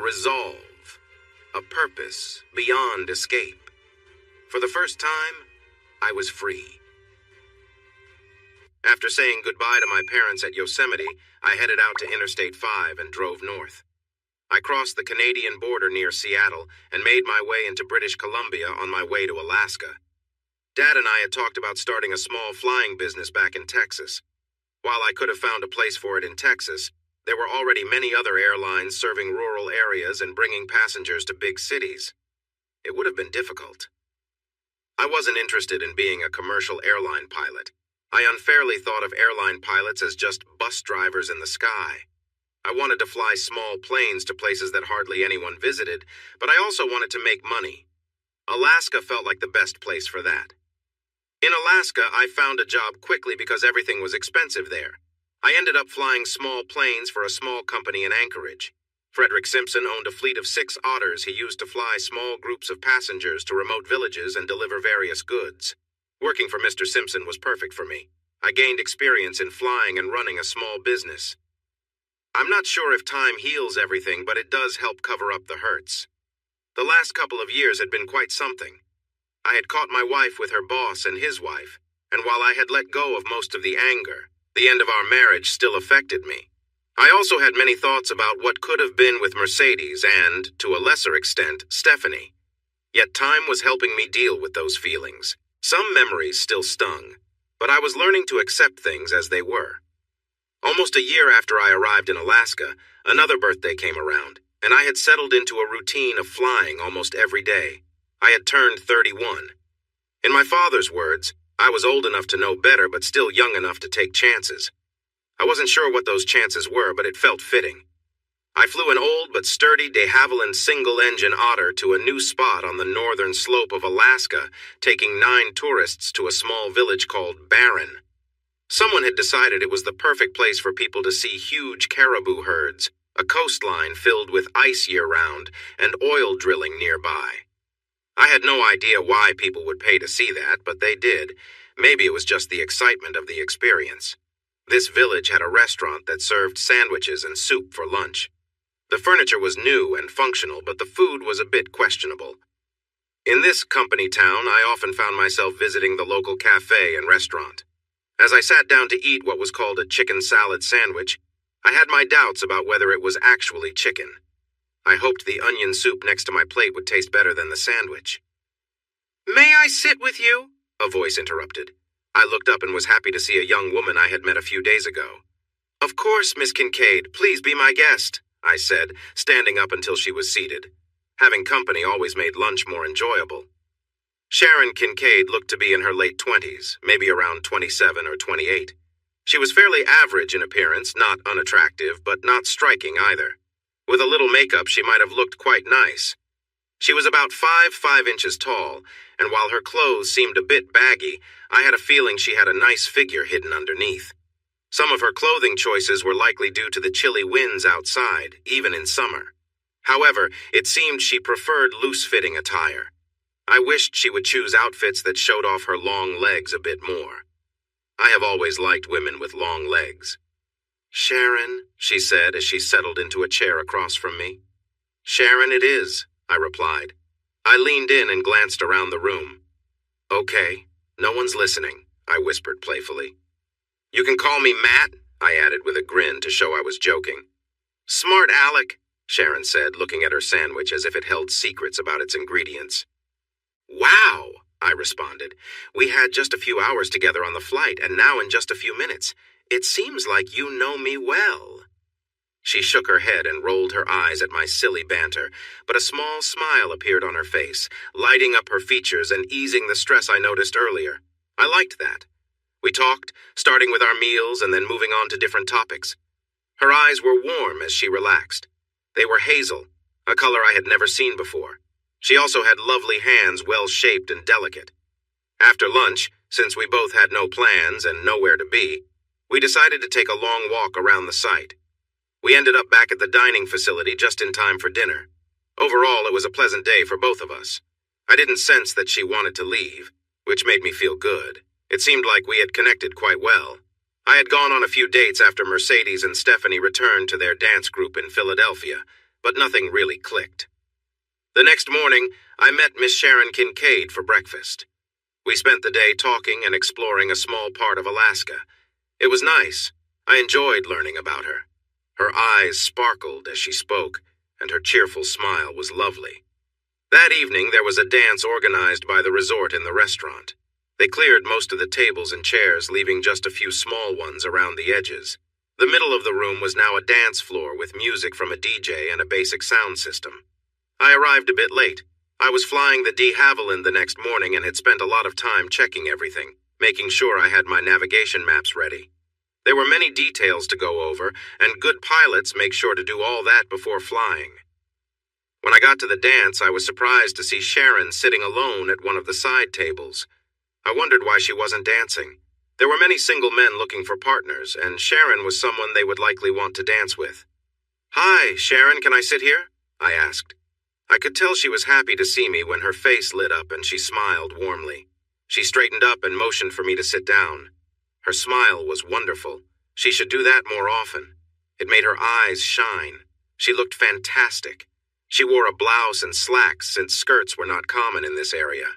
resolve, a purpose beyond escape. For the first time, I was free. After saying goodbye to my parents at Yosemite, I headed out to Interstate 5 and drove north. I crossed the Canadian border near Seattle and made my way into British Columbia on my way to Alaska. Dad and I had talked about starting a small flying business back in Texas. While I could have found a place for it in Texas, there were already many other airlines serving rural areas and bringing passengers to big cities. It would have been difficult. I wasn't interested in being a commercial airline pilot. I unfairly thought of airline pilots as just bus drivers in the sky. I wanted to fly small planes to places that hardly anyone visited, but I also wanted to make money. Alaska felt like the best place for that. In Alaska, I found a job quickly because everything was expensive there. I ended up flying small planes for a small company in Anchorage. Frederick Simpson owned a fleet of 6 otters he used to fly small groups of passengers to remote villages and deliver various goods. Working for Mr. Simpson was perfect for me. I gained experience in flying and running a small business. I'm not sure if time heals everything, but it does help cover up the hurts. The last couple of years had been quite something. I had caught my wife with her boss and his wife, and while I had let go of most of the anger, the end of our marriage still affected me. I also had many thoughts about what could have been with Mercedes and, to a lesser extent, Stephanie. Yet time was helping me deal with those feelings. Some memories still stung, but I was learning to accept things as they were. Almost a year after I arrived in Alaska, another birthday came around, and I had settled into a routine of flying almost every day. I had turned 31. In my father's words, I was old enough to know better but still young enough to take chances. I wasn't sure what those chances were, but it felt fitting. I flew an old but sturdy de Havilland single-engine Otter to a new spot on the northern slope of Alaska, taking 9 tourists to a small village called Barron. Someone had decided it was the perfect place for people to see huge caribou herds, a coastline filled with ice year-round, and oil drilling nearby. I had no idea why people would pay to see that, but they did. Maybe it was just the excitement of the experience. This village had a restaurant that served sandwiches and soup for lunch. The furniture was new and functional, but the food was a bit questionable. In this company town, I often found myself visiting the local cafe and restaurant. As I sat down to eat what was called a chicken salad sandwich, I had my doubts about whether it was actually chicken. I hoped the onion soup next to my plate would taste better than the sandwich. "May I sit with you?" a voice interrupted. I looked up and was happy to see a young woman I had met a few days ago. "Of course, Miss Kincaid, please be my guest," I said, standing up until she was seated. Having company always made lunch more enjoyable. Sharon Kincaid looked to be in her late 20s, maybe around 27 or 28. She was fairly average in appearance, not unattractive, but not striking either. With a little makeup, she might have looked quite nice. She was about 5 inches tall, and while her clothes seemed a bit baggy, I had a feeling she had a nice figure hidden underneath. Some of her clothing choices were likely due to the chilly winds outside, even in summer. However, it seemed she preferred loose-fitting attire. I wished she would choose outfits that showed off her long legs a bit more. I have always liked women with long legs. "Sharon," she said as she settled into a chair across from me. "Sharon it is," I replied. I leaned in and glanced around the room. "Okay, no one's listening," I whispered playfully. "You can call me Matt," I added with a grin to show I was joking. "Smart Alec," Sharon said, looking at her sandwich as if it held secrets about its ingredients. "Wow," I responded. "We had just a few hours together on the flight, and now in just a few minutes. It seems like you know me well." She shook her head and rolled her eyes at my silly banter, but a small smile appeared on her face, lighting up her features and easing the stress I noticed earlier. I liked that. We talked, starting with our meals and then moving on to different topics. Her eyes were warm as she relaxed. They were hazel, a color I had never seen before. She also had lovely hands, well-shaped and delicate. After lunch, since we both had no plans and nowhere to be, we decided to take a long walk around the site. We ended up back at the dining facility just in time for dinner. Overall, it was a pleasant day for both of us. I didn't sense that she wanted to leave, which made me feel good. It seemed like we had connected quite well. I had gone on a few dates after Mercedes and Stephanie returned to their dance group in Philadelphia, but nothing really clicked. The next morning, I met Miss Sharon Kincaid for breakfast. We spent the day talking and exploring a small part of Alaska. It was nice. I enjoyed learning about her. Her eyes sparkled as she spoke, and her cheerful smile was lovely. That evening, there was a dance organized by the resort in the restaurant. They cleared most of the tables and chairs, leaving just a few small ones around the edges. The middle of the room was now a dance floor with music from a DJ and a basic sound system. I arrived a bit late. I was flying the de Havilland the next morning and had spent a lot of time checking everything, making sure I had my navigation maps ready. There were many details to go over, and good pilots make sure to do all that before flying. When I got to the dance, I was surprised to see Sharon sitting alone at one of the side tables. I wondered why she wasn't dancing. There were many single men looking for partners, and Sharon was someone they would likely want to dance with. "Hi, Sharon, can I sit here?" I asked. I could tell she was happy to see me when her face lit up and she smiled warmly. She straightened up and motioned for me to sit down. Her smile was wonderful. She should do that more often. It made her eyes shine. She looked fantastic. She wore a blouse and slacks since skirts were not common in this area.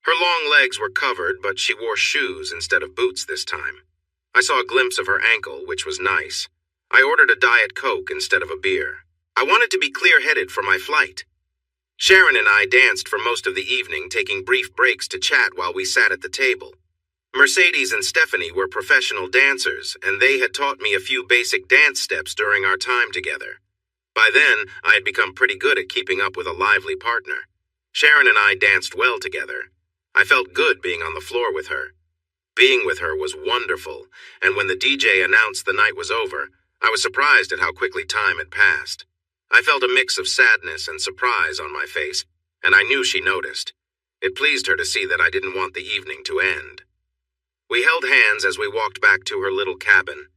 Her long legs were covered, but she wore shoes instead of boots this time. I saw a glimpse of her ankle, which was nice. I ordered a Diet Coke instead of a beer. I wanted to be clear-headed for my flight. Sharon and I danced for most of the evening, taking brief breaks to chat while we sat at the table. Mercedes and Stephanie were professional dancers, and they had taught me a few basic dance steps during our time together. By then, I had become pretty good at keeping up with a lively partner. Sharon and I danced well together. I felt good being on the floor with her. Being with her was wonderful, and when the DJ announced the night was over, I was surprised at how quickly time had passed. I felt a mix of sadness and surprise on my face, and I knew she noticed. It pleased her to see that I didn't want the evening to end. We held hands as we walked back to her little cabin.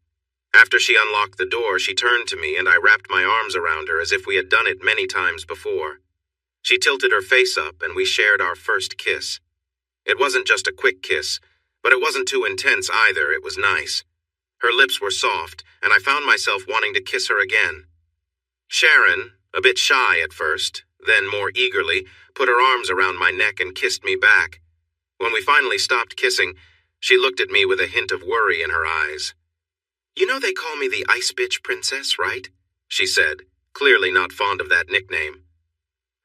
After she unlocked the door, she turned to me and I wrapped my arms around her as if we had done it many times before. She tilted her face up and we shared our first kiss. It wasn't just a quick kiss, but it wasn't too intense either. It was nice. Her lips were soft, and I found myself wanting to kiss her again. Sharon, a bit shy at first, then more eagerly, put her arms around my neck and kissed me back. When we finally stopped kissing, she looked at me with a hint of worry in her eyes. "You know they call me the Ice Bitch Princess, right?" she said, clearly not fond of that nickname.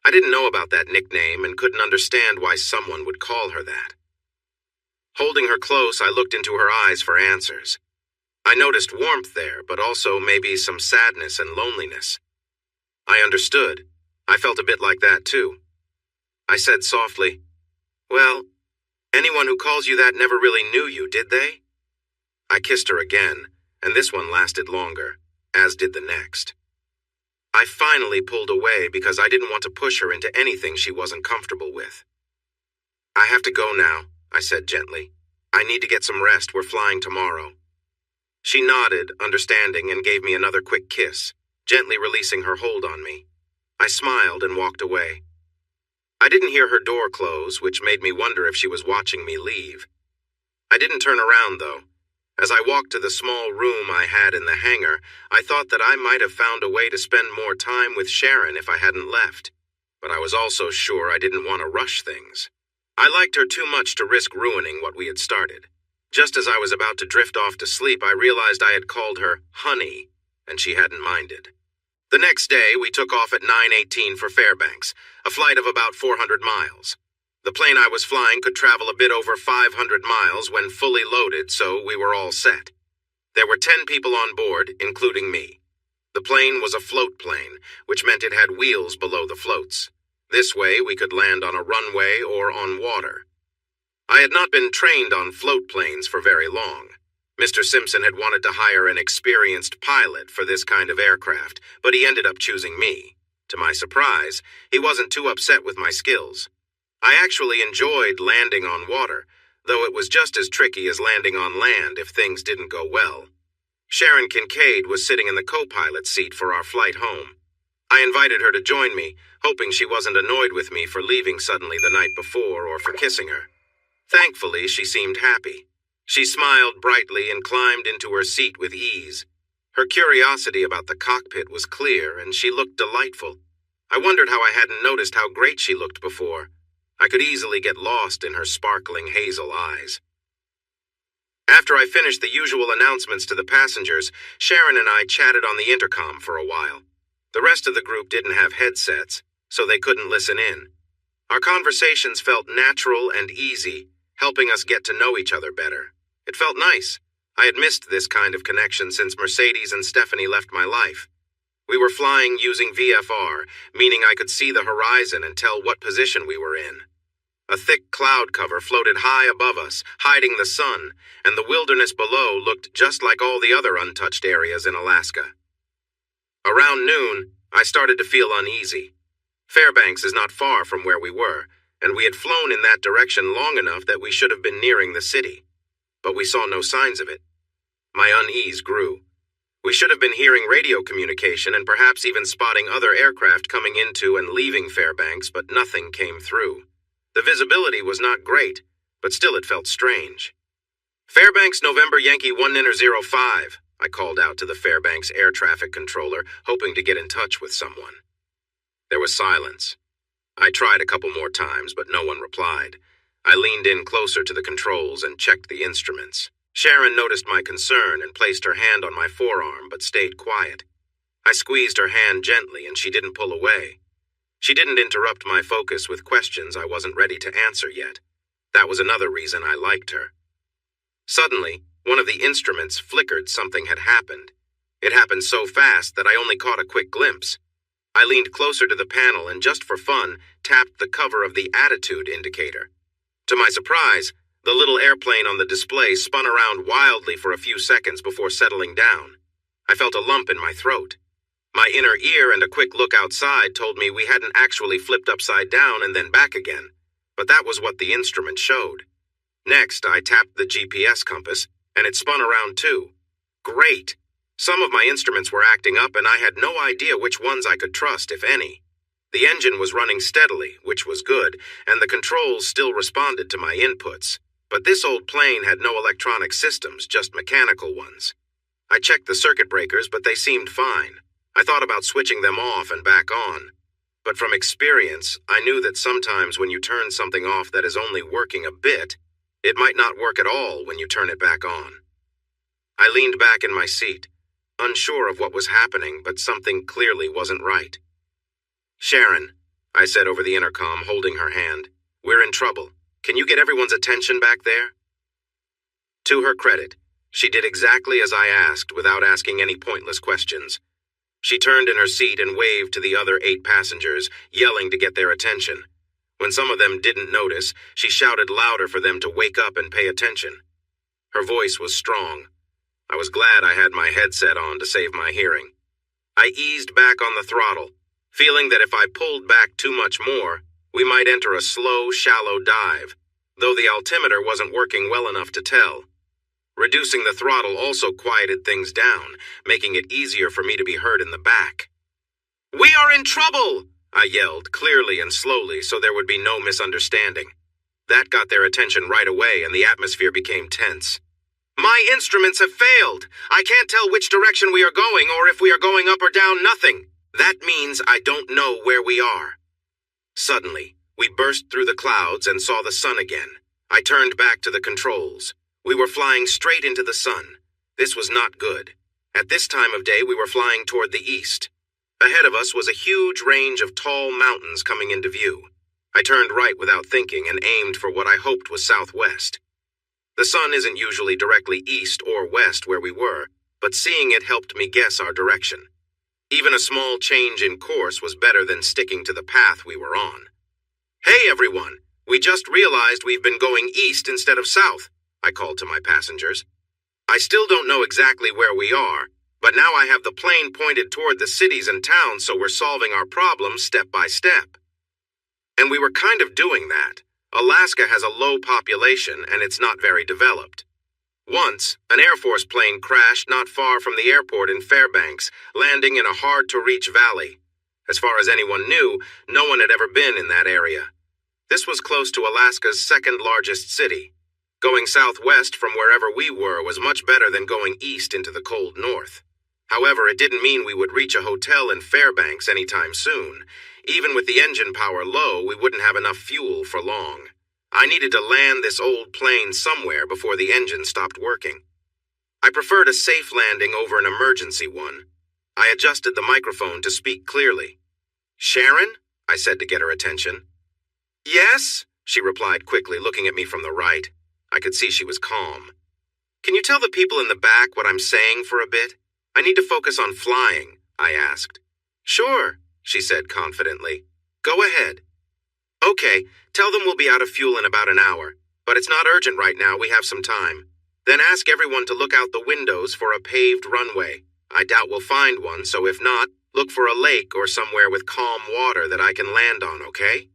I didn't know about that nickname and couldn't understand why someone would call her that. Holding her close, I looked into her eyes for answers. I noticed warmth there, but also maybe some sadness and loneliness. I understood. I felt a bit like that, too. I said softly, "Well, anyone who calls you that never really knew you, did they?" I kissed her again, and this one lasted longer, as did the next. I finally pulled away because I didn't want to push her into anything she wasn't comfortable with. "I have to go now," I said gently. "I need to get some rest. We're flying tomorrow." She nodded, understanding, and gave me another quick kiss, gently releasing her hold on me. I smiled and walked away. I didn't hear her door close, which made me wonder if she was watching me leave. I didn't turn around, though. As I walked to the small room I had in the hangar, I thought that I might have found a way to spend more time with Sharon if I hadn't left. But I was also sure I didn't want to rush things. I liked her too much to risk ruining what we had started. Just as I was about to drift off to sleep, I realized I had called her Honey, and she hadn't minded. The next day, we took off at 9:18 for Fairbanks, a flight of about 400 miles. The plane I was flying could travel a bit over 500 miles when fully loaded, so we were all set. There were 10 people on board, including me. The plane was a float plane, which meant it had wheels below the floats. This way, we could land on a runway or on water. I had not been trained on float planes for very long. Mr. Simpson had wanted to hire an experienced pilot for this kind of aircraft, but he ended up choosing me. To my surprise, he wasn't too upset with my skills. I actually enjoyed landing on water, though it was just as tricky as landing on land if things didn't go well. Sharon Kincaid was sitting in the co-pilot seat for our flight home. I invited her to join me, hoping she wasn't annoyed with me for leaving suddenly the night before or for kissing her. Thankfully, she seemed happy. She smiled brightly and climbed into her seat with ease. Her curiosity about the cockpit was clear, and she looked delightful. I wondered how I hadn't noticed how great she looked before. I could easily get lost in her sparkling hazel eyes. After I finished the usual announcements to the passengers, Sharon and I chatted on the intercom for a while. The rest of the group didn't have headsets, so they couldn't listen in. Our conversations felt natural and easy, helping us get to know each other better. It felt nice. I had missed this kind of connection since Mercedes and Stephanie left my life. We were flying using VFR, meaning I could see the horizon and tell what position we were in. A thick cloud cover floated high above us, hiding the sun, and the wilderness below looked just like all the other untouched areas in Alaska. Around noon, I started to feel uneasy. Fairbanks is not far from where we were, and we had flown in that direction long enough that we should have been nearing the city. But we saw no signs of it. My unease grew. We should have been hearing radio communication and perhaps even spotting other aircraft coming into and leaving Fairbanks, but nothing came through. The visibility was not great, but still it felt strange. Fairbanks November Yankee 1-05, I called out to the Fairbanks air traffic controller, hoping to get in touch with someone. There was silence. I tried a couple more times, but no one replied. I leaned in closer to the controls and checked the instruments. Sharon noticed my concern and placed her hand on my forearm, but stayed quiet. I squeezed her hand gently, and she didn't pull away. She didn't interrupt my focus with questions I wasn't ready to answer yet. That was another reason I liked her. Suddenly, one of the instruments flickered. Something had happened. It happened so fast that I only caught a quick glimpse. I leaned closer to the panel and, just for fun, tapped the cover of the attitude indicator. To my surprise, the little airplane on the display spun around wildly for a few seconds before settling down. I felt a lump in my throat. My inner ear and a quick look outside told me we hadn't actually flipped upside down and then back again, but that was what the instrument showed. Next, I tapped the GPS compass, and it spun around too. Great! Some of my instruments were acting up, and I had no idea which ones I could trust, if any. The engine was running steadily, which was good, and the controls still responded to my inputs. But this old plane had no electronic systems, just mechanical ones. I checked the circuit breakers, but they seemed fine. I thought about switching them off and back on. But from experience, I knew that sometimes when you turn something off that is only working a bit, it might not work at all when you turn it back on. I leaned back in my seat, unsure of what was happening, but something clearly wasn't right. "Sharon," I said over the intercom, holding her hand, "we're in trouble. Can you get everyone's attention back there?" To her credit, she did exactly as I asked without asking any pointless questions. She turned in her seat and waved to the other 8 passengers, yelling to get their attention. When some of them didn't notice, she shouted louder for them to wake up and pay attention. Her voice was strong. I was glad I had my headset on to save my hearing. I eased back on the throttle, feeling that if I pulled back too much more, we might enter a slow, shallow dive, though the altimeter wasn't working well enough to tell. Reducing the throttle also quieted things down, making it easier for me to be heard in the back. "We are in trouble!" I yelled, clearly and slowly so there would be no misunderstanding. That got their attention right away, and the atmosphere became tense. "My instruments have failed. I can't tell which direction we are going or if we are going up or down. Nothing. That means I don't know where we are." Suddenly, we burst through the clouds and saw the sun again. I turned back to the controls. We were flying straight into the sun. This was not good. At this time of day, we were flying toward the east. Ahead of us was a huge range of tall mountains coming into view. I turned right without thinking and aimed for what I hoped was southwest. The sun isn't usually directly east or west where we were, but seeing it helped me guess our direction. Even a small change in course was better than sticking to the path we were on. "Hey everyone, we just realized we've been going east instead of south," I called to my passengers. "I still don't know exactly where we are, but now I have the plane pointed toward the cities and towns, so we're solving our problems step by step." And we were kind of doing that. Alaska has a low population and it's not very developed. Once, an Air Force plane crashed not far from the airport in Fairbanks, landing in a hard-to-reach valley. As far as anyone knew, no one had ever been in that area. This was close to Alaska's second-largest city. Going southwest from wherever we were was much better than going east into the cold north. However, it didn't mean we would reach a hotel in Fairbanks anytime soon. Even with the engine power low, we wouldn't have enough fuel for long. I needed to land this old plane somewhere before the engine stopped working. I preferred a safe landing over an emergency one. I adjusted the microphone to speak clearly. "Sharon?" I said to get her attention. "Yes?" she replied quickly, looking at me from the right. I could see she was calm. "Can you tell the people in the back what I'm saying for a bit? I need to focus on flying," I asked. "Sure," she said confidently. "Go ahead." "Okay, tell them we'll be out of fuel in about an hour, but it's not urgent right now, we have some time. Then ask everyone to look out the windows for a paved runway. I doubt we'll find one, so if not, look for a lake or somewhere with calm water that I can land on, okay?"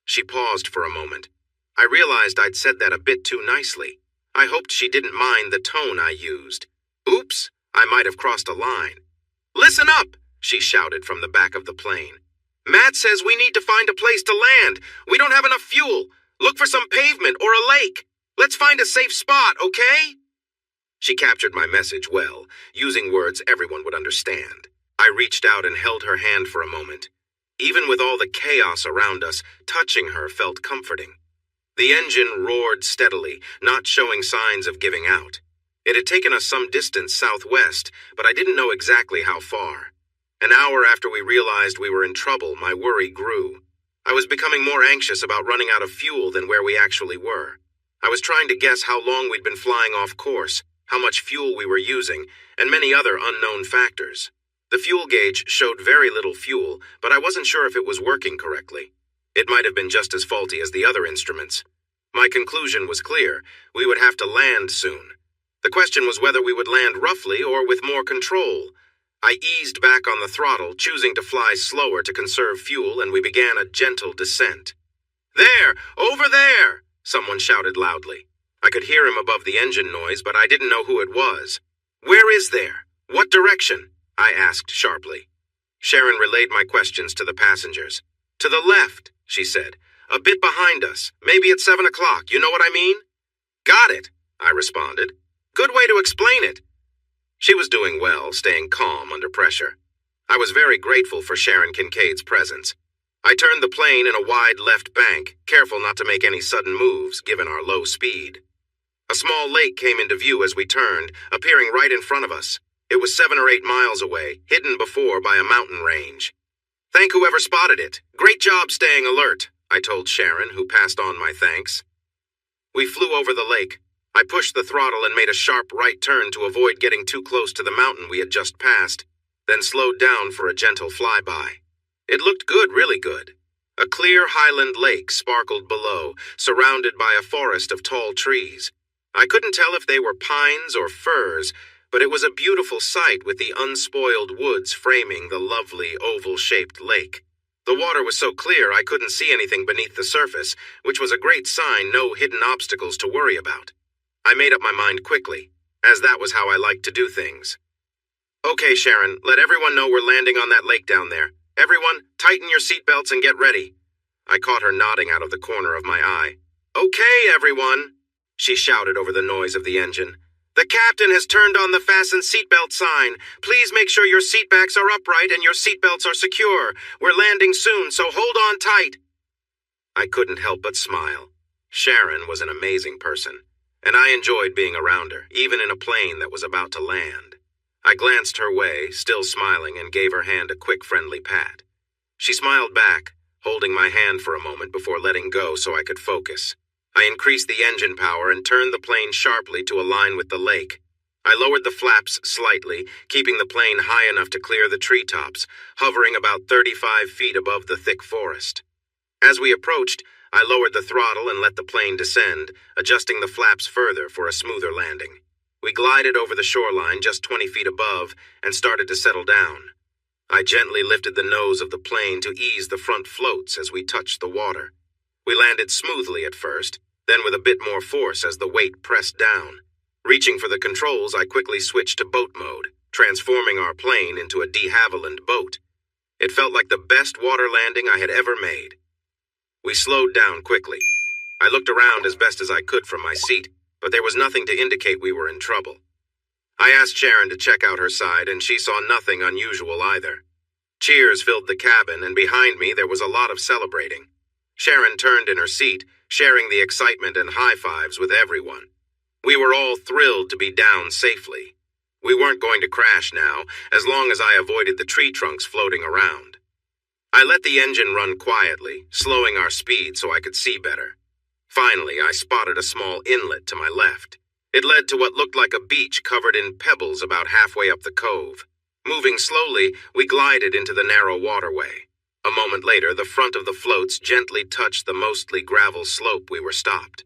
She paused for a moment. I realized I'd said that a bit too nicely. I hoped she didn't mind the tone I used. Oops, I might have crossed a line. "Listen up," she shouted from the back of the plane. "Matt says we need to find a place to land. We don't have enough fuel. Look for some pavement or a lake. Let's find a safe spot, okay?" She captured my message well, using words everyone would understand. I reached out and held her hand for a moment. Even with all the chaos around us, touching her felt comforting. The engine roared steadily, not showing signs of giving out. It had taken us some distance southwest, but I didn't know exactly how far. An hour after we realized we were in trouble, my worry grew. I was becoming more anxious about running out of fuel than where we actually were. I was trying to guess how long we'd been flying off course, how much fuel we were using, and many other unknown factors. The fuel gauge showed very little fuel, but I wasn't sure if it was working correctly. It might have been just as faulty as the other instruments. My conclusion was clear. We would have to land soon. The question was whether we would land roughly or with more control. I eased back on the throttle, choosing to fly slower to conserve fuel, and we began a gentle descent. "There! Over there!" someone shouted loudly. I could hear him above the engine noise, but I didn't know who it was. "Where is there? What direction?" I asked sharply. Sharon relayed my questions to the passengers. "To the left," she said. "A bit behind us. Maybe at 7 o'clock, you know what I mean?" "Got it," I responded. "Good way to explain it." She was doing well, staying calm under pressure. I was very grateful for Sharon Kincaid's presence. I turned the plane in a wide left bank, careful not to make any sudden moves, given our low speed. A small lake came into view as we turned, appearing right in front of us. It was 7 or 8 miles away, hidden before by a mountain range. "Thank whoever spotted it. Great job staying alert," I told Sharon, who passed on my thanks. We flew over the lake. I pushed the throttle and made a sharp right turn to avoid getting too close to the mountain we had just passed, then slowed down for a gentle flyby. It looked good, really good. A clear highland lake sparkled below, surrounded by a forest of tall trees. I couldn't tell if they were pines or firs, but it was a beautiful sight with the unspoiled woods framing the lovely oval-shaped lake. The water was so clear I couldn't see anything beneath the surface, which was a great sign, no hidden obstacles to worry about. I made up my mind quickly, as that was how I liked to do things. "Okay, Sharon, let everyone know we're landing on that lake down there. Everyone, tighten your seatbelts and get ready." I caught her nodding out of the corner of my eye. "Okay, everyone," she shouted over the noise of the engine. "The captain has turned on the fasten seatbelt sign. Please make sure your seatbacks are upright and your seatbelts are secure. We're landing soon, so hold on tight." I couldn't help but smile. Sharon was an amazing person, and I enjoyed being around her, even in a plane that was about to land. I glanced her way, still smiling, and gave her hand a quick friendly pat. She smiled back, holding my hand for a moment before letting go so I could focus. I increased the engine power and turned the plane sharply to align with the lake. I lowered the flaps slightly, keeping the plane high enough to clear the treetops, hovering about 35 feet above the thick forest. As we approached, I lowered the throttle and let the plane descend, adjusting the flaps further for a smoother landing. We glided over the shoreline just 20 feet above and started to settle down. I gently lifted the nose of the plane to ease the front floats as we touched the water. We landed smoothly at first, then with a bit more force as the weight pressed down. Reaching for the controls, I quickly switched to boat mode, transforming our plane into a de Havilland boat. It felt like the best water landing I had ever made. We slowed down quickly. I looked around as best as I could from my seat, but there was nothing to indicate we were in trouble. I asked Sharon to check out her side, and she saw nothing unusual either. Cheers filled the cabin, and behind me there was a lot of celebrating. Sharon turned in her seat, sharing the excitement and high fives with everyone. We were all thrilled to be down safely. We weren't going to crash now, as long as I avoided the tree trunks floating around. I let the engine run quietly, slowing our speed so I could see better. Finally, I spotted a small inlet to my left. It led to what looked like a beach covered in pebbles about halfway up the cove. Moving slowly, we glided into the narrow waterway. A moment later, the front of the floats gently touched the mostly gravel slope. We were stopped.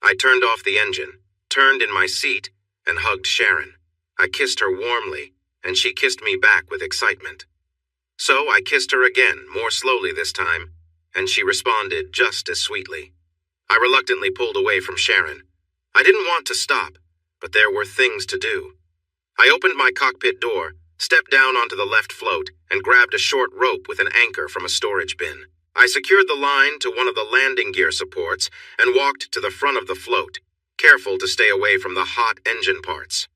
I turned off the engine, turned in my seat, and hugged Sharon. I kissed her warmly, and she kissed me back with excitement. So I kissed her again, more slowly this time, and she responded just as sweetly. I reluctantly pulled away from Sharon. I didn't want to stop, but there were things to do. I opened my cockpit door, stepped down onto the left float, and grabbed a short rope with an anchor from a storage bin. I secured the line to one of the landing gear supports and walked to the front of the float, careful to stay away from the hot engine parts.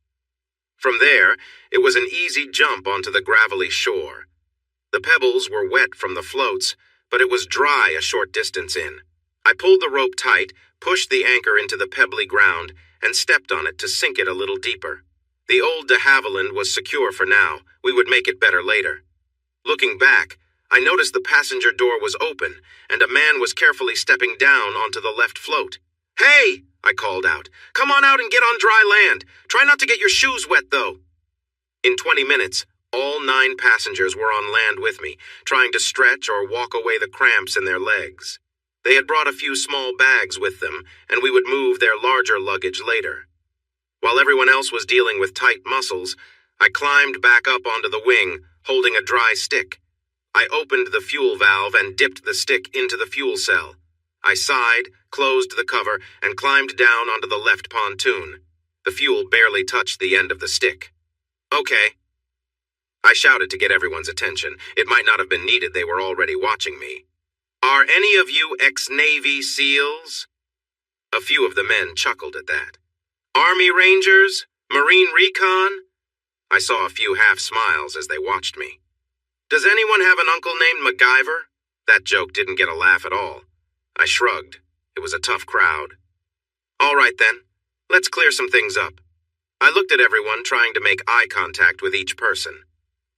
From there, it was an easy jump onto the gravelly shore. The pebbles were wet from the floats, but it was dry a short distance in. I pulled the rope tight, pushed the anchor into the pebbly ground, and stepped on it to sink it a little deeper. The old de Havilland was secure for now. We would make it better later. Looking back, I noticed the passenger door was open, and a man was carefully stepping down onto the left float. "Hey!" I called out. "Come on out and get on dry land. Try not to get your shoes wet, though." In 20 minutes, all 9 passengers were on land with me, trying to stretch or walk away the cramps in their legs. They had brought a few small bags with them, and we would move their larger luggage later. While everyone else was dealing with tight muscles, I climbed back up onto the wing, holding a dry stick. I opened the fuel valve and dipped the stick into the fuel cell. I sighed, closed the cover, and climbed down onto the left pontoon. The fuel barely touched the end of the stick. "Okay." I shouted to get everyone's attention. It might not have been needed, they were already watching me. "Are any of you ex-Navy SEALs?" A few of the men chuckled at that. "Army Rangers? Marine Recon?" I saw a few half-smiles as they watched me. "Does anyone have an uncle named MacGyver?" That joke didn't get a laugh at all. I shrugged. It was a tough crowd. "All right then, let's clear some things up." I looked at everyone, trying to make eye contact with each person.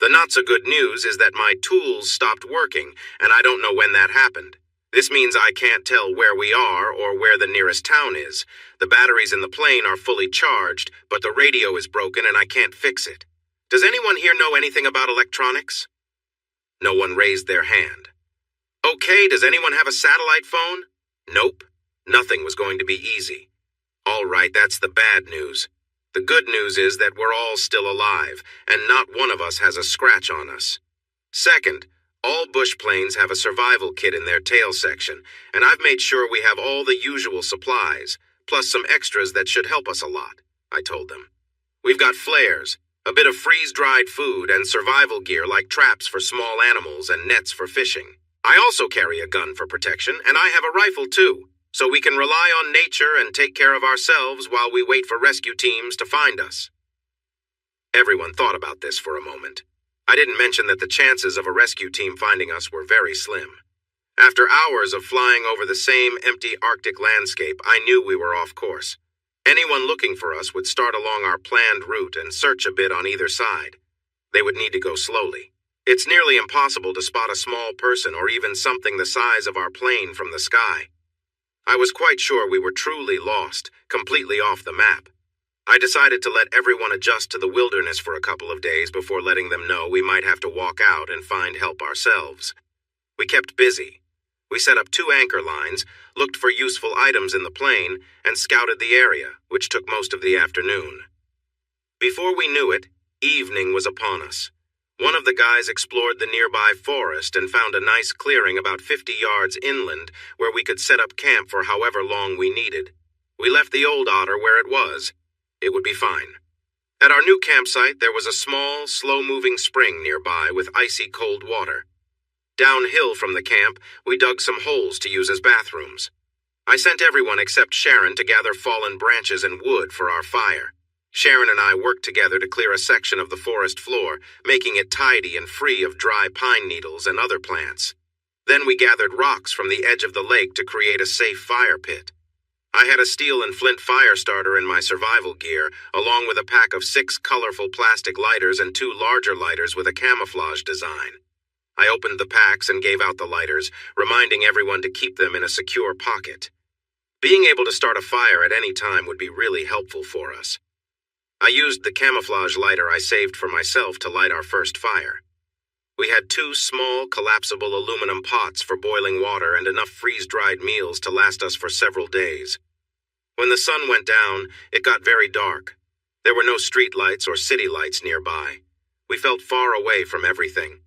The not-so-good news is that my tools stopped working, and I don't know when that happened. This means I can't tell where we are or where the nearest town is. The batteries in the plane are fully charged, but the radio is broken and I can't fix it. Does anyone here know anything about electronics? No one raised their hand. Okay, does anyone have a satellite phone? Nope. Nothing was going to be easy. All right, that's the bad news. The good news is that we're all still alive, and not one of us has a scratch on us. Second, all bush planes have a survival kit in their tail section, and I've made sure we have all the usual supplies, plus some extras that should help us a lot, I told them. We've got flares, a bit of freeze-dried food, and survival gear like traps for small animals and nets for fishing. I also carry a gun for protection, and I have a rifle too, so we can rely on nature and take care of ourselves while we wait for rescue teams to find us. Everyone thought about this for a moment. I didn't mention that the chances of a rescue team finding us were very slim. After hours of flying over the same empty Arctic landscape, I knew we were off course. Anyone looking for us would start along our planned route and search a bit on either side. They would need to go slowly. It's nearly impossible to spot a small person or even something the size of our plane from the sky. I was quite sure we were truly lost, completely off the map. I decided to let everyone adjust to the wilderness for a couple of days before letting them know we might have to walk out and find help ourselves. We kept busy. We set up 2 anchor lines, looked for useful items in the plane, and scouted the area, which took most of the afternoon. Before we knew it, evening was upon us. One of the guys explored the nearby forest and found a nice clearing about 50 yards inland where we could set up camp for however long we needed. We left the old otter where it was. It would be fine. At our new campsite, there was a small, slow-moving spring nearby with icy cold water. Downhill from the camp, we dug some holes to use as bathrooms. I sent everyone except Sharon to gather fallen branches and wood for our fire. Sharon and I worked together to clear a section of the forest floor, making it tidy and free of dry pine needles and other plants. Then we gathered rocks from the edge of the lake to create a safe fire pit. I had a steel and flint fire starter in my survival gear, along with a pack of 6 colorful plastic lighters and 2 larger lighters with a camouflage design. I opened the packs and gave out the lighters, reminding everyone to keep them in a secure pocket. Being able to start a fire at any time would be really helpful for us. I used the camouflage lighter I saved for myself to light our first fire. We had 2 small, collapsible aluminum pots for boiling water and enough freeze-dried meals to last us for several days. When the sun went down, it got very dark. There were no street lights or city lights nearby. We felt far away from everything.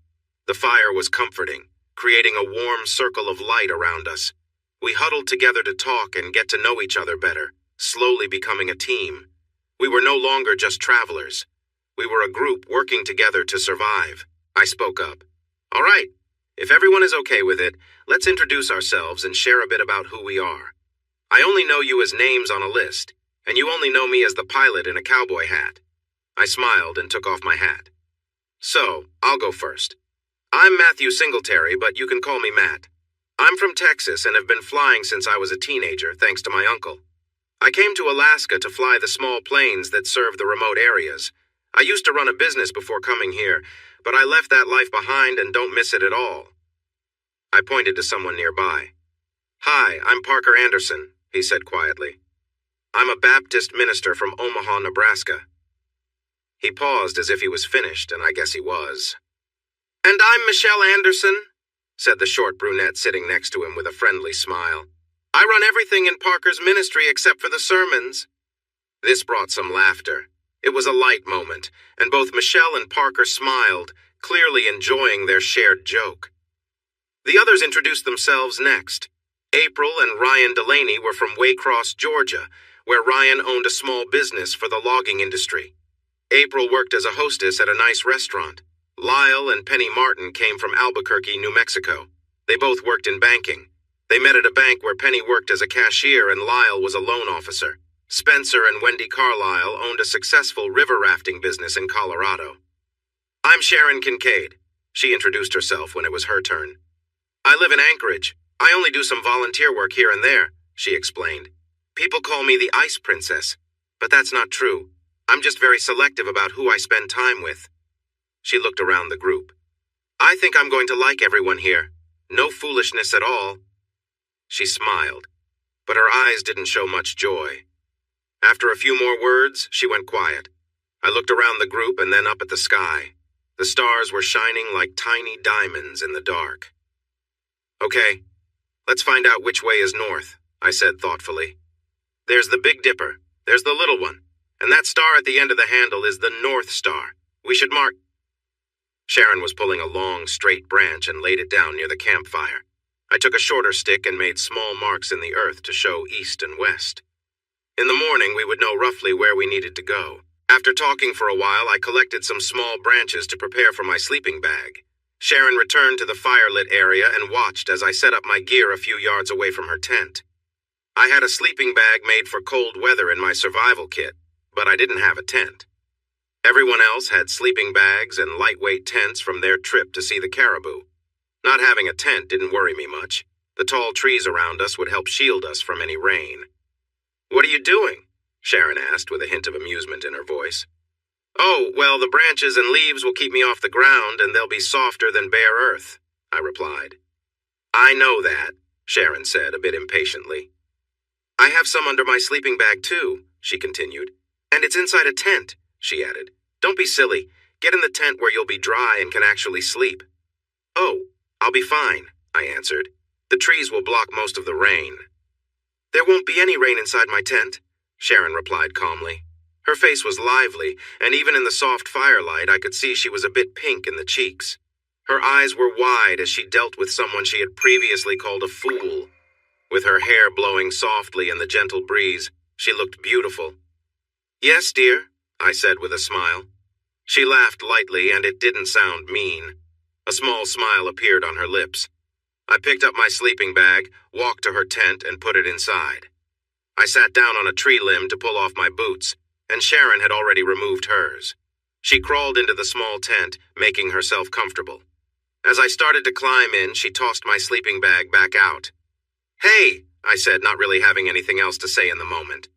The fire was comforting, creating a warm circle of light around us. We huddled together to talk and get to know each other better, slowly becoming a team. We were no longer just travelers. We were a group working together to survive. I spoke up. All right, if everyone is okay with it, let's introduce ourselves and share a bit about who we are. I only know you as names on a list, and you only know me as the pilot in a cowboy hat. I smiled and took off my hat. So, I'll go first. I'm Matthew Singletary, but you can call me Matt. I'm from Texas and have been flying since I was a teenager, thanks to my uncle. I came to Alaska to fly the small planes that serve the remote areas. I used to run a business before coming here, but I left that life behind and don't miss it at all. I pointed to someone nearby. Hi, I'm Parker Anderson, he said quietly. I'm a Baptist minister from Omaha, Nebraska. He paused as if he was finished, and I guess he was. And I'm Michelle Anderson, said the short brunette sitting next to him with a friendly smile. I run everything in Parker's ministry except for the sermons. This brought some laughter. It was a light moment, and both Michelle and Parker smiled, clearly enjoying their shared joke. The others introduced themselves next. April and Ryan Delaney were from Waycross, Georgia, where Ryan owned a small business for the logging industry. April worked as a hostess at a nice restaurant. Lyle and Penny Martin came from Albuquerque, New Mexico. They both worked in banking. They met at a bank where Penny worked as a cashier and Lyle was a loan officer. Spencer and Wendy Carlisle owned a successful river rafting business in Colorado. I'm Sharon Kincaid. She introduced herself when it was her turn. I live in Anchorage. I only do some volunteer work here and there, she explained. People call me the Ice Princess, but that's not true. I'm just very selective about who I spend time with. She looked around the group. I think I'm going to like everyone here. No foolishness at all. She smiled, but her eyes didn't show much joy. After a few more words, she went quiet. I looked around the group and then up at the sky. The stars were shining like tiny diamonds in the dark. Okay, let's find out which way is north, I said thoughtfully. There's the Big Dipper, there's the little one, and that star at the end of the handle is the North Star. We should mark. Sharon was pulling a long, straight branch and laid it down near the campfire. I took a shorter stick and made small marks in the earth to show east and west. In the morning, we would know roughly where we needed to go. After talking for a while, I collected some small branches to prepare for my sleeping bag. Sharon returned to the fire-lit area and watched as I set up my gear a few yards away from her tent. I had a sleeping bag made for cold weather in my survival kit, but I didn't have a tent. Everyone else had sleeping bags and lightweight tents from their trip to see the caribou. Not having a tent didn't worry me much. The tall trees around us would help shield us from any rain. What are you doing? Sharon asked with a hint of amusement in her voice. Oh, well, the branches and leaves will keep me off the ground and they'll be softer than bare earth, I replied. I know that, Sharon said a bit impatiently. I have some under my sleeping bag too, she continued. And it's inside a tent, she added. Don't be silly. Get in the tent where you'll be dry and can actually sleep. Oh, I'll be fine, I answered. The trees will block most of the rain. There won't be any rain inside my tent, Sharon replied calmly. Her face was lively, and even in the soft firelight I could see she was a bit pink in the cheeks. Her eyes were wide as she dealt with someone she had previously called a fool. With her hair blowing softly in the gentle breeze, she looked beautiful. Yes, dear, I said with a smile. She laughed lightly, and it didn't sound mean. A small smile appeared on her lips. I picked up my sleeping bag, walked to her tent, and put it inside. I sat down on a tree limb to pull off my boots. and Sharon had already removed hers. She crawled into the small tent, making herself comfortable. As I started to climb in, she tossed my sleeping bag back out. "Hey," I said, not really having anything else to say in the moment.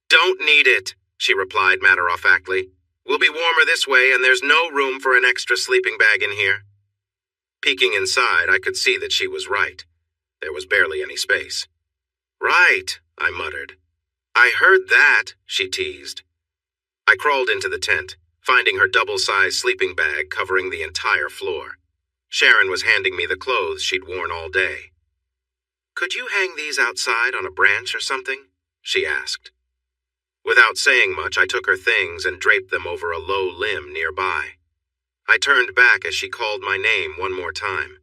"Don't need it," she replied matter-of-factly. "We'll be warmer this way, and there's no room for an extra sleeping bag in here." Peeking inside, I could see that she was right. There was barely any space. "Right," I muttered. "I heard that," she teased. I crawled into the tent, finding her double-sized sleeping bag covering the entire floor. Sharon was handing me the clothes she'd worn all day. "Could you hang these outside on a branch or something?" she asked. Without saying much, I took her things and draped them over a low limb nearby. I turned back as she called my name one more time.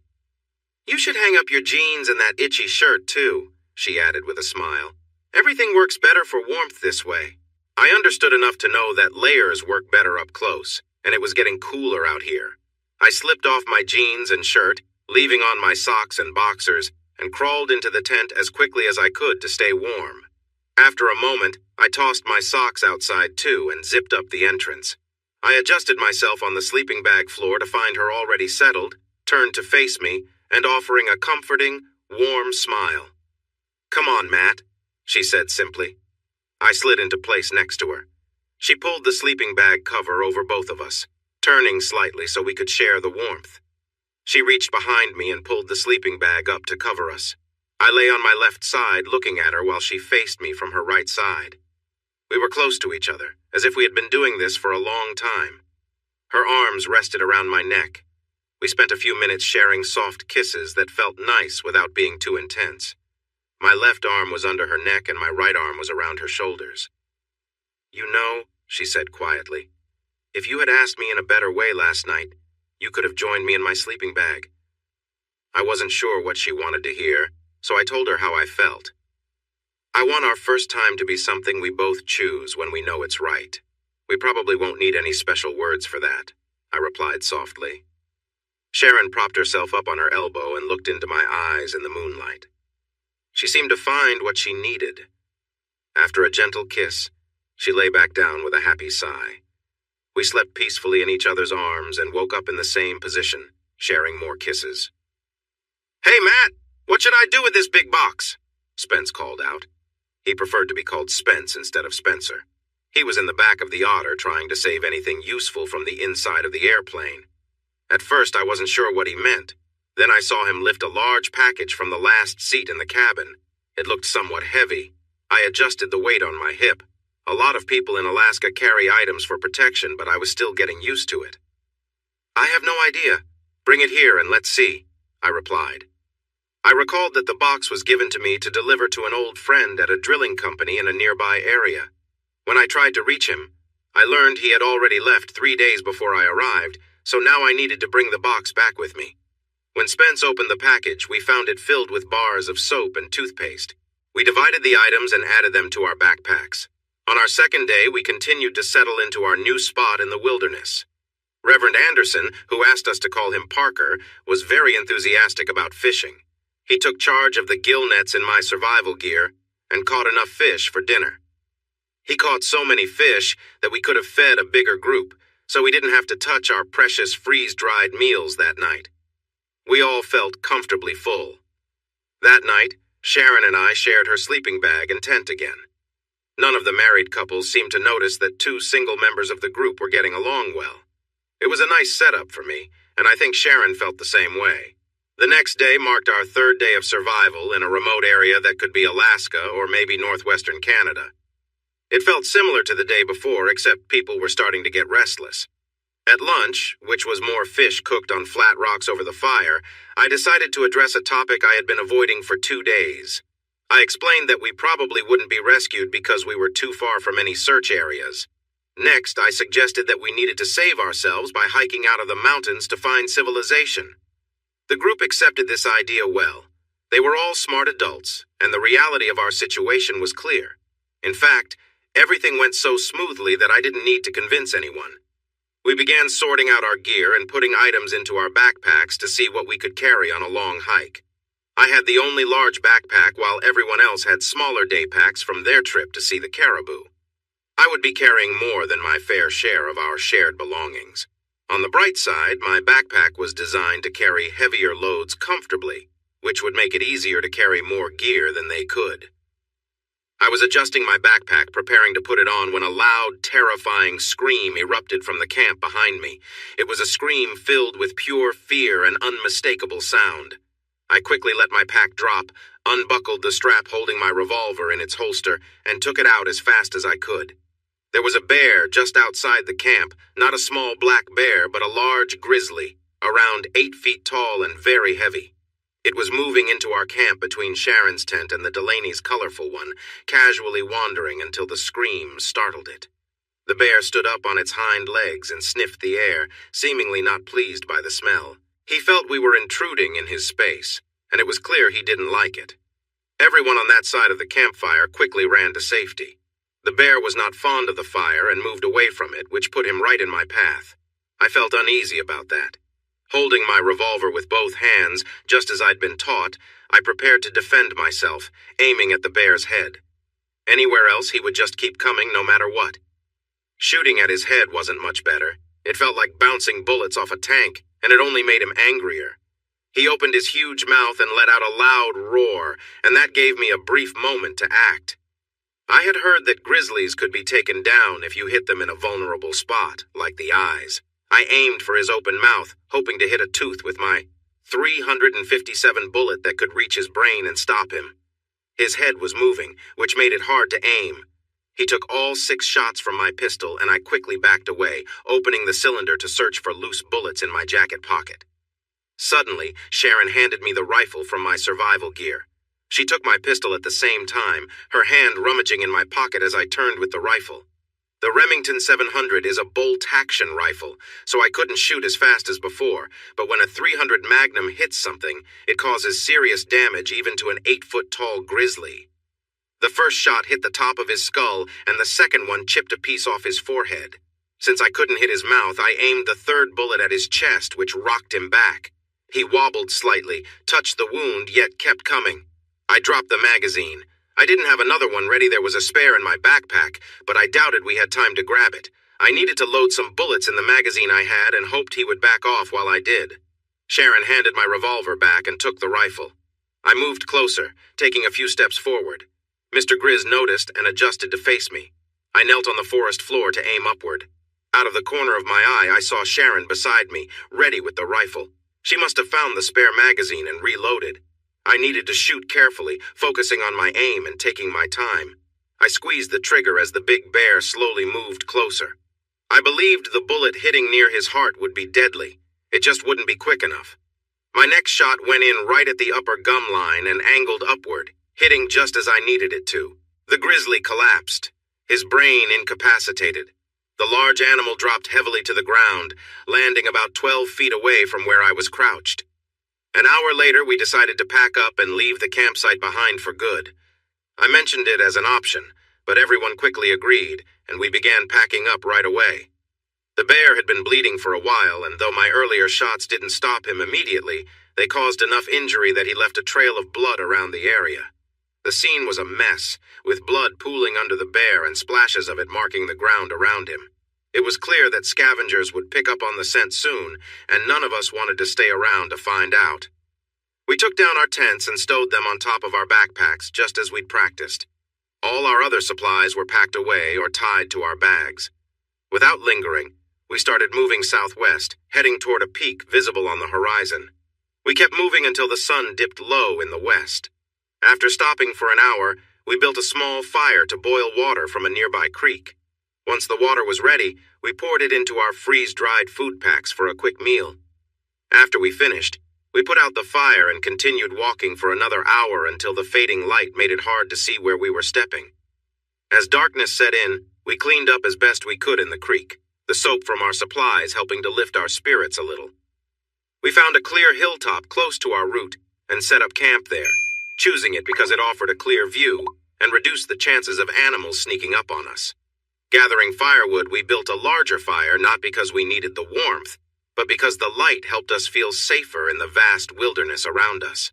"You should hang up your jeans and that itchy shirt, too," she added with a smile. "Everything works better for warmth this way." I understood enough to know that layers work better up close, and it was getting cooler out here. I slipped off my jeans and shirt, leaving on my socks and boxers, and crawled into the tent as quickly as I could to stay warm. After a moment, I tossed my socks outside too and zipped up the entrance. I adjusted myself on the sleeping bag floor to find her already settled, turned to face me, and offering a comforting, warm smile. "Come on, Matt," she said simply. I slid into place next to her. She pulled the sleeping bag cover over both of us, turning slightly so we could share the warmth. She reached behind me and pulled the sleeping bag up to cover us. I lay on my left side looking at her while she faced me from her right side. We were close to each other, as if we had been doing this for a long time. Her arms rested around my neck. We spent a few minutes sharing soft kisses that felt nice without being too intense. My left arm was under her neck and my right arm was around her shoulders. "You know," she said quietly, "if you had asked me in a better way last night, you could have joined me in my sleeping bag." I wasn't sure what she wanted to hear, so I told her how I felt. "I want our first time to be something we both choose when we know it's right. We probably won't need any special words for that," I replied softly. Sharon propped herself up on her elbow and looked into my eyes in the moonlight. She seemed to find what she needed. After a gentle kiss, she lay back down with a happy sigh. We slept peacefully in each other's arms and woke up in the same position, sharing more kisses. "Hey, Matt, what should I do with this big box?" Spence called out. He preferred to be called Spence instead of Spencer. He was in the back of the Otter trying to save anything useful from the inside of the airplane. At first, I wasn't sure what he meant. Then I saw him lift a large package from the last seat in the cabin. It looked somewhat heavy. I adjusted the weight on my hip. A lot of people in Alaska carry items for protection, but I was still getting used to it. "I have no idea. Bring it here and let's see," I replied. I recalled that the box was given to me to deliver to an old friend at a drilling company in a nearby area. When I tried to reach him, I learned he had already left 3 days before I arrived, so now I needed to bring the box back with me. When Spence opened the package, we found it filled with bars of soap and toothpaste. We divided the items and added them to our backpacks. On our second day, we continued to settle into our new spot in the wilderness. Reverend Anderson, who asked us to call him Parker, was very enthusiastic about fishing. He took charge of the gill nets in my survival gear and caught enough fish for dinner. He caught so many fish that we could have fed a bigger group, so we didn't have to touch our precious freeze-dried meals that night. We all felt comfortably full. That night, Sharon and I shared her sleeping bag and tent again. None of the married couples seemed to notice that 2 single members of the group were getting along well. It was a nice setup for me, and I think Sharon felt the same way. The next day marked our 3rd day of survival in a remote area that could be Alaska or maybe northwestern Canada. It felt similar to the day before, except people were starting to get restless. At lunch, which was more fish cooked on flat rocks over the fire, I decided to address a topic I had been avoiding for 2 days. I explained that we probably wouldn't be rescued because we were too far from any search areas. Next, I suggested that we needed to save ourselves by hiking out of the mountains to find civilization. The group accepted this idea well. They were all smart adults, and the reality of our situation was clear. In fact, everything went so smoothly that I didn't need to convince anyone. We began sorting out our gear and putting items into our backpacks to see what we could carry on a long hike. I had the only large backpack while everyone else had smaller day packs from their trip to see the caribou. I would be carrying more than my fair share of our shared belongings. On the bright side, my backpack was designed to carry heavier loads comfortably, which would make it easier to carry more gear than they could. I was adjusting my backpack, preparing to put it on, when a loud, terrifying scream erupted from the camp behind me. It was a scream filled with pure fear and unmistakable sound. I quickly let my pack drop, unbuckled the strap holding my revolver in its holster, and took it out as fast as I could. There was a bear just outside the camp, not a small black bear, but a large grizzly, around 8 feet tall and very heavy. It was moving into our camp between Sharon's tent and the Delaney's colorful one, casually wandering until the scream startled it. The bear stood up on its hind legs and sniffed the air, seemingly not pleased by the smell. He felt we were intruding in his space, and it was clear he didn't like it. Everyone on that side of the campfire quickly ran to safety. The bear was not fond of the fire and moved away from it, which put him right in my path. I felt uneasy about that. Holding my revolver with both hands, just as I'd been taught, I prepared to defend myself, aiming at the bear's head. Anywhere else, he would just keep coming no matter what. Shooting at his head wasn't much better. It felt like bouncing bullets off a tank, and it only made him angrier. He opened his huge mouth and let out a loud roar, and that gave me a brief moment to act. I had heard that grizzlies could be taken down if you hit them in a vulnerable spot, like the eyes. I aimed for his open mouth, hoping to hit a tooth with my .357 bullet that could reach his brain and stop him. His head was moving, which made it hard to aim. He took all 6 shots from my pistol, and I quickly backed away, opening the cylinder to search for loose bullets in my jacket pocket. Suddenly, Sharon handed me the rifle from my survival gear. She took my pistol at the same time, her hand rummaging in my pocket as I turned with the rifle. The Remington 700 is a bolt-action rifle, so I couldn't shoot as fast as before, but when a .300 Magnum hits something, it causes serious damage even to an 8-foot-tall grizzly. The first shot hit the top of his skull, and the second one chipped a piece off his forehead. Since I couldn't hit his mouth, I aimed the third bullet at his chest, which rocked him back. He wobbled slightly, touched the wound, yet kept coming. I dropped the magazine. I didn't have another one ready. There was a spare in my backpack, but I doubted we had time to grab it. I needed to load some bullets in the magazine I had and hoped he would back off while I did. Sharon handed my revolver back and took the rifle. I moved closer, taking a few steps forward. Mr. Grizz noticed and adjusted to face me. I knelt on the forest floor to aim upward. Out of the corner of my eye, I saw Sharon beside me, ready with the rifle. She must have found the spare magazine and reloaded. I needed to shoot carefully, focusing on my aim and taking my time. I squeezed the trigger as the big bear slowly moved closer. I believed the bullet hitting near his heart would be deadly. It just wouldn't be quick enough. My next shot went in right at the upper gum line and angled upward, hitting just as I needed it to. The grizzly collapsed, his brain incapacitated. The large animal dropped heavily to the ground, landing about 12 feet away from where I was crouched. An hour later, we decided to pack up and leave the campsite behind for good. I mentioned it as an option, but everyone quickly agreed, and we began packing up right away. The bear had been bleeding for a while, and though my earlier shots didn't stop him immediately, they caused enough injury that he left a trail of blood around the area. The scene was a mess, with blood pooling under the bear and splashes of it marking the ground around him. It was clear that scavengers would pick up on the scent soon, and none of us wanted to stay around to find out. We took down our tents and stowed them on top of our backpacks, just as we'd practiced. All our other supplies were packed away or tied to our bags. Without lingering, we started moving southwest, heading toward a peak visible on the horizon. We kept moving until the sun dipped low in the west. After stopping for an hour, we built a small fire to boil water from a nearby creek. Once the water was ready, we poured it into our freeze-dried food packs for a quick meal. After we finished, we put out the fire and continued walking for another hour until the fading light made it hard to see where we were stepping. As darkness set in, we cleaned up as best we could in the creek, the soap from our supplies helping to lift our spirits a little. We found a clear hilltop close to our route and set up camp there, choosing it because it offered a clear view and reduced the chances of animals sneaking up on us. Gathering firewood, we built a larger fire not because we needed the warmth, but because the light helped us feel safer in the vast wilderness around us.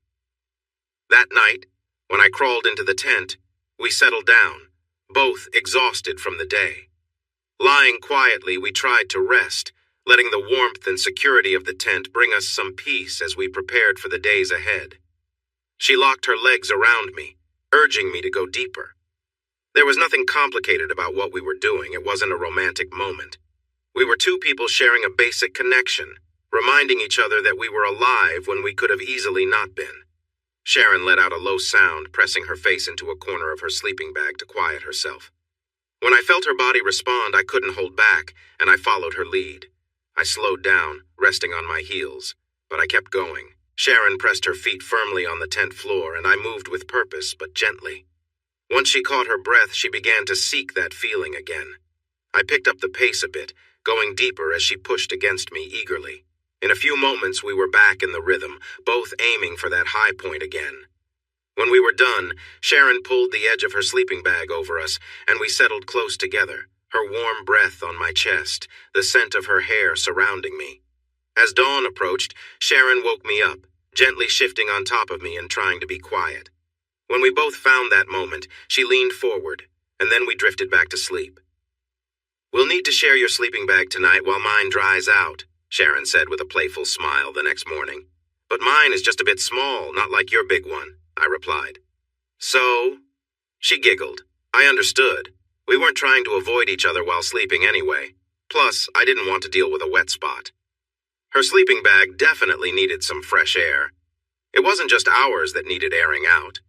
That night, when I crawled into the tent, we settled down, both exhausted from the day. Lying quietly, we tried to rest, letting the warmth and security of the tent bring us some peace as we prepared for the days ahead. She locked her legs around me, urging me to go deeper. There was nothing complicated about what we were doing. It wasn't a romantic moment. We were two people sharing a basic connection, reminding each other that we were alive when we could have easily not been. Sharon let out a low sound, pressing her face into a corner of her sleeping bag to quiet herself. When I felt her body respond, I couldn't hold back, and I followed her lead. I slowed down, resting on my heels, but I kept going. Sharon pressed her feet firmly on the tent floor, and I moved with purpose, but gently. Once she caught her breath, she began to seek that feeling again. I picked up the pace a bit, going deeper as she pushed against me eagerly. In a few moments, we were back in the rhythm, both aiming for that high point again. When we were done, Sharon pulled the edge of her sleeping bag over us, and we settled close together, her warm breath on my chest, the scent of her hair surrounding me. As dawn approached, Sharon woke me up, gently shifting on top of me and trying to be quiet. When we both found that moment, she leaned forward, and then we drifted back to sleep. "We'll need to share your sleeping bag tonight while mine dries out," Sharon said with a playful smile the next morning. "But mine is just a bit small, not like your big one," I replied. "So?" She giggled. I understood. We weren't trying to avoid each other while sleeping anyway. Plus, I didn't want to deal with a wet spot. Her sleeping bag definitely needed some fresh air. It wasn't just ours that needed airing out.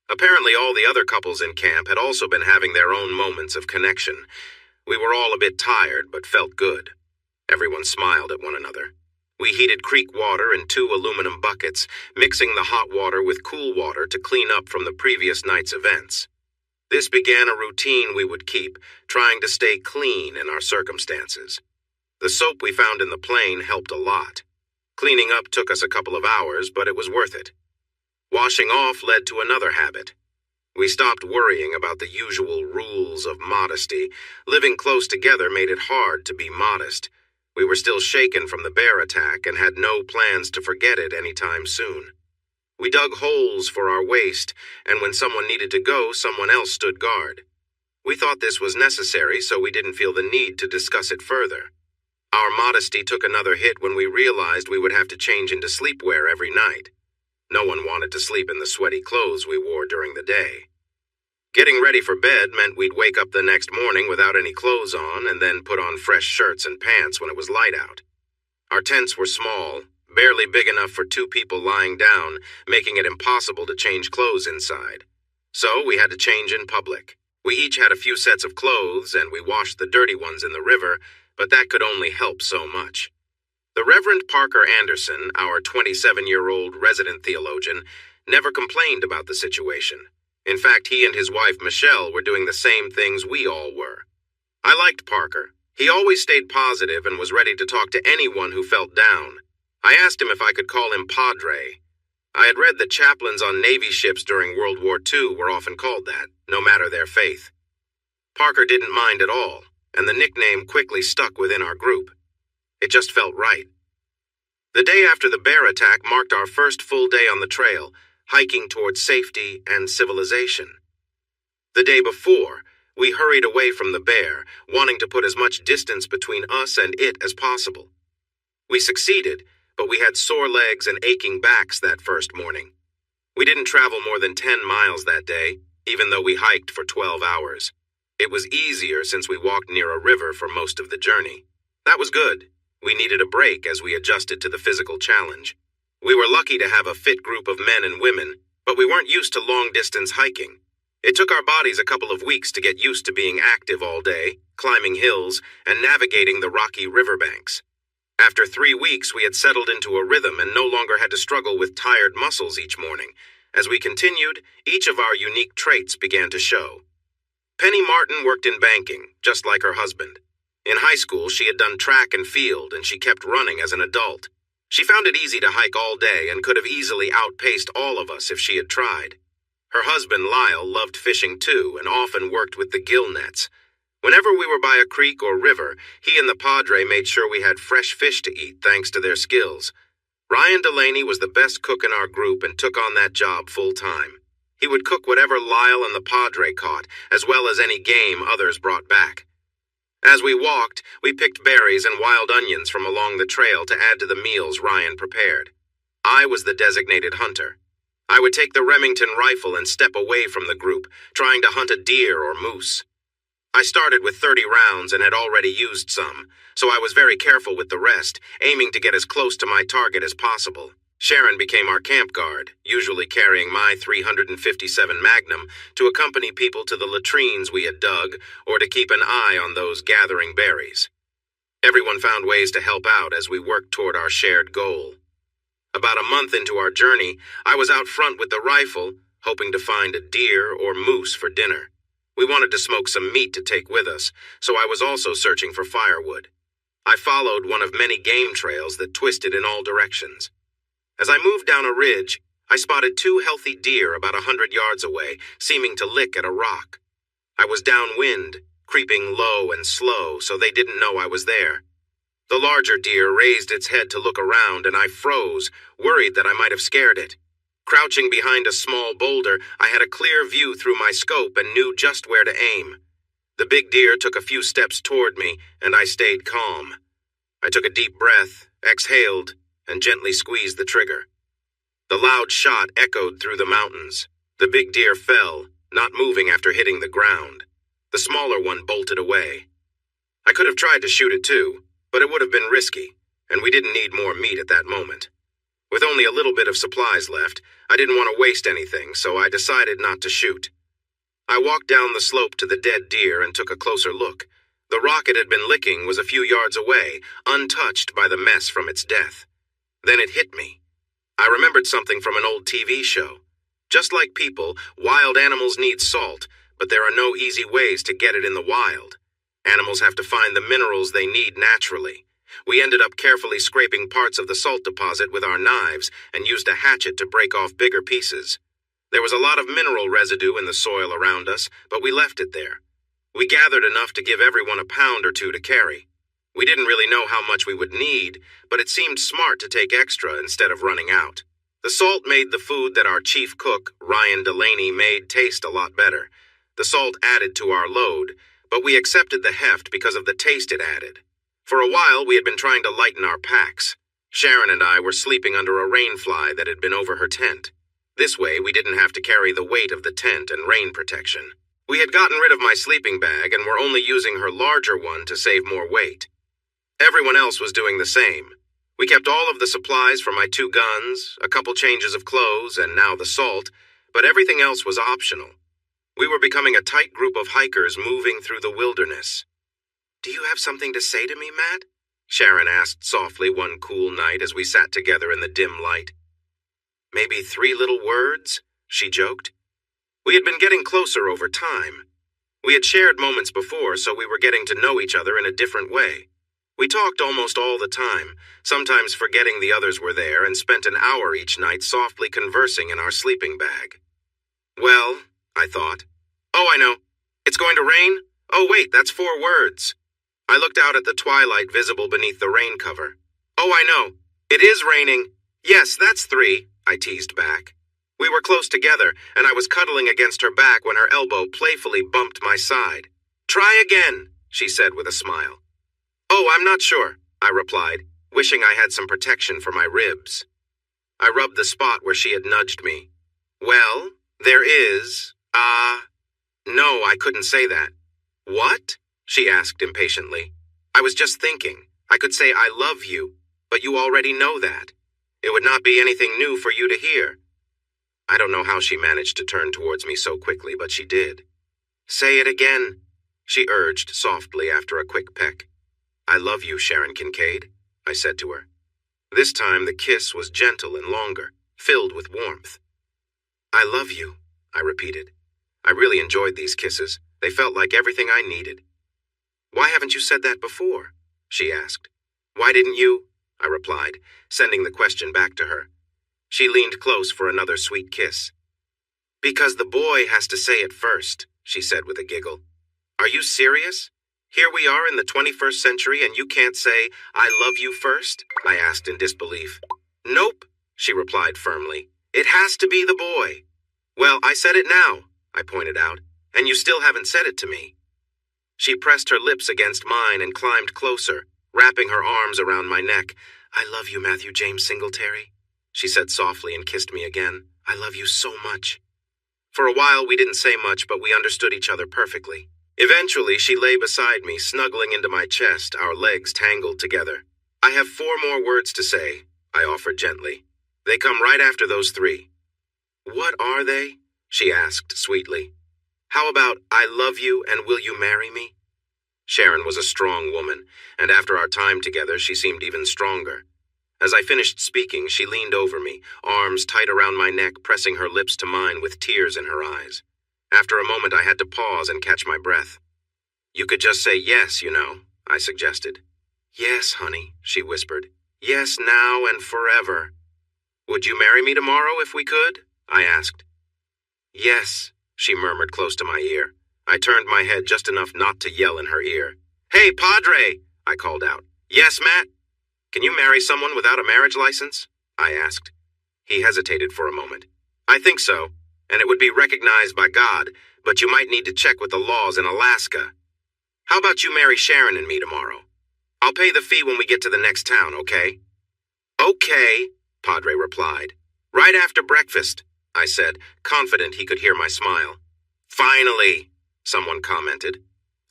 Apparently, all the other couples in camp had also been having their own moments of connection. We were all a bit tired, but felt good. Everyone smiled at one another. We heated creek water in 2 aluminum buckets, mixing the hot water with cool water to clean up from the previous night's events. This began a routine we would keep, trying to stay clean in our circumstances. The soap we found in the plane helped a lot. Cleaning up took us a couple of hours, but it was worth it. Washing off led to another habit. We stopped worrying about the usual rules of modesty. Living close together made it hard to be modest. We were still shaken from the bear attack and had no plans to forget it anytime soon. We dug holes for our waste, and when someone needed to go, someone else stood guard. We thought this was necessary, so we didn't feel the need to discuss it further. Our modesty took another hit when we realized we would have to change into sleepwear every night. No one wanted to sleep in the sweaty clothes we wore during the day. Getting ready for bed meant we'd wake up the next morning without any clothes on and then put on fresh shirts and pants when it was light out. Our tents were small, barely big enough for 2 people lying down, making it impossible to change clothes inside. So we had to change in public. We each had a few sets of clothes, and we washed the dirty ones in the river, but that could only help so much. The Reverend Parker Anderson, our 27-year-old resident theologian, never complained about the situation. In fact, he and his wife Michelle were doing the same things we all were. I liked Parker. He always stayed positive and was ready to talk to anyone who felt down. I asked him if I could call him Padre. I had read that chaplains on Navy ships during World War II were often called that, no matter their faith. Parker didn't mind at all, and the nickname quickly stuck within our group. It just felt right. The day after the bear attack marked our first full day on the trail, hiking towards safety and civilization. The day before, we hurried away from the bear, wanting to put as much distance between us and it as possible. We succeeded, but we had sore legs and aching backs that first morning. We didn't travel more than 10 miles that day, even though we hiked for 12 hours. It was easier since we walked near a river for most of the journey. That was good. We needed a break as we adjusted to the physical challenge. We were lucky to have a fit group of men and women, but we weren't used to long-distance hiking. It took our bodies a couple of weeks to get used to being active all day, climbing hills, and navigating the rocky riverbanks. After 3 weeks, we had settled into a rhythm and no longer had to struggle with tired muscles each morning. As we continued, each of our unique traits began to show. Penny Martin worked in banking, just like her husband. In high school, she had done track and field, and she kept running as an adult. She found it easy to hike all day and could have easily outpaced all of us if she had tried. Her husband, Lyle, loved fishing too and often worked with the gill nets. Whenever we were by a creek or river, he and the Padre made sure we had fresh fish to eat thanks to their skills. Ryan Delaney was the best cook in our group and took on that job full time. He would cook whatever Lyle and the Padre caught, as well as any game others brought back. As we walked, we picked berries and wild onions from along the trail to add to the meals Ryan prepared. I was the designated hunter. I would take the Remington rifle and step away from the group, trying to hunt a deer or moose. I started with 30 rounds and had already used some, so I was very careful with the rest, aiming to get as close to my target as possible. Sharon became our camp guard, usually carrying my .357 Magnum to accompany people to the latrines we had dug or to keep an eye on those gathering berries. Everyone found ways to help out as we worked toward our shared goal. About a month into our journey, I was out front with the rifle, hoping to find a deer or moose for dinner. We wanted to smoke some meat to take with us, so I was also searching for firewood. I followed one of many game trails that twisted in all directions. As I moved down a ridge, I spotted 2 healthy deer about 100 yards away, seeming to lick at a rock. I was downwind, creeping low and slow so they didn't know I was there. The larger deer raised its head to look around, and I froze, worried that I might have scared it. Crouching behind a small boulder, I had a clear view through my scope and knew just where to aim. The big deer took a few steps toward me, and I stayed calm. I took a deep breath, exhaled, and gently squeezed the trigger. The loud shot echoed through the mountains. The big deer fell, not moving after hitting the ground. The smaller one bolted away. I could have tried to shoot it too, but it would have been risky, and we didn't need more meat at that moment. With only a little bit of supplies left, I didn't want to waste anything, so I decided not to shoot. I walked down the slope to the dead deer and took a closer look. The rock it had been licking was a few yards away, untouched by the mess from its death. Then it hit me. I remembered something from an old TV show. Just like people, wild animals need salt, but there are no easy ways to get it in the wild. Animals have to find the minerals they need naturally. We ended up carefully scraping parts of the salt deposit with our knives and used a hatchet to break off bigger pieces. There was a lot of mineral residue in the soil around us, but we left it there. We gathered enough to give everyone a pound or 2 to carry. We didn't really know how much we would need, but it seemed smart to take extra instead of running out. The salt made the food that our chief cook, Ryan Delaney, made taste a lot better. The salt added to our load, but we accepted the heft because of the taste it added. For a while, we had been trying to lighten our packs. Sharon and I were sleeping under a rain fly that had been over her tent. This way, we didn't have to carry the weight of the tent and rain protection. We had gotten rid of my sleeping bag and were only using her larger one to save more weight. Everyone else was doing the same. We kept all of the supplies for my 2 guns, a couple changes of clothes, and now the salt, but everything else was optional. We were becoming a tight group of hikers moving through the wilderness. "Do you have something to say to me, Matt?" Sharon asked softly one cool night as we sat together in the dim light. "Maybe 3 little words?" she joked. We had been getting closer over time. We had shared moments before, so we were getting to know each other in a different way. We talked almost all the time, sometimes forgetting the others were there, and spent an hour each night softly conversing in our sleeping bag. Well, I thought. Oh, I know. It's going to rain? Oh, wait, that's 4 words. I looked out at the twilight visible beneath the rain cover. Oh, I know. It is raining. Yes, that's 3, I teased back. We were close together, and I was cuddling against her back when her elbow playfully bumped my side. Try again, she said with a smile. Oh, I'm not sure, I replied, wishing I had some protection for my ribs. I rubbed the spot where she had nudged me. Well, there is, no, I couldn't say that. What? She asked impatiently. I was just thinking. I could say I love you, but you already know that. It would not be anything new for you to hear. I don't know how she managed to turn towards me so quickly, but she did. Say it again, she urged softly after a quick peck. I love you, Sharon Kincaid, I said to her. This time the kiss was gentle and longer, filled with warmth. I love you, I repeated. I really enjoyed these kisses. They felt like everything I needed. Why haven't you said that before? She asked. Why didn't you? I replied, sending the question back to her. She leaned close for another sweet kiss. Because the boy has to say it first, she said with a giggle. Are you serious? Here we are in the 21st century and you can't say, I love you first? I asked in disbelief. Nope, she replied firmly. It has to be the boy. Well, I said it now, I pointed out, and you still haven't said it to me. She pressed her lips against mine and climbed closer, wrapping her arms around my neck. I love you, Matthew James Singletary, she said softly and kissed me again. I love you so much. For a while we didn't say much, but we understood each other perfectly. Eventually she lay beside me, snuggling into my chest, our legs tangled together. I have 4 more words to say, I offered gently. They come right after those 3. What are they? She asked sweetly. How about I love you and will you marry me? Sharon was a strong woman, and after our time together she seemed even stronger. As I finished speaking, she leaned over me, arms tight around my neck, pressing her lips to mine with tears in her eyes. After a moment I had to pause and catch my breath. You could just say yes, you know, I suggested. Yes, honey, she whispered. Yes, now and forever. Would you marry me tomorrow if we could? I asked. Yes, she murmured close to my ear. I turned my head just enough not to yell in her ear. Hey, Padre, I called out. Yes, Matt? Can you marry someone without a marriage license? I asked. He hesitated for a moment. I think so, and it would be recognized by God, but you might need to check with the laws in Alaska. How about you marry Sharon and me tomorrow? I'll pay the fee when we get to the next town, okay? Okay, Padre replied. Right after breakfast, I said, confident he could hear my smile. Finally, someone commented.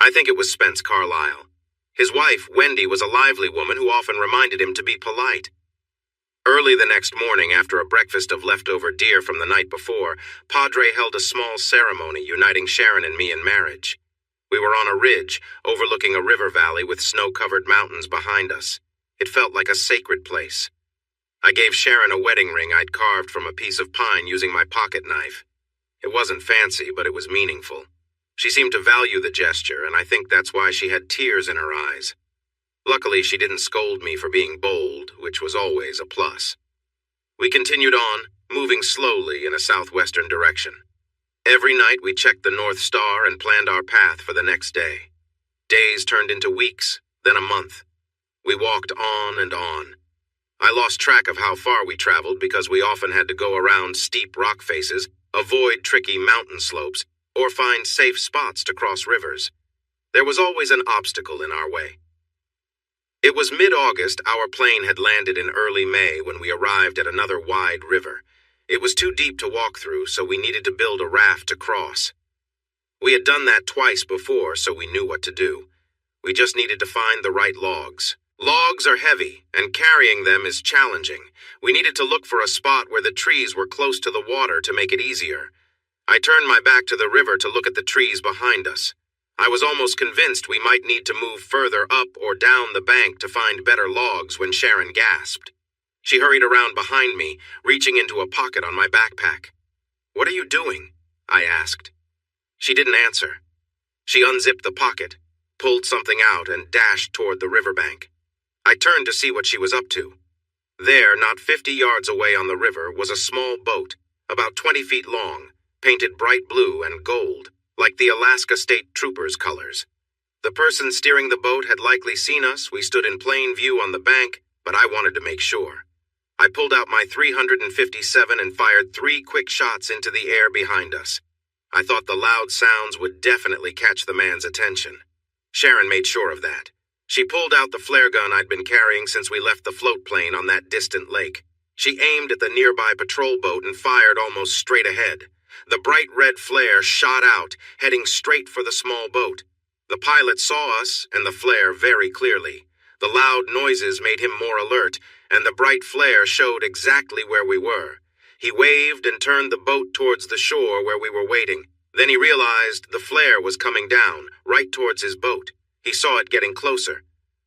I think it was Spence Carlyle. His wife, Wendy, was a lively woman who often reminded him to be polite. Early the next morning, after a breakfast of leftover deer from the night before, Padre held a small ceremony uniting Sharon and me in marriage. We were on a ridge, overlooking a river valley with snow-covered mountains behind us. It felt like a sacred place. I gave Sharon a wedding ring I'd carved from a piece of pine using my pocket knife. It wasn't fancy, but it was meaningful. She seemed to value the gesture, and I think that's why she had tears in her eyes. Luckily, she didn't scold me for being bold, which was always a plus. We continued on, moving slowly in a southwestern direction. Every night we checked the North Star and planned our path for the next day. Days turned into weeks, then a month. We walked on and on. I lost track of how far we traveled because we often had to go around steep rock faces, avoid tricky mountain slopes, or find safe spots to cross rivers. There was always an obstacle in our way. It was mid-August. Our plane had landed in early May when we arrived at another wide river. It was too deep to walk through, so we needed to build a raft to cross. We had done that twice before, so we knew what to do. We just needed to find the right logs. Logs are heavy, and carrying them is challenging. We needed to look for a spot where the trees were close to the water to make it easier. I turned my back to the river to look at the trees behind us. I was almost convinced we might need to move further up or down the bank to find better logs when Sharon gasped. She hurried around behind me, reaching into a pocket on my backpack. What are you doing? I asked. She didn't answer. She unzipped the pocket, pulled something out, and dashed toward the riverbank. I turned to see what she was up to. There, not 50 yards away on the river, was a small boat, about 20 feet long, painted bright blue and gold, like the Alaska State Troopers' colors. The person steering the boat had likely seen us. We stood in plain view on the bank, but I wanted to make sure. I pulled out my .357 and fired 3 quick shots into the air behind us. I thought the loud sounds would definitely catch the man's attention. Sharon made sure of that. She pulled out the flare gun I'd been carrying since we left the float plane on that distant lake. She aimed at the nearby patrol boat and fired almost straight ahead. The bright red flare shot out, heading straight for the small boat. The pilot saw us and the flare very clearly. The loud noises made him more alert, and the bright flare showed exactly where we were. He waved and turned the boat towards the shore where we were waiting. Then he realized the flare was coming down, right towards his boat. He saw it getting closer.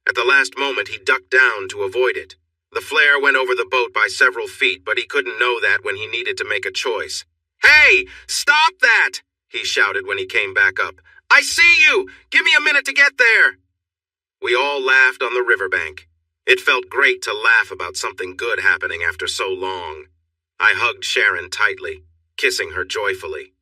At the last moment, he ducked down to avoid it. The flare went over the boat by several feet, but he couldn't know that when he needed to make a choice. "Hey, stop that!" he shouted when he came back up. "I see you! Give me a minute to get there!" We all laughed on the riverbank. It felt great to laugh about something good happening after so long. I hugged Sharon tightly, kissing her joyfully.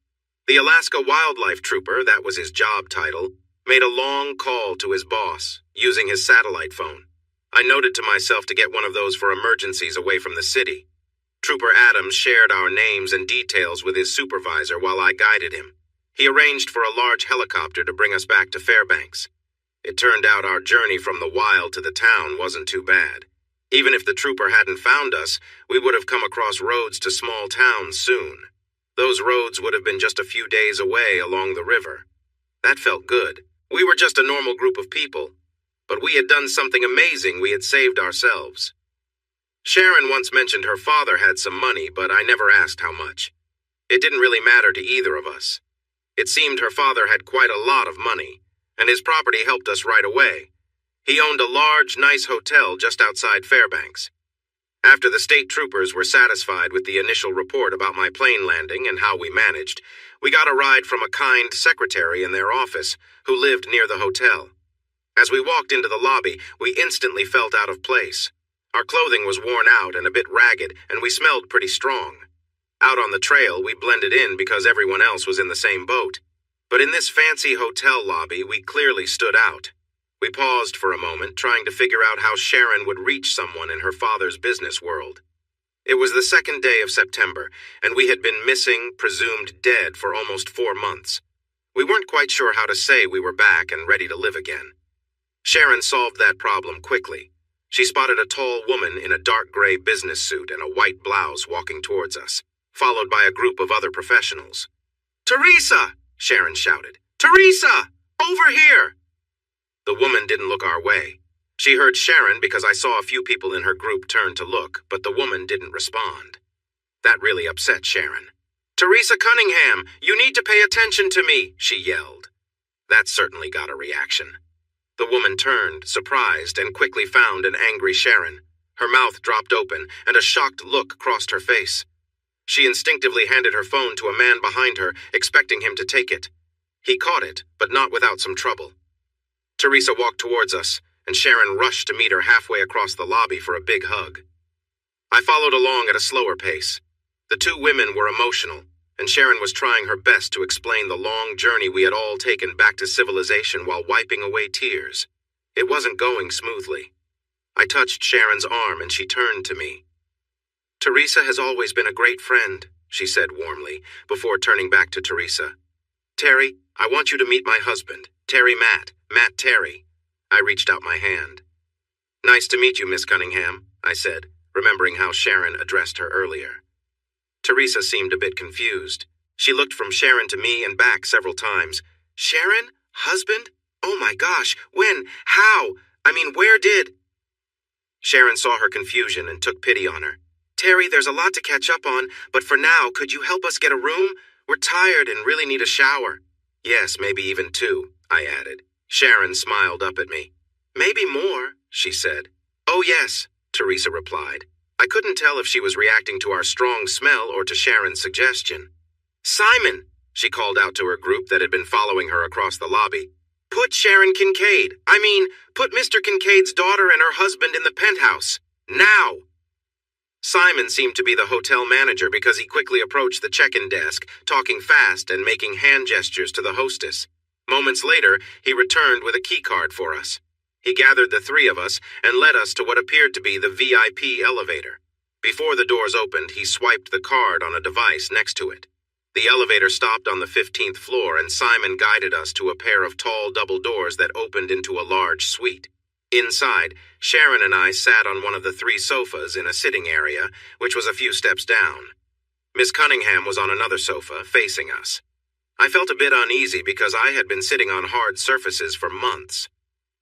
The Alaska Wildlife Trooper, that was his job title, made a long call to his boss, using his satellite phone. I noted to myself to get one of those for emergencies away from the city. Trooper Adams shared our names and details with his supervisor while I guided him. He arranged for a large helicopter to bring us back to Fairbanks. It turned out our journey from the wild to the town wasn't too bad. Even if the trooper hadn't found us, we would have come across roads to small towns soon. Those roads would have been just a few days away along the river. That felt good. We were just a normal group of people. But we had done something amazing. We had saved ourselves. Sharon once mentioned her father had some money, but I never asked how much. It didn't really matter to either of us. It seemed her father had quite a lot of money, and his property helped us right away. He owned a large, nice hotel just outside Fairbanks. After the state troopers were satisfied with the initial report about my plane landing and how we managed, we got a ride from a kind secretary in their office who lived near the hotel. As we walked into the lobby, we instantly felt out of place. Our clothing was worn out and a bit ragged, and we smelled pretty strong. Out on the trail, we blended in because everyone else was in the same boat. But in this fancy hotel lobby, we clearly stood out. We paused for a moment, trying to figure out how Sharon would reach someone in her father's business world. It was the second day of September, and we had been missing, presumed dead, for almost 4 months. We weren't quite sure how to say we were back and ready to live again. Sharon solved that problem quickly. She spotted a tall woman in a dark gray business suit and a white blouse walking towards us, followed by a group of other professionals. "Teresa!" Sharon shouted. "Teresa! Over here!" The woman didn't look our way. She heard Sharon because I saw a few people in her group turn to look, but the woman didn't respond. That really upset Sharon. "Teresa Cunningham, you need to pay attention to me," she yelled. That certainly got a reaction. The woman turned, surprised, and quickly found an angry Sharon. Her mouth dropped open, and a shocked look crossed her face. She instinctively handed her phone to a man behind her, expecting him to take it. He caught it, but not without some trouble. Teresa walked towards us, and Sharon rushed to meet her halfway across the lobby for a big hug. I followed along at a slower pace. The two women were emotional, and Sharon was trying her best to explain the long journey we had all taken back to civilization while wiping away tears. It wasn't going smoothly. I touched Sharon's arm, and she turned to me. "Teresa has always been a great friend," she said warmly, before turning back to Teresa. "Terry, I want you to meet my husband, Terry Matt Terry." I reached out my hand. "Nice to meet you, Miss Cunningham," I said, remembering how Sharon addressed her earlier. Teresa seemed a bit confused. She looked from Sharon to me and back several times. "Sharon? Husband? Oh my gosh, when? How? I mean, where did—" Sharon saw her confusion and took pity on her. "Terry, there's a lot to catch up on, but for now, could you help us get a room? We're tired and really need a shower." "Yes, maybe even 2, I added. Sharon smiled up at me. "Maybe more," she said. "Oh yes," Teresa replied. I couldn't tell if she was reacting to our strong smell or to Sharon's suggestion. "Simon," she called out to her group that had been following her across the lobby. "Put Sharon Kincaid, put Mr. Kincaid's daughter and her husband in the penthouse. Now!" Simon seemed to be the hotel manager because he quickly approached the check-in desk, talking fast and making hand gestures to the hostess. Moments later, he returned with a key card for us. He gathered the 3 of us and led us to what appeared to be the VIP elevator. Before the doors opened, he swiped the card on a device next to it. The elevator stopped on the 15th floor, and Simon guided us to a pair of tall double doors that opened into a large suite. Inside, Sharon and I sat on one of the 3 sofas in a sitting area, which was a few steps down. Miss Cunningham was on another sofa, facing us. I felt a bit uneasy because I had been sitting on hard surfaces for months.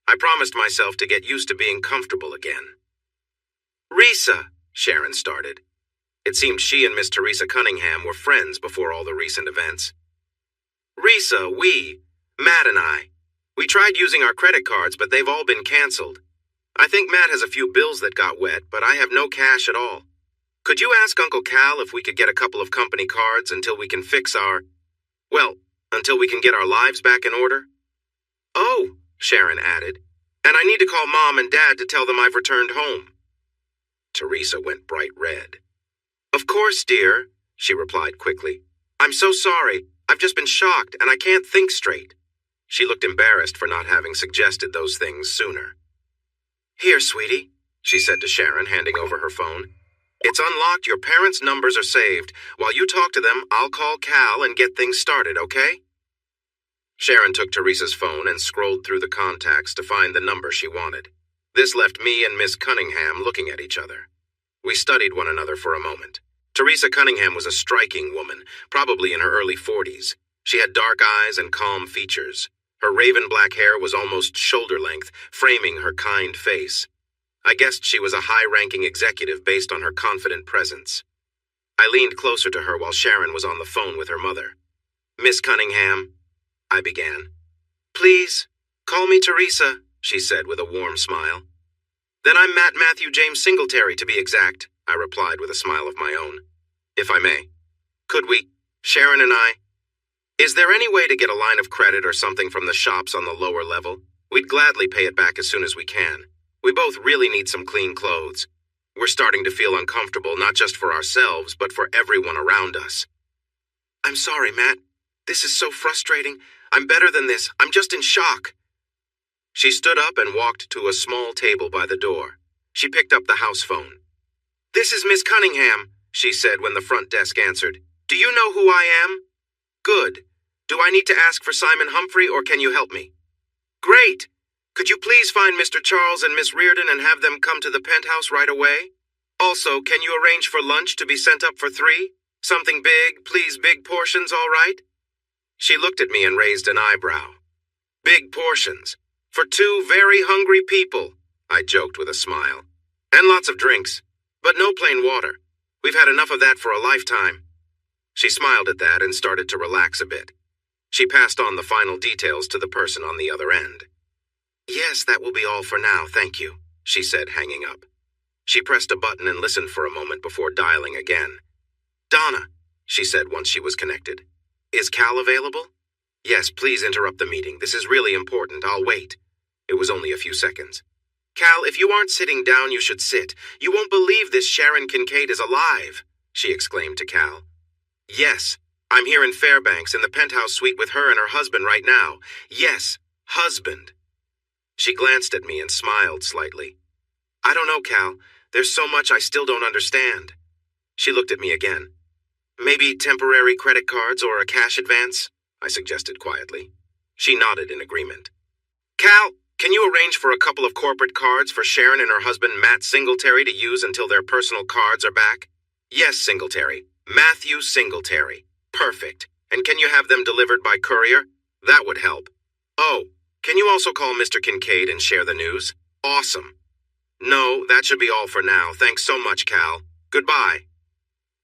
I promised myself to get used to being comfortable again. "Risa," Sharon started. It seemed she and Miss Teresa Cunningham were friends before all the recent events. "Risa, Matt and I, we tried using our credit cards, but they've all been canceled. I think Matt has a few bills that got wet, but I have no cash at all. Could you ask Uncle Cal if we could get a couple of company cards until we can until we can get our lives back in order?" "Oh," Sharon added, "and I need to call Mom and Dad to tell them I've returned home." Teresa went bright red. "Of course, dear," she replied quickly. "I'm so sorry. I've just been shocked, and I can't think straight." She looked embarrassed for not having suggested those things sooner. "Here, sweetie," she said to Sharon, handing over her phone. It's unlocked. Your parents' numbers are saved. While you talk to them, I'll call Cal and get things started, okay? Sharon took Teresa's phone and scrolled through the contacts to find the number she wanted. This left me and Miss Cunningham looking at each other. We studied one another for a moment. Teresa Cunningham was a striking woman, probably in her early 40s. She had dark eyes and calm features. Her raven black hair was almost shoulder-length, framing her kind face. I guessed she was a high-ranking executive based on her confident presence. I leaned closer to her while Sharon was on the phone with her mother. "Miss Cunningham," I began. "Please, call me Teresa," she said with a warm smile. "Then I'm Matt Matthew James Singletary, to be exact," I replied with a smile of my own. "If I may. Could we, Sharon and I? Is there any way to get a line of credit or something from the shops on the lower level? We'd gladly pay it back as soon as we can. We both really need some clean clothes. We're starting to feel uncomfortable, not just for ourselves, but for everyone around us." "I'm sorry, Matt. This is so frustrating. I'm better than this. I'm just in shock." She stood up and walked to a small table by the door. She picked up the house phone. "This is Miss Cunningham," she said when the front desk answered. "Do you know who I am?" "Good. Do I need to ask for Simon Humphrey, or can you help me?" "Great. Could you please find Mr. Charles and Miss Reardon and have them come to the penthouse right away? Also, can you arrange for lunch to be sent up for 3? Something big, please, big portions, all right?" She looked at me and raised an eyebrow. "Big portions? For 2 very hungry people," I joked with a smile. "And lots of drinks. But no plain water. We've had enough of that for a lifetime." She smiled at that and started to relax a bit. She passed on the final details to the person on the other end. "Yes, that will be all for now, thank you," she said, hanging up. She pressed a button and listened for a moment before dialing again. "Donna," she said once she was connected. "Is Cal available?" "Yes, please interrupt the meeting. This is really important. I'll wait." It was only a few seconds. "Cal, if you aren't sitting down, you should sit. You won't believe this Sharon Kincaid is alive," she exclaimed to Cal. "Yes, I'm here in Fairbanks in the penthouse suite with her and her husband right now. Yes, husband." She glanced at me and smiled slightly. "I don't know, Cal. There's so much I still don't understand." She looked at me again. "Maybe temporary credit cards or a cash advance?" I suggested quietly. She nodded in agreement. "Cal, can you arrange for a couple of corporate cards for Sharon and her husband Matt Singletary to use until their personal cards are back?" "Yes, Singletary. Matthew Singletary. Perfect. And can you have them delivered by courier? That would help. Oh, can you also call Mr. Kincaid and share the news? Awesome. No, that should be all for now. Thanks so much, Cal. Goodbye."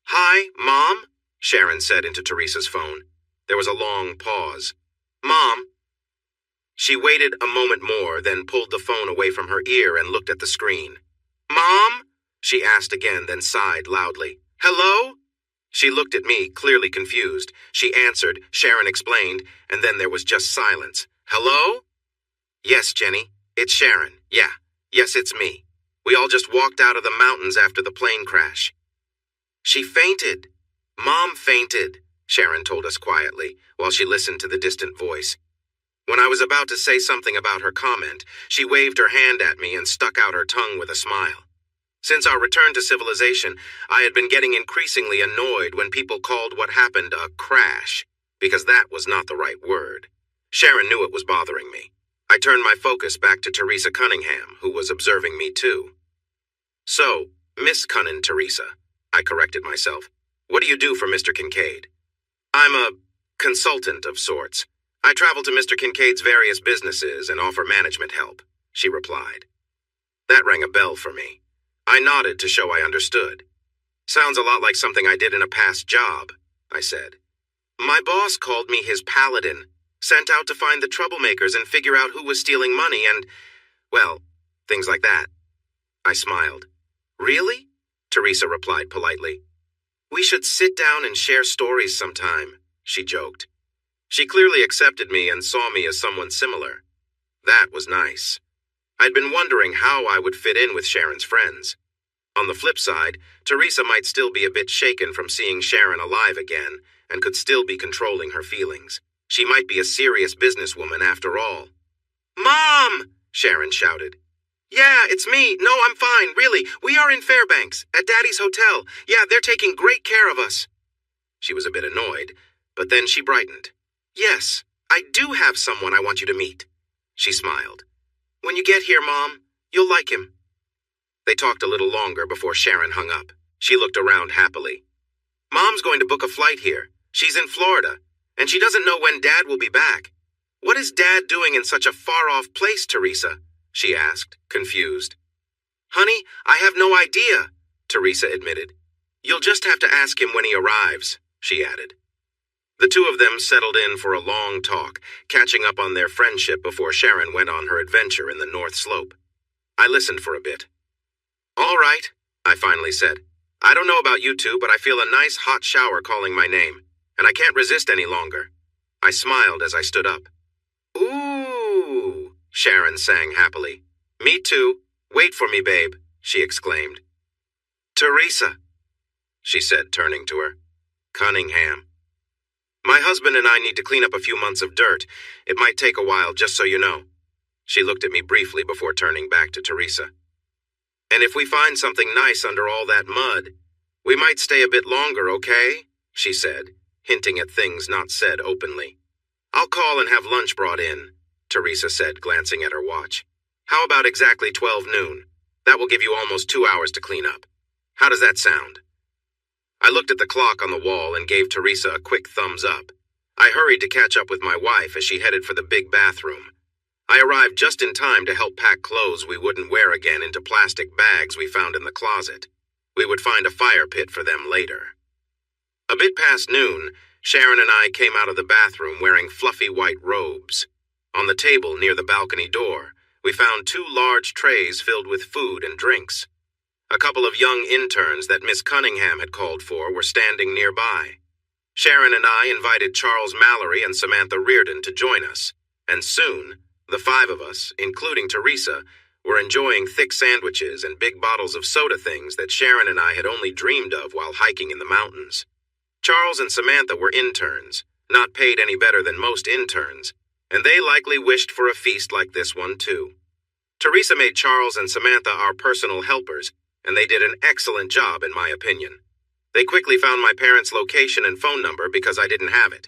"Hi, Mom?" Sharon said into Teresa's phone. There was a long pause. "Mom?" She waited a moment more, then pulled the phone away from her ear and looked at the screen. "Mom?" she asked again, then sighed loudly. "Hello?" She looked at me, clearly confused. She answered, Sharon explained, and then there was just silence. "Hello?" "Yes, Jenny. It's Sharon. Yeah. Yes, it's me. We all just walked out of the mountains after the plane crash." "She fainted. Mom fainted," Sharon told us quietly, while she listened to the distant voice. When I was about to say something about her comment, she waved her hand at me and stuck out her tongue with a smile. Since our return to civilization, I had been getting increasingly annoyed when people called what happened a crash, because that was not the right word. Sharon knew it was bothering me. I turned my focus back to Teresa Cunningham, who was observing me too. "So, Miss Cunnin Teresa," I corrected myself. "What do you do for Mr. Kincaid?" "I'm a consultant of sorts. I travel to Mr. Kincaid's various businesses and offer management help," she replied. That rang a bell for me. I nodded to show I understood. "Sounds a lot like something I did in a past job," I said. "My boss called me his paladin, sent out to find the troublemakers and figure out who was stealing money and, well, things like that." I smiled. "Really?" Teresa replied politely. "We should sit down and share stories sometime," she joked. She clearly accepted me and saw me as someone similar. That was nice. I'd been wondering how I would fit in with Sharon's friends. On the flip side, Teresa might still be a bit shaken from seeing Sharon alive again and could still be controlling her feelings. She might be a serious businesswoman after all. "Mom!" Sharon shouted. Yeah, it's me. No, I'm fine, really. We are in Fairbanks, at Daddy's hotel. Yeah, they're taking great care of us. She was a bit annoyed, but then she brightened. Yes, I do have someone I want you to meet. She smiled. When you get here, Mom, you'll like him. They talked a little longer before Sharon hung up. She looked around happily. Mom's going to book a flight here. She's in Florida, and she doesn't know when Dad will be back. What is Dad doing in such a far-off place, Teresa? She asked, confused. Honey, I have no idea, Teresa admitted. You'll just have to ask him when he arrives, she added. The two of them settled in for a long talk, catching up on their friendship before Sharon went on her adventure in the North Slope. I listened for a bit. All right, I finally said. I don't know about you two, but I feel a nice hot shower calling my name, and I can't resist any longer. I smiled as I stood up. Ooh, Sharon sang happily. Me too. Wait for me, babe, she exclaimed. Teresa, she said, turning to her. Cunningham. My husband and I need to clean up a few months of dirt. It might take a while, just so you know. She looked at me briefly before turning back to Teresa. And if we find something nice under all that mud, we might stay a bit longer, okay? She said, hinting at things not said openly. I'll call and have lunch brought in, Teresa said, glancing at her watch. How about exactly 12 noon? That will give you almost 2 hours to clean up. How does that sound? I looked at the clock on the wall and gave Teresa a quick thumbs up. I hurried to catch up with my wife as she headed for the big bathroom. I arrived just in time to help pack clothes we wouldn't wear again into plastic bags we found in the closet. We would find a fire pit for them later. A bit past noon, Sharon and I came out of the bathroom wearing fluffy white robes. On the table near the balcony door, we found 2 large trays filled with food and drinks. A couple of young interns that Miss Cunningham had called for were standing nearby. Sharon and I invited Charles Mallory and Samantha Reardon to join us, and soon, the 5 of us, including Teresa, were enjoying thick sandwiches and big bottles of soda things that Sharon and I had only dreamed of while hiking in the mountains. Charles and Samantha were interns, not paid any better than most interns, and they likely wished for a feast like this one too. Teresa made Charles and Samantha our personal helpers, and they did an excellent job in my opinion. They quickly found my parents' location and phone number because I didn't have it.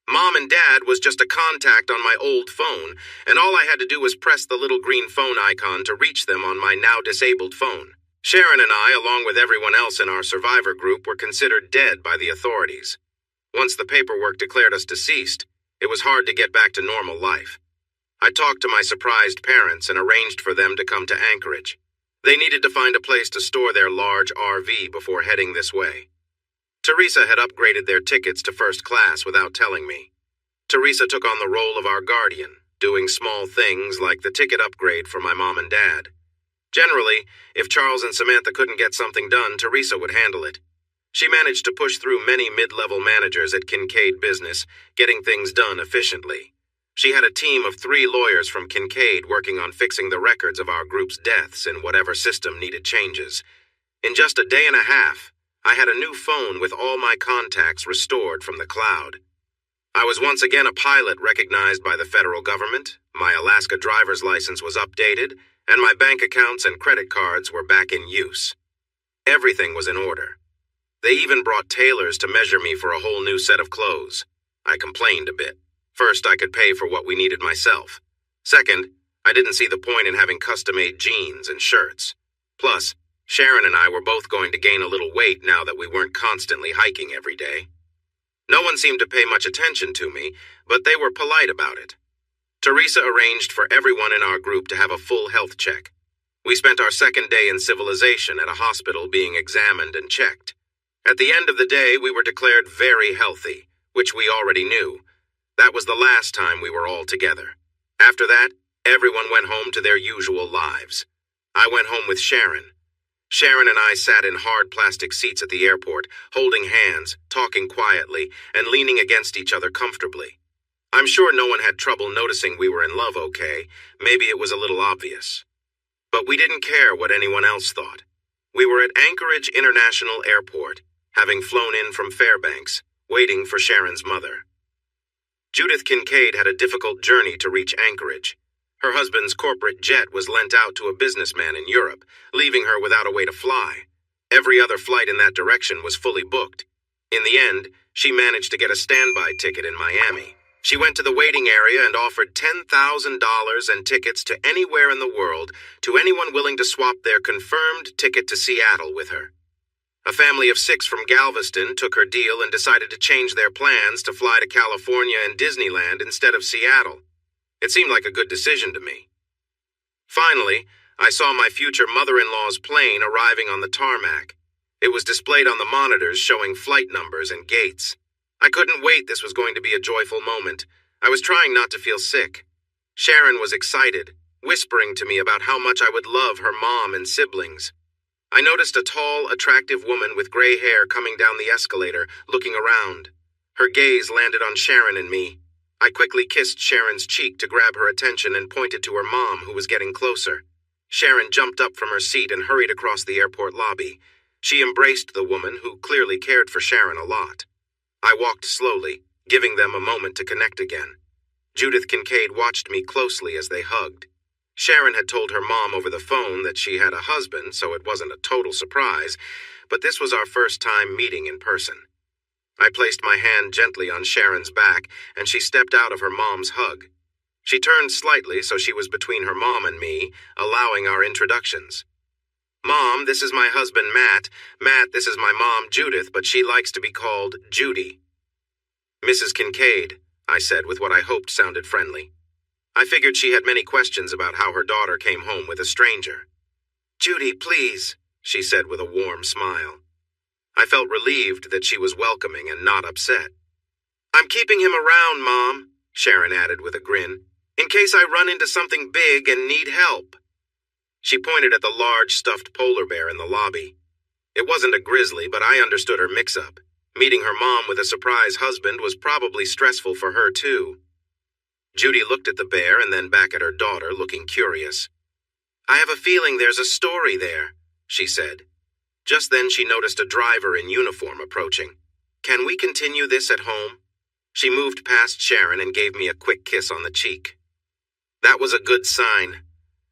Mom and Dad was just a contact on my old phone, and all I had to do was press the little green phone icon to reach them on my now disabled phone. Sharon and I, along with everyone else in our survivor group, were considered dead by the authorities. Once the paperwork declared us deceased, it was hard to get back to normal life. I talked to my surprised parents and arranged for them to come to Anchorage. They needed to find a place to store their large RV before heading this way. Teresa had upgraded their tickets to first class without telling me. Teresa took on the role of our guardian, doing small things like the ticket upgrade for my mom and dad. Generally, if Charles and Samantha couldn't get something done, Teresa would handle it. She managed to push through many mid-level managers at Kincaid Business, getting things done efficiently. She had a team of 3 lawyers from Kincaid working on fixing the records of our group's deaths in whatever system needed changes. In just a day and a half, I had a new phone with all my contacts restored from the cloud. I was once again a pilot recognized by the federal government, my Alaska driver's license was updated, and my bank accounts and credit cards were back in use. Everything was in order. They even brought tailors to measure me for a whole new set of clothes. I complained a bit. First, I could pay for what we needed myself. Second, I didn't see the point in having custom-made jeans and shirts. Plus, Sharon and I were both going to gain a little weight now that we weren't constantly hiking every day. No one seemed to pay much attention to me, but they were polite about it. Teresa arranged for everyone in our group to have a full health check. We spent our second day in civilization at a hospital being examined and checked. At the end of the day, we were declared very healthy, which we already knew. That was the last time we were all together. After that, everyone went home to their usual lives. I went home with Sharon. Sharon and I sat in hard plastic seats at the airport, holding hands, talking quietly, and leaning against each other comfortably. I'm sure no one had trouble noticing we were in love, okay? Maybe it was a little obvious. But we didn't care what anyone else thought. We were at Anchorage International Airport, having flown in from Fairbanks, waiting for Sharon's mother. Judith Kincaid had a difficult journey to reach Anchorage. Her husband's corporate jet was lent out to a businessman in Europe, leaving her without a way to fly. Every other flight in that direction was fully booked. In the end, she managed to get a standby ticket in Miami. She went to the waiting area and offered $10,000 and tickets to anywhere in the world to anyone willing to swap their confirmed ticket to Seattle with her. A family of 6 from Galveston took her deal and decided to change their plans to fly to California and Disneyland instead of Seattle. It seemed like a good decision to me. Finally, I saw my future mother-in-law's plane arriving on the tarmac. It was displayed on the monitors showing flight numbers and gates. I couldn't wait. This was going to be a joyful moment. I was trying not to feel sick. Sharon was excited, whispering to me about how much I would love her mom and siblings. I noticed a tall, attractive woman with gray hair coming down the escalator, looking around. Her gaze landed on Sharon and me. I quickly kissed Sharon's cheek to grab her attention and pointed to her mom, who was getting closer. Sharon jumped up from her seat and hurried across the airport lobby. She embraced the woman, who clearly cared for Sharon a lot. I walked slowly, giving them a moment to connect again. Judith Kincaid watched me closely as they hugged. Sharon had told her mom over the phone that she had a husband, so it wasn't a total surprise, but this was our first time meeting in person. I placed my hand gently on Sharon's back, and she stepped out of her mom's hug. She turned slightly so she was between her mom and me, allowing our introductions. Mom, this is my husband, Matt. Matt, this is my mom, Judith, but she likes to be called Judy. Mrs. Kincaid, I said with what I hoped sounded friendly. I figured she had many questions about how her daughter came home with a stranger. Judy, please, she said with a warm smile. I felt relieved that she was welcoming and not upset. I'm keeping him around, Mom, Sharon added with a grin, in case I run into something big and need help. She pointed at the large stuffed polar bear in the lobby. It wasn't a grizzly, but I understood her mix-up. Meeting her mom with a surprise husband was probably stressful for her, too. Judy looked at the bear and then back at her daughter, looking curious. I have a feeling there's a story there, she said. Just then she noticed a driver in uniform approaching. Can we continue this at home? She moved past Sharon and gave me a quick kiss on the cheek. That was a good sign.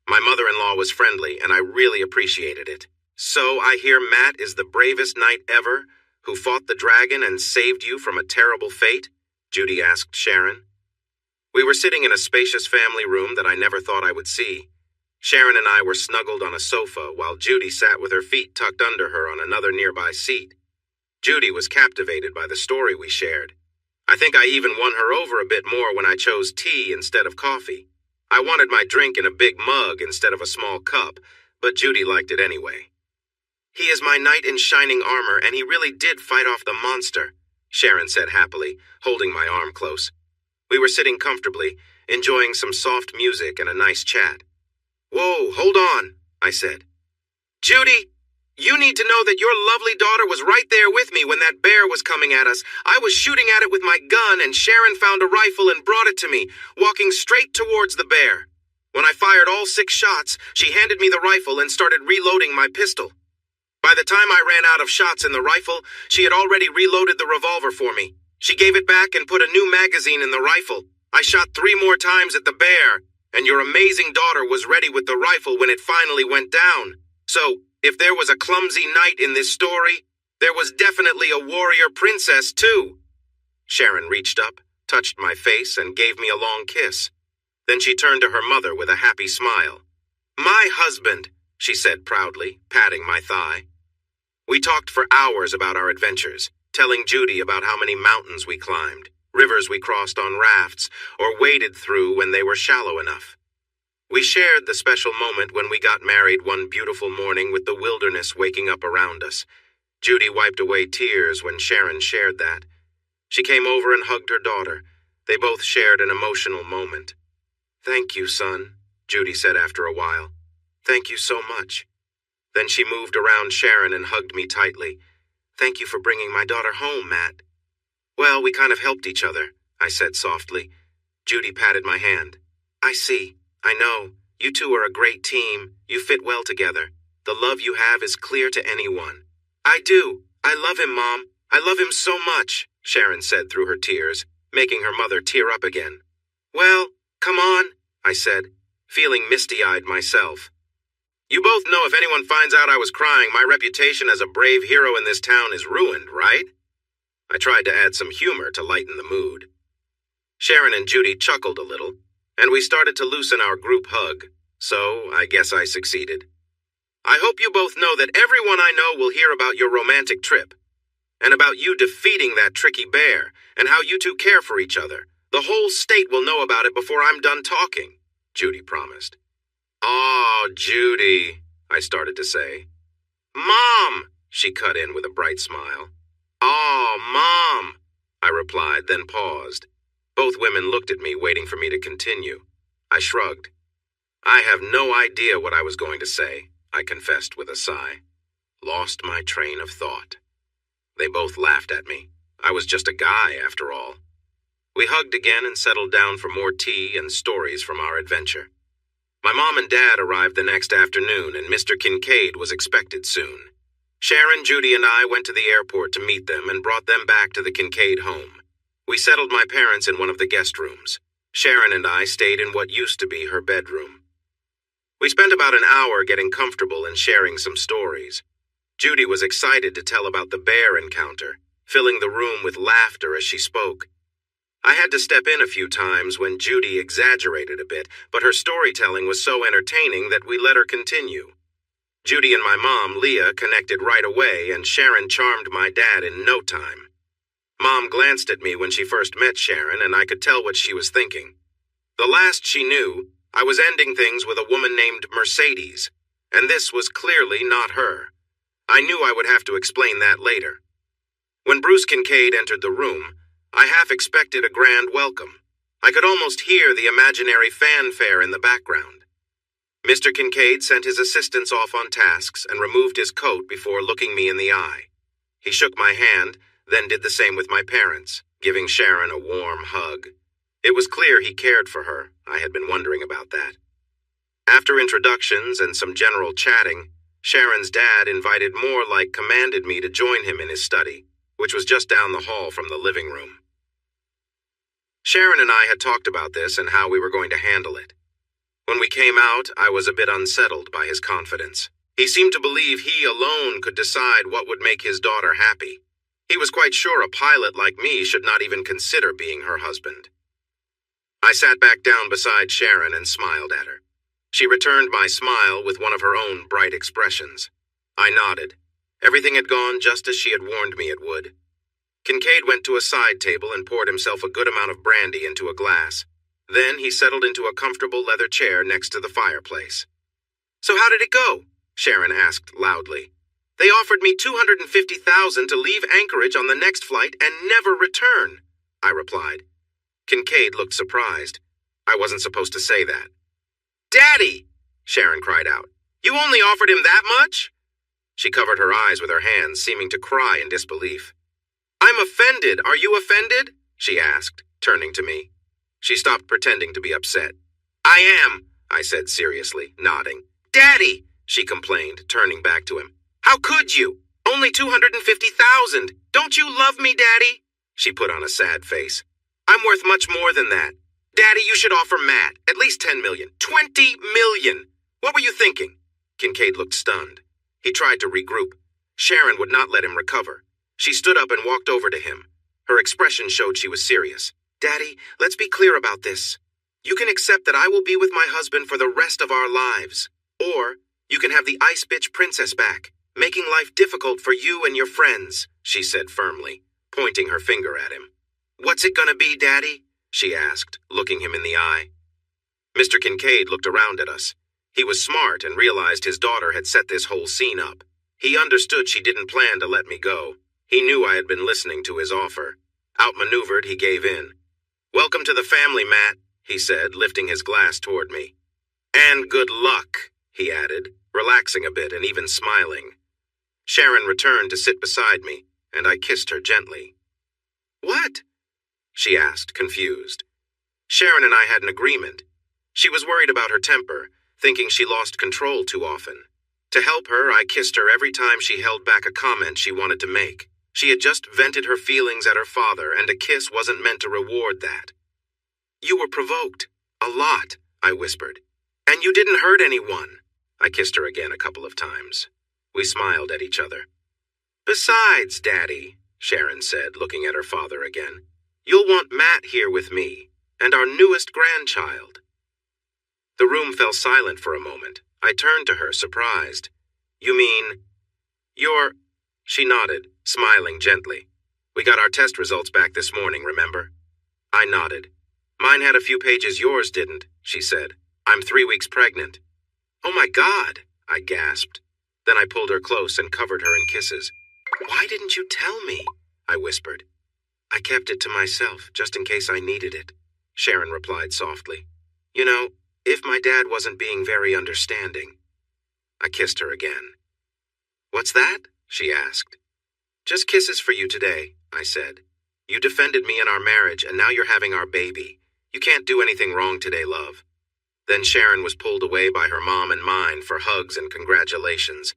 My mother-in-law was friendly, and I really appreciated it. So I hear Matt is the bravest knight ever, who fought the dragon and saved you from a terrible fate? Judy asked Sharon. We were sitting in a spacious family room that I never thought I would see. Sharon and I were snuggled on a sofa while Judy sat with her feet tucked under her on another nearby seat. Judy was captivated by the story we shared. I think I even won her over a bit more when I chose tea instead of coffee. I wanted my drink in a big mug instead of a small cup, but Judy liked it anyway. He is my knight in shining armor, and he really did fight off the monster, Sharon said happily, holding my arm close. We were sitting comfortably, enjoying some soft music and a nice chat. Whoa, hold on, I said. Judy, you need to know that your lovely daughter was right there with me when that bear was coming at us. I was shooting at it with my gun, and Sharon found a rifle and brought it to me, walking straight towards the bear. When I fired all 6 shots, she handed me the rifle and started reloading my pistol. By the time I ran out of shots in the rifle, she had already reloaded the revolver for me. She gave it back and put a new magazine in the rifle. I shot 3 more times at the bear, and your amazing daughter was ready with the rifle when it finally went down. So, if there was a clumsy knight in this story, there was definitely a warrior princess, too. Sharon reached up, touched my face, and gave me a long kiss. Then she turned to her mother with a happy smile. My husband, she said proudly, patting my thigh. We talked for hours about our adventures, telling Judy about how many mountains we climbed, rivers we crossed on rafts, or waded through when they were shallow enough. We shared the special moment when we got married one beautiful morning with the wilderness waking up around us. Judy wiped away tears when Sharon shared that. She came over and hugged her daughter. They both shared an emotional moment. Thank you, son, Judy said after a while. Thank you so much. Then she moved around Sharon and hugged me tightly. Thank you for bringing my daughter home, Matt. Well, we kind of helped each other, I said softly. Judy patted my hand. I see. I know. You two are a great team. You fit well together. The love you have is clear to anyone. I do. I love him, Mom. I love him so much, Sharon said through her tears, making her mother tear up again. Well, come on, I said. feeling misty-eyed myself. You both know if anyone finds out I was crying, my reputation as a brave hero in this town is ruined, right? I tried to add some humor to lighten the mood. Sharon and Judy chuckled a little, and we started to loosen our group hug, so I guess I succeeded. I hope you both know that everyone I know will hear about your romantic trip, and about you defeating that tricky bear, and how you two care for each other. The whole state will know about it before I'm done talking, Judy promised. "Aw, Judy," I started to say. "Mom," she cut in with a bright smile. "Aw, Mom," I replied, then paused. Both women looked at me, waiting for me to continue. I shrugged. I have no idea what I was going to say, I confessed with a sigh. Lost my train of thought. They both laughed at me. I was just a guy, after all. We hugged again and settled down for more tea and stories from our adventure. My mom and dad arrived the next afternoon, and Mr. Kincaid was expected soon. Sharon, Judy, and I went to the airport to meet them and brought them back to the Kincaid home. We settled my parents in one of the guest rooms. Sharon and I stayed in what used to be her bedroom. We spent about an hour getting comfortable and sharing some stories. Judy was excited to tell about the bear encounter, filling the room with laughter as she spoke. I had to step in a few times when Judy exaggerated a bit, but her storytelling was so entertaining that we let her continue. Judy and my mom, Leah, connected right away, and Sharon charmed my dad in no time. Mom glanced at me when she first met Sharon, and I could tell what she was thinking. The last she knew, I was ending things with a woman named Mercedes, and this was clearly not her. I knew I would have to explain that later. When Bruce Kincaid entered the room, I half expected a grand welcome. I could almost hear the imaginary fanfare in the background. Mr. Kincaid sent his assistants off on tasks and removed his coat before looking me in the eye. He shook my hand, then did the same with my parents, giving Sharon a warm hug. It was clear he cared for her. I had been wondering about that. After introductions and some general chatting, Sharon's dad invited more like commanded me to join him in his study, which was just down the hall from the living room. Sharon and I had talked about this and how we were going to handle it. When we came out, I was a bit unsettled by his confidence. He seemed to believe he alone could decide what would make his daughter happy. He was quite sure a pilot like me should not even consider being her husband. I sat back down beside Sharon and smiled at her. She returned my smile with one of her own bright expressions. I nodded. Everything had gone just as she had warned me it would. Kincaid went to a side table and poured himself a good amount of brandy into a glass. Then he settled into a comfortable leather chair next to the fireplace. "So how did it go?" Sharon asked loudly. "They offered me $250,000 to leave Anchorage on the next flight and never return," I replied. Kincaid looked surprised. I wasn't supposed to say that. "Daddy!" Sharon cried out. "You only offered him that much?" She covered her eyes with her hands, seeming to cry in disbelief. "I'm offended. Are you offended?" she asked, turning to me. She stopped pretending to be upset. "I am," I said seriously, nodding. "Daddy!" she complained, turning back to him. "How could you? Only $250,000. Don't you love me, Daddy?" She put on a sad face. "I'm worth much more than that. Daddy, you should offer Matt at least $10 million. $20 million. What were you thinking?" Kincaid looked stunned. He tried to regroup. Sharon would not let him recover. She stood up and walked over to him. Her expression showed she was serious. "Daddy, let's be clear about this. You can accept that I will be with my husband for the rest of our lives. Or you can have the Ice Bitch Princess back, making life difficult for you and your friends," she said firmly, pointing her finger at him. "What's it gonna be, Daddy?" she asked, looking him in the eye. Mr. Kincaid looked around at us. He was smart and realized his daughter had set this whole scene up. He understood she didn't plan to let me go. He knew I had been listening to his offer. Outmaneuvered, he gave in. "Welcome to the family, Matt," he said, lifting his glass toward me. "And good luck," he added, relaxing a bit and even smiling. Sharon returned to sit beside me, and I kissed her gently. "What?" she asked, confused. Sharon and I had an agreement. She was worried about her temper, thinking she lost control too often. To help her, I kissed her every time she held back a comment she wanted to make. She had just vented her feelings at her father, and a kiss wasn't meant to reward that. "You were provoked. A lot," I whispered. And you didn't hurt anyone. I kissed her again a couple of times. We smiled at each other. Besides, Daddy, Sharon said, looking at her father again, you'll want Matt here with me, and our newest grandchild. The room fell silent for a moment. I turned to her, surprised. You mean, you're... She nodded, smiling gently. We got our test results back this morning, remember? I nodded. Mine had a few pages yours didn't, she said. I'm 3 weeks pregnant. Oh my God, I gasped. Then I pulled her close and covered her in kisses. Why didn't you tell me? I whispered. I kept it to myself, just in case I needed it, Sharon replied softly. You know, if my dad wasn't being very understanding. I kissed her again. What's that? She asked. Just kisses for you today, I said. You defended me in our marriage, and now you're having our baby. You can't do anything wrong today, love. Then Sharon was pulled away by her mom and mine for hugs and congratulations.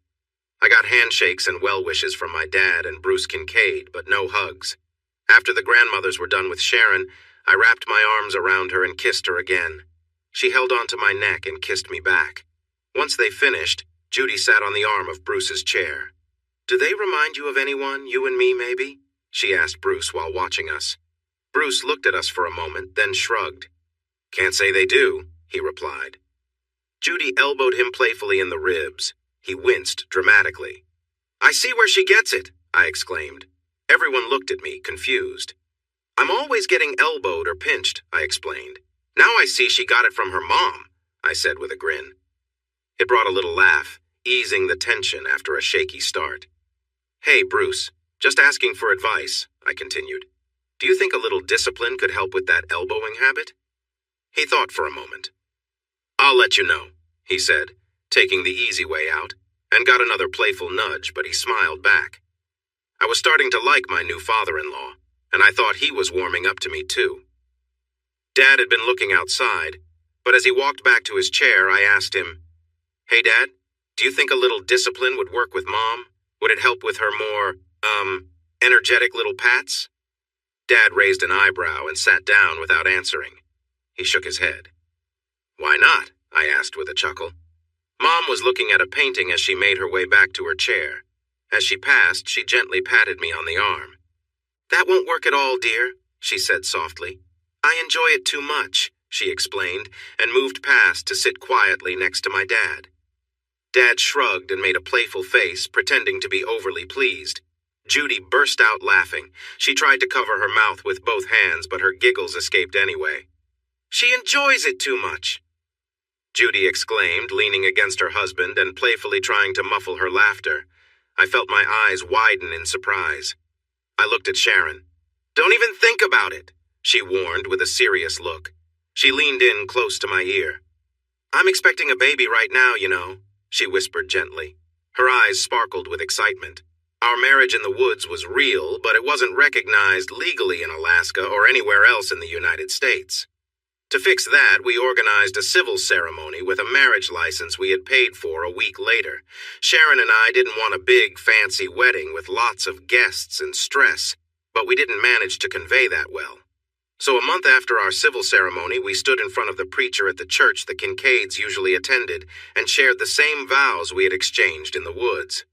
I got handshakes and well wishes from my dad and Bruce Kincaid, but no hugs. After the grandmothers were done with Sharon, I wrapped my arms around her and kissed her again. She held onto my neck and kissed me back. Once they finished, Judy sat on the arm of Bruce's chair. Do they remind you of anyone, you and me maybe? She asked Bruce while watching us. Bruce looked at us for a moment, then shrugged. Can't say they do, he replied. Judy elbowed him playfully in the ribs. He winced dramatically. I see where she gets it, I exclaimed. Everyone looked at me, confused. I'm always getting elbowed or pinched, I explained. Now I see she got it from her mom, I said with a grin. It brought a little laugh, easing the tension after a shaky start. Hey, Bruce, just asking for advice, I continued. Do you think a little discipline could help with that elbowing habit? He thought for a moment. I'll let you know, he said, taking the easy way out, and got another playful nudge, but he smiled back. I was starting to like my new father-in-law, and I thought he was warming up to me too. Dad had been looking outside, but as he walked back to his chair, I asked him, Hey, Dad, do you think a little discipline would work with Mom? Would it help with her more, energetic little pats? Dad raised an eyebrow and sat down without answering. He shook his head. Why not? I asked with a chuckle. Mom was looking at a painting as she made her way back to her chair. As she passed, she gently patted me on the arm. That won't work at all, dear, she said softly. I enjoy it too much, she explained, and moved past to sit quietly next to my dad. Dad shrugged and made a playful face, pretending to be overly pleased. Judy burst out laughing. She tried to cover her mouth with both hands, but her giggles escaped anyway. She enjoys it too much, Judy exclaimed, leaning against her husband and playfully trying to muffle her laughter. I felt my eyes widen in surprise. I looked at Sharon. Don't even think about it, she warned with a serious look. She leaned in close to my ear. I'm expecting a baby right now, you know, she whispered gently. Her eyes sparkled with excitement. Our marriage in the woods was real, but it wasn't recognized legally in Alaska or anywhere else in the United States. To fix that, we organized a civil ceremony with a marriage license we had paid for a week later. Sharon and I didn't want a big, fancy wedding with lots of guests and stress, but we didn't manage to convey that well. So a month after our civil ceremony, we stood in front of the preacher at the church the Kincaids usually attended and shared the same vows we had exchanged in the woods.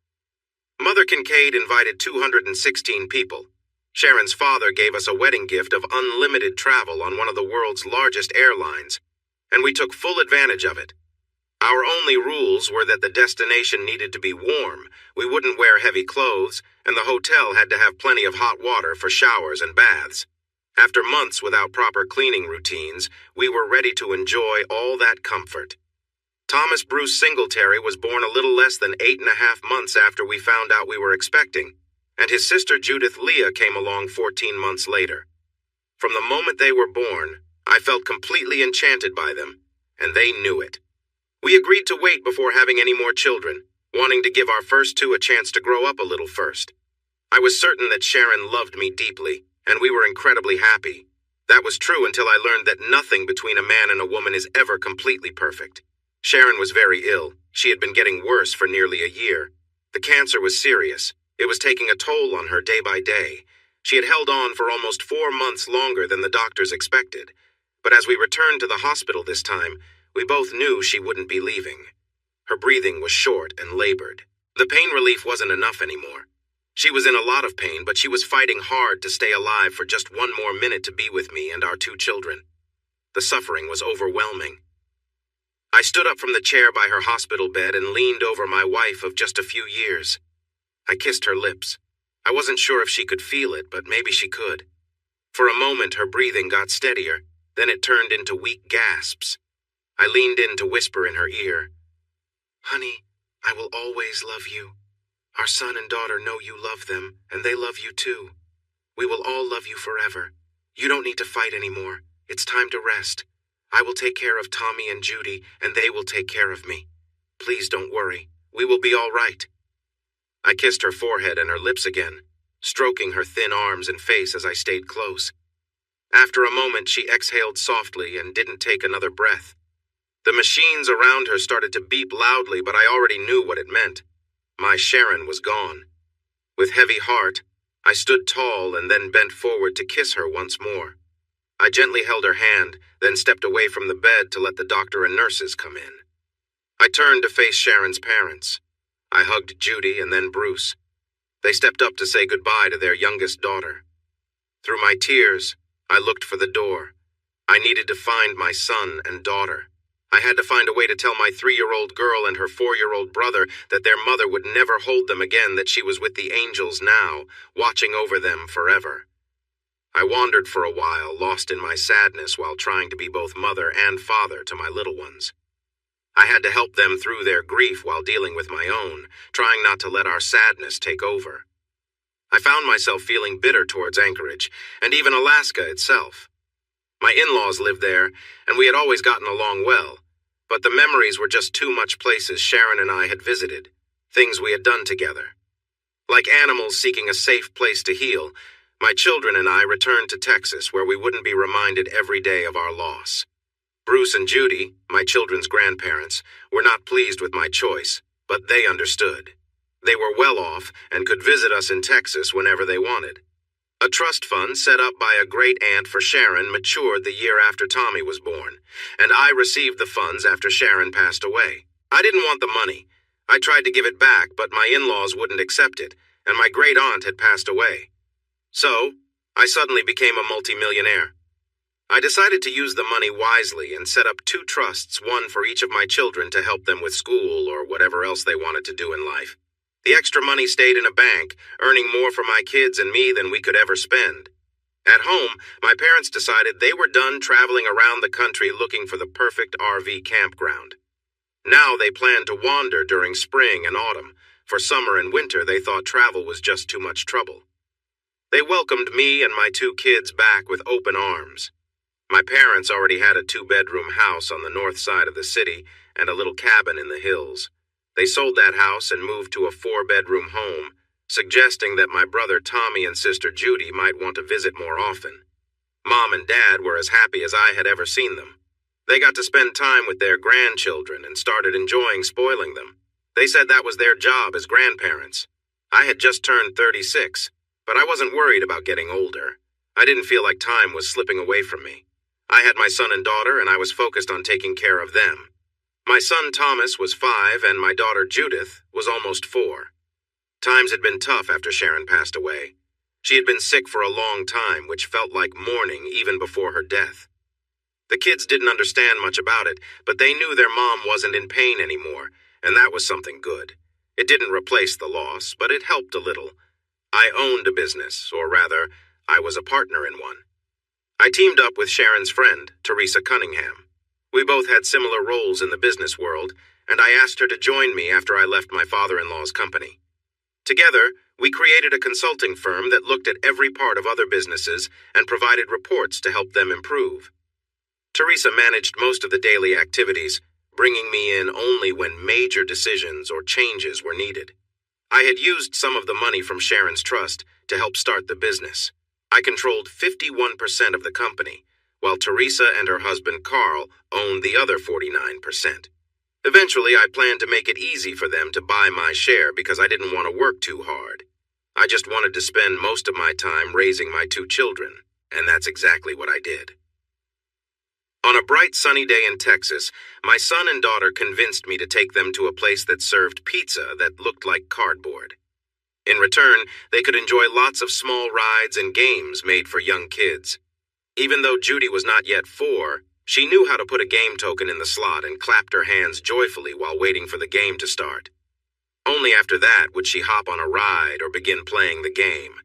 Mother Kincaid invited 216 people. Sharon's father gave us a wedding gift of unlimited travel on one of the world's largest airlines, and we took full advantage of it. Our only rules were that the destination needed to be warm, we wouldn't wear heavy clothes, and the hotel had to have plenty of hot water for showers and baths. After months without proper cleaning routines, we were ready to enjoy all that comfort. Thomas Bruce Singletary was born a little less than 8.5 months after we found out we were expecting, and his sister Judith Leah came along 14 months later. From the moment they were born, I felt completely enchanted by them, and they knew it. We agreed to wait before having any more children, wanting to give our first two a chance to grow up a little first. I was certain that Sharon loved me deeply, and we were incredibly happy. That was true until I learned that nothing between a man and a woman is ever completely perfect. Sharon was very ill. She had been getting worse for nearly a year. The cancer was serious. It was taking a toll on her day by day. She had held on for almost 4 months longer than the doctors expected. But as we returned to the hospital this time, We both knew she wouldn't be leaving. Her breathing was short and labored. The pain relief wasn't enough anymore. She was in a lot of pain, but she was fighting hard to stay alive for just one more minute to be with me and our 2 children. The suffering was overwhelming. I stood up from the chair by her hospital bed and leaned over my wife of just a few years. I kissed her lips. I wasn't sure if she could feel it, but maybe she could. For a moment, her breathing got steadier, then it turned into weak gasps. I leaned in to whisper in her ear, "Honey, I will always love you. Our son and daughter know you love them, and they love you too. We will all love you forever. You don't need to fight anymore. It's time to rest. I will take care of Tommy and Judy, and they will take care of me. Please don't worry. We will be all right." I kissed her forehead and her lips again, stroking her thin arms and face as I stayed close. After a moment, she exhaled softly and didn't take another breath. The machines around her started to beep loudly, but I already knew what it meant. My Sharon was gone. With heavy heart, I stood tall and then bent forward to kiss her once more. I gently held her hand, then stepped away from the bed to let the doctor and nurses come in. I turned to face Sharon's parents. I hugged Judy and then Bruce. They stepped up to say goodbye to their youngest daughter. Through my tears, I looked for the door. I needed to find my son and daughter. I had to find a way to tell my 3-year-old girl and her 4-year-old brother that their mother would never hold them again, that she was with the angels now, watching over them forever. I wandered for a while, lost in my sadness while trying to be both mother and father to my little ones. I had to help them through their grief while dealing with my own, trying not to let our sadness take over. I found myself feeling bitter towards Anchorage, and even Alaska itself. My in-laws lived there, and we had always gotten along well, but the memories were just too much places Sharon and I had visited, things we had done together. Like animals seeking a safe place to heal, my children and I returned to Texas, where we wouldn't be reminded every day of our loss. Bruce and Judy, my children's grandparents, were not pleased with my choice, but they understood. They were well off and could visit us in Texas whenever they wanted. A trust fund set up by a great-aunt for Sharon matured the year after Tommy was born, and I received the funds after Sharon passed away. I didn't want the money. I tried to give it back, but my in-laws wouldn't accept it, and my great-aunt had passed away. So, I suddenly became a multimillionaire. I decided to use the money wisely and set up 2 trusts, one for each of my children to help them with school or whatever else they wanted to do in life. The extra money stayed in a bank, earning more for my kids and me than we could ever spend. At home, my parents decided they were done traveling around the country looking for the perfect RV campground. Now they planned to wander during spring and autumn. For summer and winter, they thought travel was just too much trouble. They welcomed me and my 2 kids back with open arms. My parents already had a 2-bedroom house on the north side of the city and a little cabin in the hills. They sold that house and moved to a 4-bedroom home, suggesting that my brother Tommy and sister Judy might want to visit more often. Mom and Dad were as happy as I had ever seen them. They got to spend time with their grandchildren and started enjoying spoiling them. They said that was their job as grandparents. I had just turned 36, but I wasn't worried about getting older. I didn't feel like time was slipping away from me. I had my son and daughter, and I was focused on taking care of them. My son Thomas was 5, and my daughter Judith was almost 4. Times had been tough after Sharon passed away. She had been sick for a long time, which felt like mourning even before her death. The kids didn't understand much about it, but they knew their mom wasn't in pain anymore, and that was something good. It didn't replace the loss, but it helped a little. I owned a business, or rather, I was a partner in one. I teamed up with Sharon's friend, Teresa Cunningham. We both had similar roles in the business world, and I asked her to join me after I left my father-in-law's company. Together, we created a consulting firm that looked at every part of other businesses and provided reports to help them improve. Teresa managed most of the daily activities, bringing me in only when major decisions or changes were needed. I had used some of the money from Sharon's trust to help start the business. I controlled 51% of the company, while Teresa and her husband Carl owned the other 49%. Eventually, I planned to make it easy for them to buy my share because I didn't want to work too hard. I just wanted to spend most of my time raising my 2 children, and that's exactly what I did. On a bright sunny day in Texas, my son and daughter convinced me to take them to a place that served pizza that looked like cardboard. In return, they could enjoy lots of small rides and games made for young kids. Even though Judy was not yet 4, she knew how to put a game token in the slot and clapped her hands joyfully while waiting for the game to start. Only after that would she hop on a ride or begin playing the game.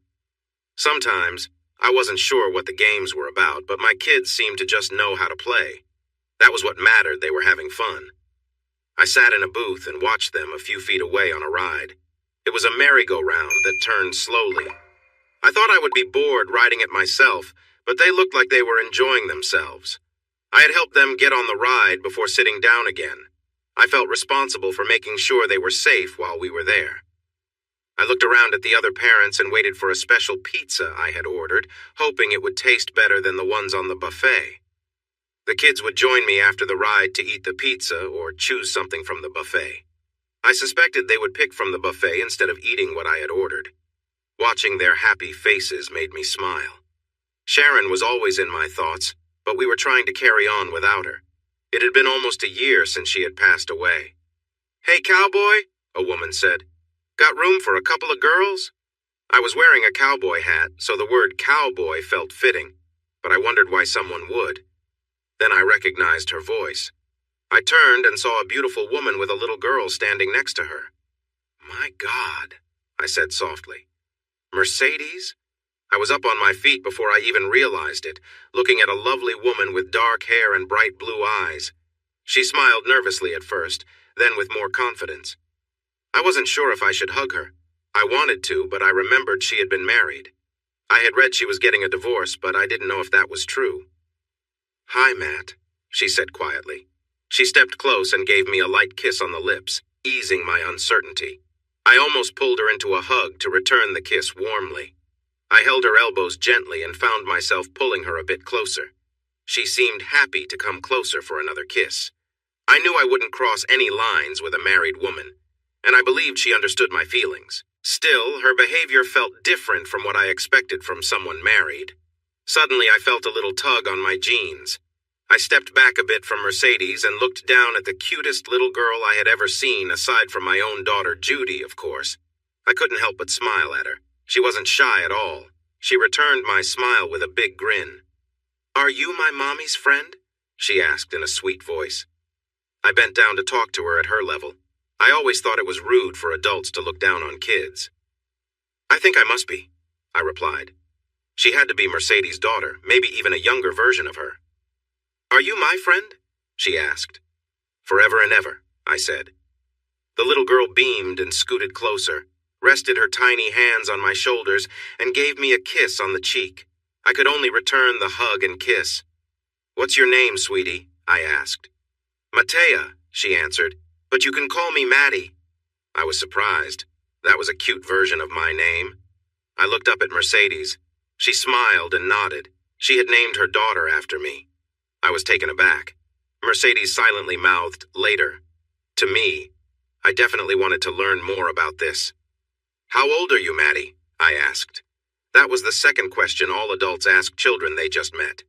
Sometimes, I wasn't sure what the games were about, but my kids seemed to just know how to play. That was what mattered. They were having fun. I sat in a booth and watched them a few feet away on a ride. It was a merry-go-round that turned slowly. I thought I would be bored riding it myself, but they looked like they were enjoying themselves. I had helped them get on the ride before sitting down again. I felt responsible for making sure they were safe while we were there. I looked around at the other parents and waited for a special pizza I had ordered, hoping it would taste better than the ones on the buffet. The kids would join me after the ride to eat the pizza or choose something from the buffet. I suspected they would pick from the buffet instead of eating what I had ordered. Watching their happy faces made me smile. Sharon was always in my thoughts, but we were trying to carry on without her. It had been almost a year since she had passed away. "Hey, cowboy," a woman said. "Got room for a couple of girls?" I was wearing a cowboy hat, so the word cowboy felt fitting, but I wondered why someone would. Then I recognized her voice. I turned and saw a beautiful woman with a little girl standing next to her. "My God," I said softly. "Mercedes?" I was up on my feet before I even realized it, looking at a lovely woman with dark hair and bright blue eyes. She smiled nervously at first, then with more confidence. I wasn't sure if I should hug her. I wanted to, but I remembered she had been married. I had read she was getting a divorce, but I didn't know if that was true. "Hi, Matt," she said quietly. She stepped close and gave me a light kiss on the lips, easing my uncertainty. I almost pulled her into a hug to return the kiss warmly. I held her elbows gently and found myself pulling her a bit closer. She seemed happy to come closer for another kiss. I knew I wouldn't cross any lines with a married woman, and I believed she understood my feelings. Still, her behavior felt different from what I expected from someone married. Suddenly, I felt a little tug on my jeans. I stepped back a bit from Mercedes and looked down at the cutest little girl I had ever seen, aside from my own daughter, Judy, of course. I couldn't help but smile at her. She wasn't shy at all. She returned my smile with a big grin. "Are you my mommy's friend?" she asked in a sweet voice. I bent down to talk to her at her level. I always thought it was rude for adults to look down on kids. "I think I must be," I replied. She had to be Mercedes' daughter, maybe even a younger version of her. "Are you my friend?" she asked. "Forever and ever," I said. The little girl beamed and scooted closer, rested her tiny hands on my shoulders, and gave me a kiss on the cheek. I could only return the hug and kiss. "What's your name, sweetie?" I asked. "Matea," she answered, "but you can call me Maddie." I was surprised. That was a cute version of my name. I looked up at Mercedes. She smiled and nodded. She had named her daughter after me. I was taken aback. Mercedes silently mouthed, "Later." To me, I definitely wanted to learn more about this. "How old are you, Maddie?" I asked. That was the second question all adults ask children they just met.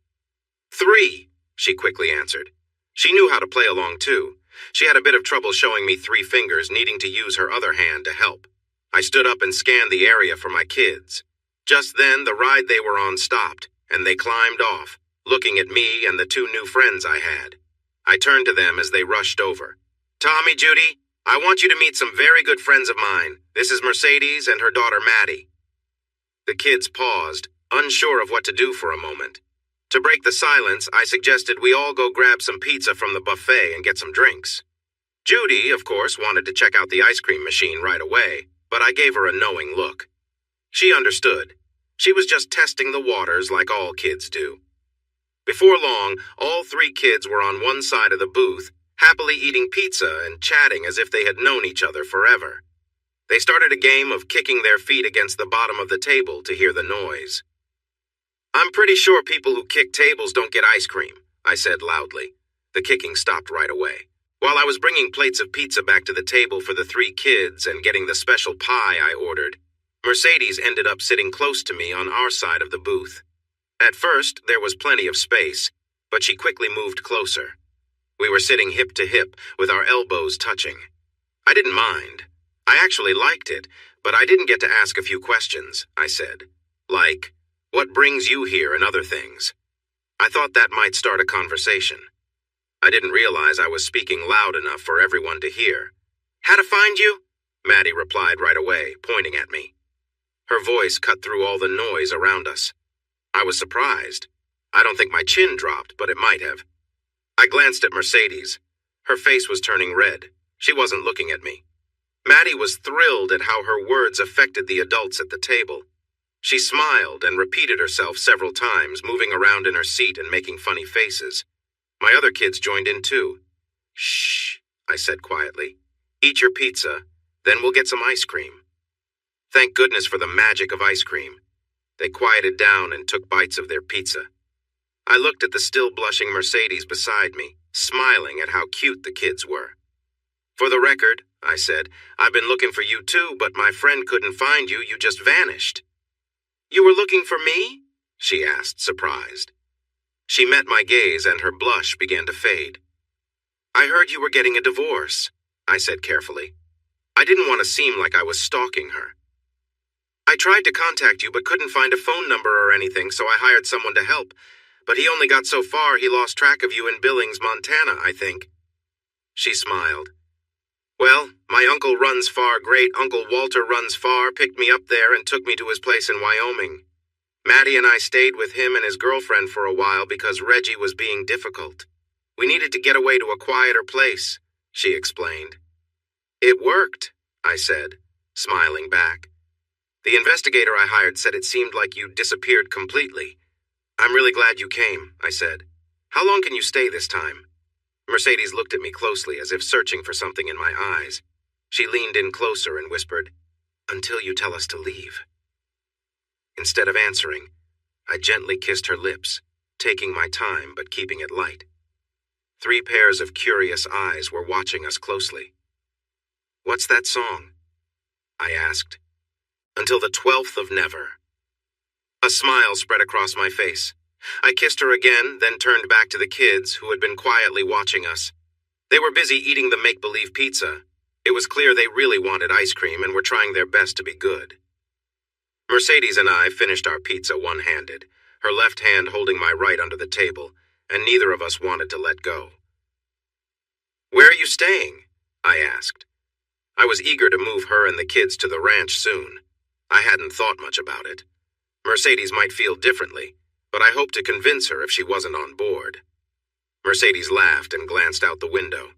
"3," she quickly answered. She knew how to play along too. She had a bit of trouble showing me 3 fingers, needing to use her other hand to help. I stood up and scanned the area for my kids. Just then, the ride they were on stopped, and they climbed off, looking at me and the 2 new friends I had. I turned to them as they rushed over. "Tommy, Judy, I want you to meet some very good friends of mine. This is Mercedes and her daughter Maddie." The kids paused, unsure of what to do for a moment. To break the silence, I suggested we all go grab some pizza from the buffet and get some drinks. Judy, of course, wanted to check out the ice cream machine right away, but I gave her a knowing look. She understood. She was just testing the waters like all kids do. Before long, all 3 kids were on one side of the booth, happily eating pizza and chatting as if they had known each other forever. They started a game of kicking their feet against the bottom of the table to hear the noise. "I'm pretty sure people who kick tables don't get ice cream," I said loudly. The kicking stopped right away. While I was bringing plates of pizza back to the table for the 3 kids and getting the special pie I ordered, Mercedes ended up sitting close to me on our side of the booth. At first, there was plenty of space, but she quickly moved closer. We were sitting hip to hip, with our elbows touching. I didn't mind. I actually liked it, but I didn't get to ask a few questions, I said. Like, what brings you here and other things? I thought that might start a conversation. I didn't realize I was speaking loud enough for everyone to hear. How to find you? Maddie replied right away, pointing at me. Her voice cut through all the noise around us. I was surprised. I don't think my chin dropped, but it might have. I glanced at Mercedes. Her face was turning red. She wasn't looking at me. Maddie was thrilled at how her words affected the adults at the table. She smiled and repeated herself several times, moving around in her seat and making funny faces. My other kids joined in too. Shh, I said quietly. Eat your pizza, then we'll get some ice cream. Thank goodness for the magic of ice cream. They quieted down and took bites of their pizza. I looked at the still blushing Mercedes beside me, smiling at how cute the kids were. For the record, I said, I've been looking for you too, but my friend couldn't find you. You just vanished. You were looking for me? She asked, surprised. She met my gaze and her blush began to fade. I heard you were getting a divorce, I said carefully. I didn't want to seem like I was stalking her. I tried to contact you but couldn't find a phone number or anything, so I hired someone to help. But he only got so far he lost track of you in Billings, Montana, I think. She smiled. Well, my uncle runs far, great Uncle Walter runs far, picked me up there and took me to his place in Wyoming. Maddie and I stayed with him and his girlfriend for a while because Reggie was being difficult. We needed to get away to a quieter place, she explained. It worked, I said, smiling back. The investigator I hired said it seemed like you disappeared completely. I'm really glad you came, I said. How long can you stay this time? Mercedes looked at me closely as if searching for something in my eyes. She leaned in closer and whispered, Until you tell us to leave. Instead of answering, I gently kissed her lips, taking my time but keeping it light. 3 pairs of curious eyes were watching us closely. What's that song? I asked. Until the 12th of never. A smile spread across my face. I kissed her again, then turned back to the kids who had been quietly watching us. They were busy eating the make-believe pizza. It was clear they really wanted ice cream and were trying their best to be good. Mercedes and I finished our pizza one-handed, her left hand holding my right under the table, and neither of us wanted to let go. Where are you staying? I asked. I was eager to move her and the kids to the ranch soon. I hadn't thought much about it. Mercedes might feel differently, but I hoped to convince her if she wasn't on board. Mercedes laughed and glanced out the window.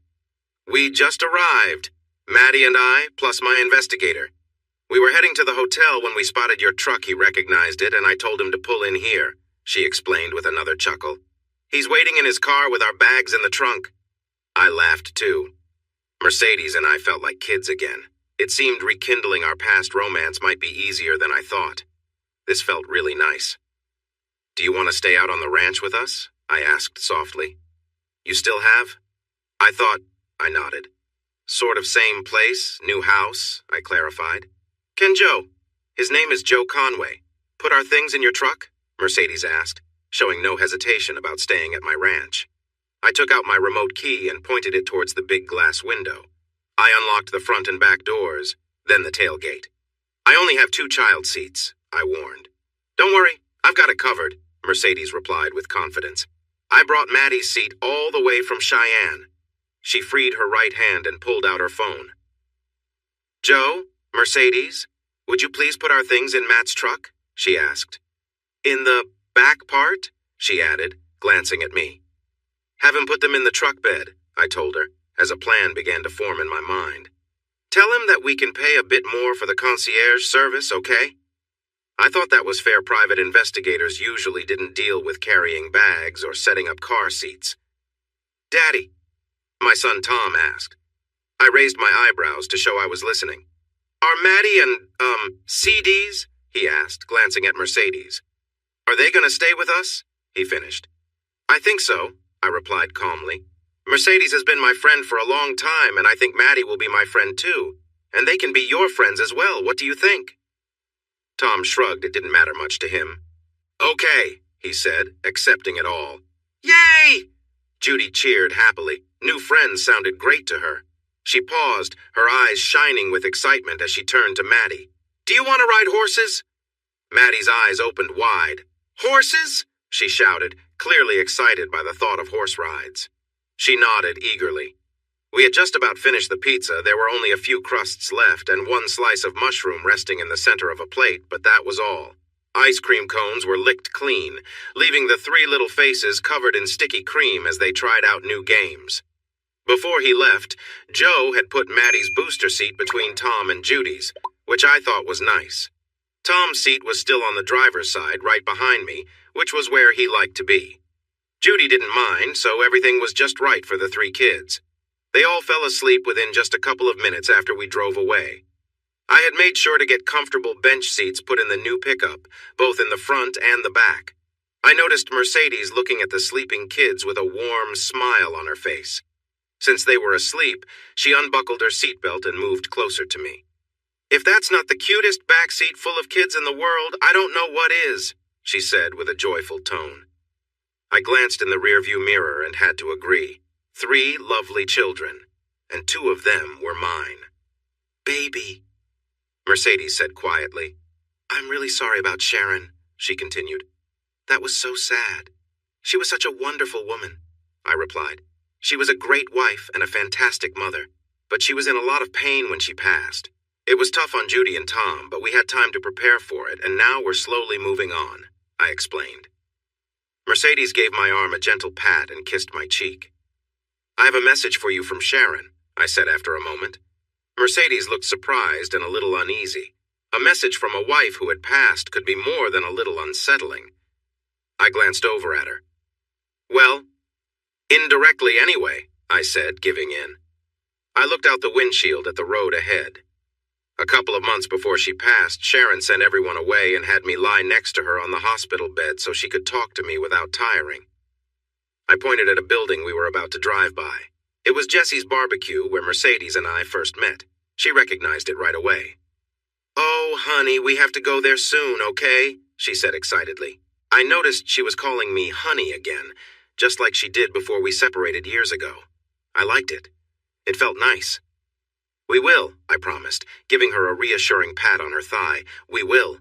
We just arrived, Maddie and I, plus my investigator. We were heading to the hotel when we spotted your truck. He recognized it, and I told him to pull in here, she explained with another chuckle. He's waiting in his car with our bags in the trunk. I laughed too. Mercedes and I felt like kids again. It seemed rekindling our past romance might be easier than I thought. This felt really nice. Do you want to stay out on the ranch with us? I asked softly. You still have? I nodded. Sort of same place, new house, I clarified. Can Joe? His name is Joe Conway. Put our things in your truck? Mercedes asked, showing no hesitation about staying at my ranch. I took out my remote key and pointed it towards the big glass window. I unlocked the front and back doors, then the tailgate. I only have 2 child seats, I warned. Don't worry, I've got it covered, Mercedes replied with confidence. I brought Maddie's seat all the way from Cheyenne. She freed her right hand and pulled out her phone. Joe, Mercedes, would you please put our things in Matt's truck? She asked. In the back part? She added, glancing at me. Have him put them in the truck bed, I told her, as a plan began to form in my mind. Tell him that we can pay a bit more for the concierge service, okay? I thought that was fair. Private investigators usually didn't deal with carrying bags or setting up car seats. Daddy, my son Tom asked. I raised my eyebrows to show I was listening. Are Maddie and, CDs? He asked, glancing at Mercedes. Are they going to stay with us? He finished. I think so, I replied calmly. Mercedes has been my friend for a long time, and I think Maddie will be my friend too. And they can be your friends as well. What do you think? Tom shrugged. It didn't matter much to him. Okay, he said, accepting it all. Yay! Judy cheered happily. New friends sounded great to her. She paused, her eyes shining with excitement as she turned to Maddie. Do you want to ride horses? Maddie's eyes opened wide. Horses? She shouted, clearly excited by the thought of horse rides. She nodded eagerly. We had just about finished the pizza. There were only a few crusts left and one slice of mushroom resting in the center of a plate, but that was all. Ice cream cones were licked clean, leaving the three little faces covered in sticky cream as they tried out new games. Before he left, Joe had put Maddie's booster seat between Tom and Judy's, which I thought was nice. Tom's seat was still on the driver's side, right behind me, which was where he liked to be. Judy didn't mind, so everything was just right for the three kids. They all fell asleep within just a couple of minutes after we drove away. I had made sure to get comfortable bench seats put in the new pickup, both in the front and the back. I noticed Mercedes looking at the sleeping kids with a warm smile on her face. Since they were asleep, she unbuckled her seatbelt and moved closer to me. If that's not the cutest back seat full of kids in the world, I don't know what is, she said with a joyful tone. I glanced in the rearview mirror and had to agree. 3 lovely children, and 2 of them were mine. Baby, Mercedes said quietly. I'm really sorry about Sharon, she continued. That was so sad. She was such a wonderful woman, I replied. She was a great wife and a fantastic mother, but she was in a lot of pain when she passed. It was tough on Judy and Tom, but we had time to prepare for it, and now we're slowly moving on, I explained. Mercedes gave my arm a gentle pat and kissed my cheek. I have a message for you from Sharon, I said after a moment. Mercedes looked surprised and a little uneasy. A message from a wife who had passed could be more than a little unsettling. I glanced over at her. Well, indirectly anyway, I said, giving in. I looked out the windshield at the road ahead. A couple of months before she passed, Sharon sent everyone away and had me lie next to her on the hospital bed so she could talk to me without tiring. I pointed at a building we were about to drive by. It was Jesse's barbecue where Mercedes and I first met. She recognized it right away. Oh, honey, we have to go there soon, okay? She said excitedly. I noticed she was calling me honey again, just like she did before we separated years ago. I liked it. It felt nice. We will, I promised, giving her a reassuring pat on her thigh. We will.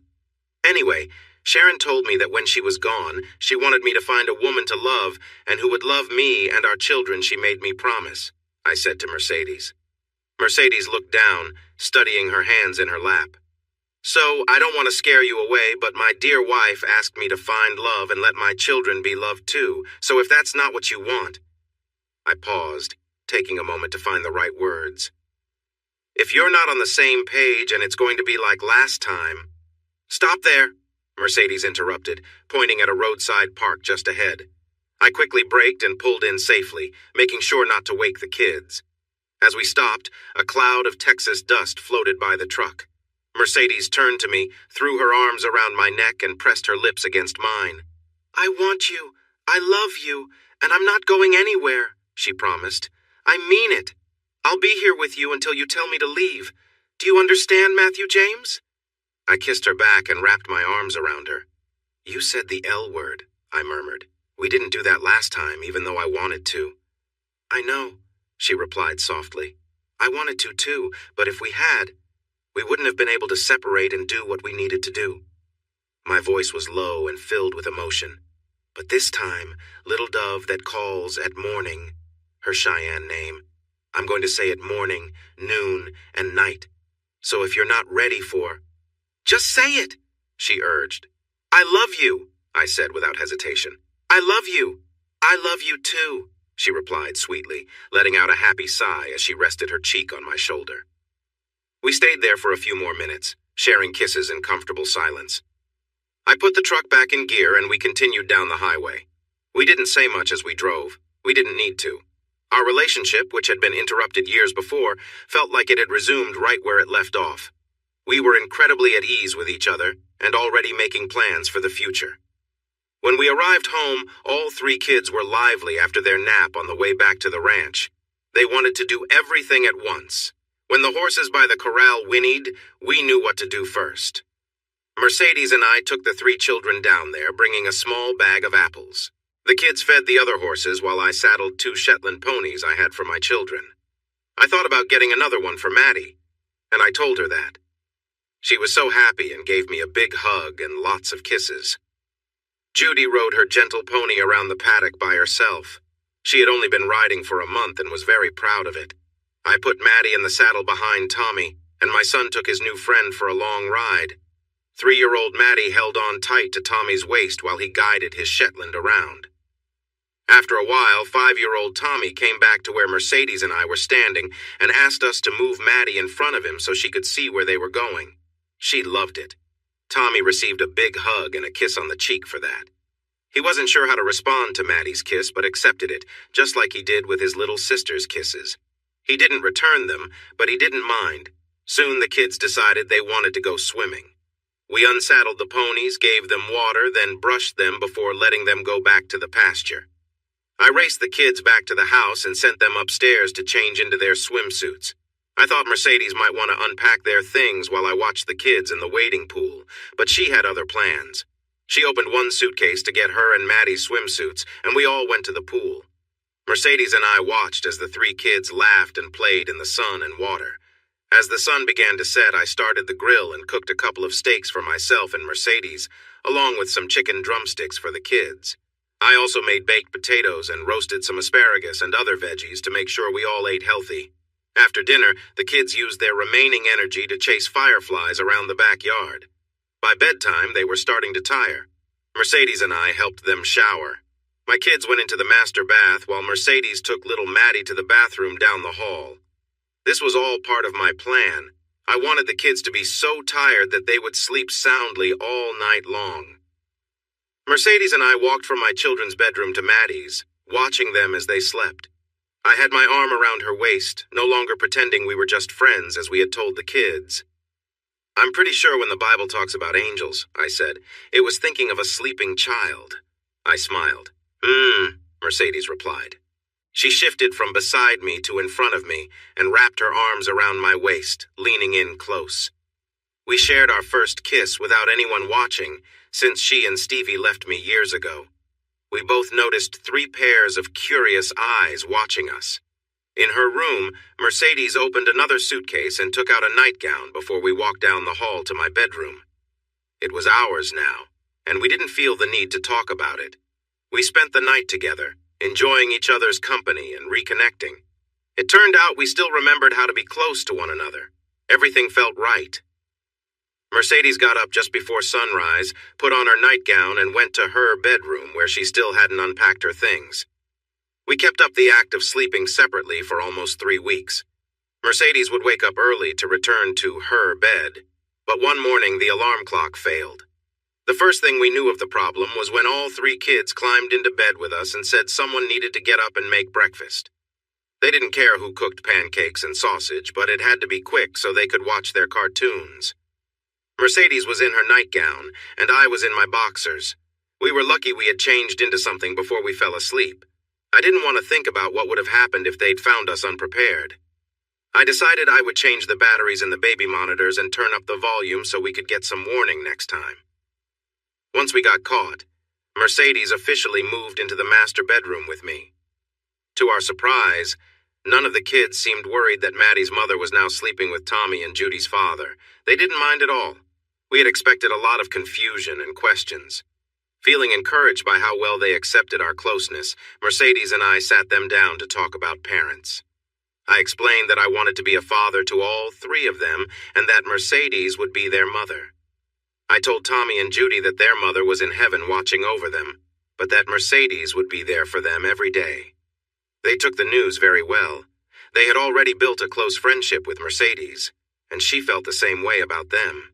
Anyway, Sharon told me that when she was gone, she wanted me to find a woman to love and who would love me and our children. She made me promise, I said to Mercedes. Mercedes looked down, studying her hands in her lap. So, I don't want to scare you away, but my dear wife asked me to find love and let my children be loved too, so if that's not what you want. I paused, taking a moment to find the right words. If you're not on the same page and it's going to be like last time... Stop there, Mercedes interrupted, pointing at a roadside park just ahead. I quickly braked and pulled in safely, making sure not to wake the kids. As we stopped, a cloud of Texas dust floated by the truck. Mercedes turned to me, threw her arms around my neck, and pressed her lips against mine. I want you, I love you, and I'm not going anywhere, she promised. I mean it. I'll be here with you until you tell me to leave. Do you understand, Matthew James? I kissed her back and wrapped my arms around her. You said the L word, I murmured. We didn't do that last time, even though I wanted to. I know, she replied softly. I wanted to too, but if we had, we wouldn't have been able to separate and do what we needed to do. My voice was low and filled with emotion. But this time, little dove that calls at morning, her Cheyenne name, I'm going to say it morning, noon, and night. So if you're not ready for... Just say it, she urged. I love you, I said without hesitation. I love you. I love you too, she replied sweetly, letting out a happy sigh as she rested her cheek on my shoulder. We stayed there for a few more minutes, sharing kisses in comfortable silence. I put the truck back in gear and we continued down the highway. We didn't say much as we drove. We didn't need to. Our relationship, which had been interrupted years before, felt like it had resumed right where it left off. We were incredibly at ease with each other and already making plans for the future. When we arrived home, all 3 kids were lively after their nap on the way back to the ranch. They wanted to do everything at once. When the horses by the corral whinnied, we knew what to do first. Mercedes and I took the 3 children down there, bringing a small bag of apples. The kids fed the other horses while I saddled 2 Shetland ponies I had for my children. I thought about getting another one for Maddie, and I told her that. She was so happy and gave me a big hug and lots of kisses. Judy rode her gentle pony around the paddock by herself. She had only been riding for a month and was very proud of it. I put Maddie in the saddle behind Tommy, and my son took his new friend for a long ride. 3-year-old Maddie held on tight to Tommy's waist while he guided his Shetland around. After a while, 5-year-old Tommy came back to where Mercedes and I were standing and asked us to move Maddie in front of him so she could see where they were going. She loved it. Tommy received a big hug and a kiss on the cheek for that. He wasn't sure how to respond to Maddie's kiss, but accepted it, just like he did with his little sister's kisses. He didn't return them, but he didn't mind. Soon the kids decided they wanted to go swimming. We unsaddled the ponies, gave them water, then brushed them before letting them go back to the pasture. I raced the kids back to the house and sent them upstairs to change into their swimsuits. I thought Mercedes might want to unpack their things while I watched the kids in the wading pool, but she had other plans. She opened one suitcase to get her and Maddie's swimsuits, and we all went to the pool. Mercedes and I watched as the 3 kids laughed and played in the sun and water. As the sun began to set, I started the grill and cooked a couple of steaks for myself and Mercedes, along with some chicken drumsticks for the kids. I also made baked potatoes and roasted some asparagus and other veggies to make sure we all ate healthy. After dinner, the kids used their remaining energy to chase fireflies around the backyard. By bedtime, they were starting to tire. Mercedes and I helped them shower. My kids went into the master bath while Mercedes took little Maddie to the bathroom down the hall. This was all part of my plan. I wanted the kids to be so tired that they would sleep soundly all night long. Mercedes and I walked from my children's bedroom to Maddie's, watching them as they slept. I had my arm around her waist, no longer pretending we were just friends as we had told the kids. I'm pretty sure when the Bible talks about angels, I said, it was thinking of a sleeping child. I smiled. Mercedes replied. She shifted from beside me to in front of me and wrapped her arms around my waist, leaning in close. We shared our first kiss without anyone watching, since she and Stevie left me years ago. We both noticed 3 pairs of curious eyes watching us. In her room, Mercedes opened another suitcase and took out a nightgown before we walked down the hall to my bedroom. It was ours now, and we didn't feel the need to talk about it. We spent the night together, enjoying each other's company and reconnecting. It turned out we still remembered how to be close to one another. Everything felt right. Mercedes got up just before sunrise, put on her nightgown, and went to her bedroom where she still hadn't unpacked her things. We kept up the act of sleeping separately for almost 3 weeks. Mercedes would wake up early to return to her bed, but one morning the alarm clock failed. The first thing we knew of the problem was when all 3 kids climbed into bed with us and said someone needed to get up and make breakfast. They didn't care who cooked pancakes and sausage, but it had to be quick so they could watch their cartoons. Mercedes was in her nightgown, and I was in my boxers. We were lucky we had changed into something before we fell asleep. I didn't want to think about what would have happened if they'd found us unprepared. I decided I would change the batteries in the baby monitors and turn up the volume so we could get some warning next time. Once we got caught, Mercedes officially moved into the master bedroom with me. To our surprise, none of the kids seemed worried that Maddie's mother was now sleeping with Tommy and Judy's father. They didn't mind at all. We had expected a lot of confusion and questions. Feeling encouraged by how well they accepted our closeness, Mercedes and I sat them down to talk about parents. I explained that I wanted to be a father to all 3 of them and that Mercedes would be their mother. I told Tommy and Judy that their mother was in heaven watching over them, but that Mercedes would be there for them every day. They took the news very well. They had already built a close friendship with Mercedes, and she felt the same way about them.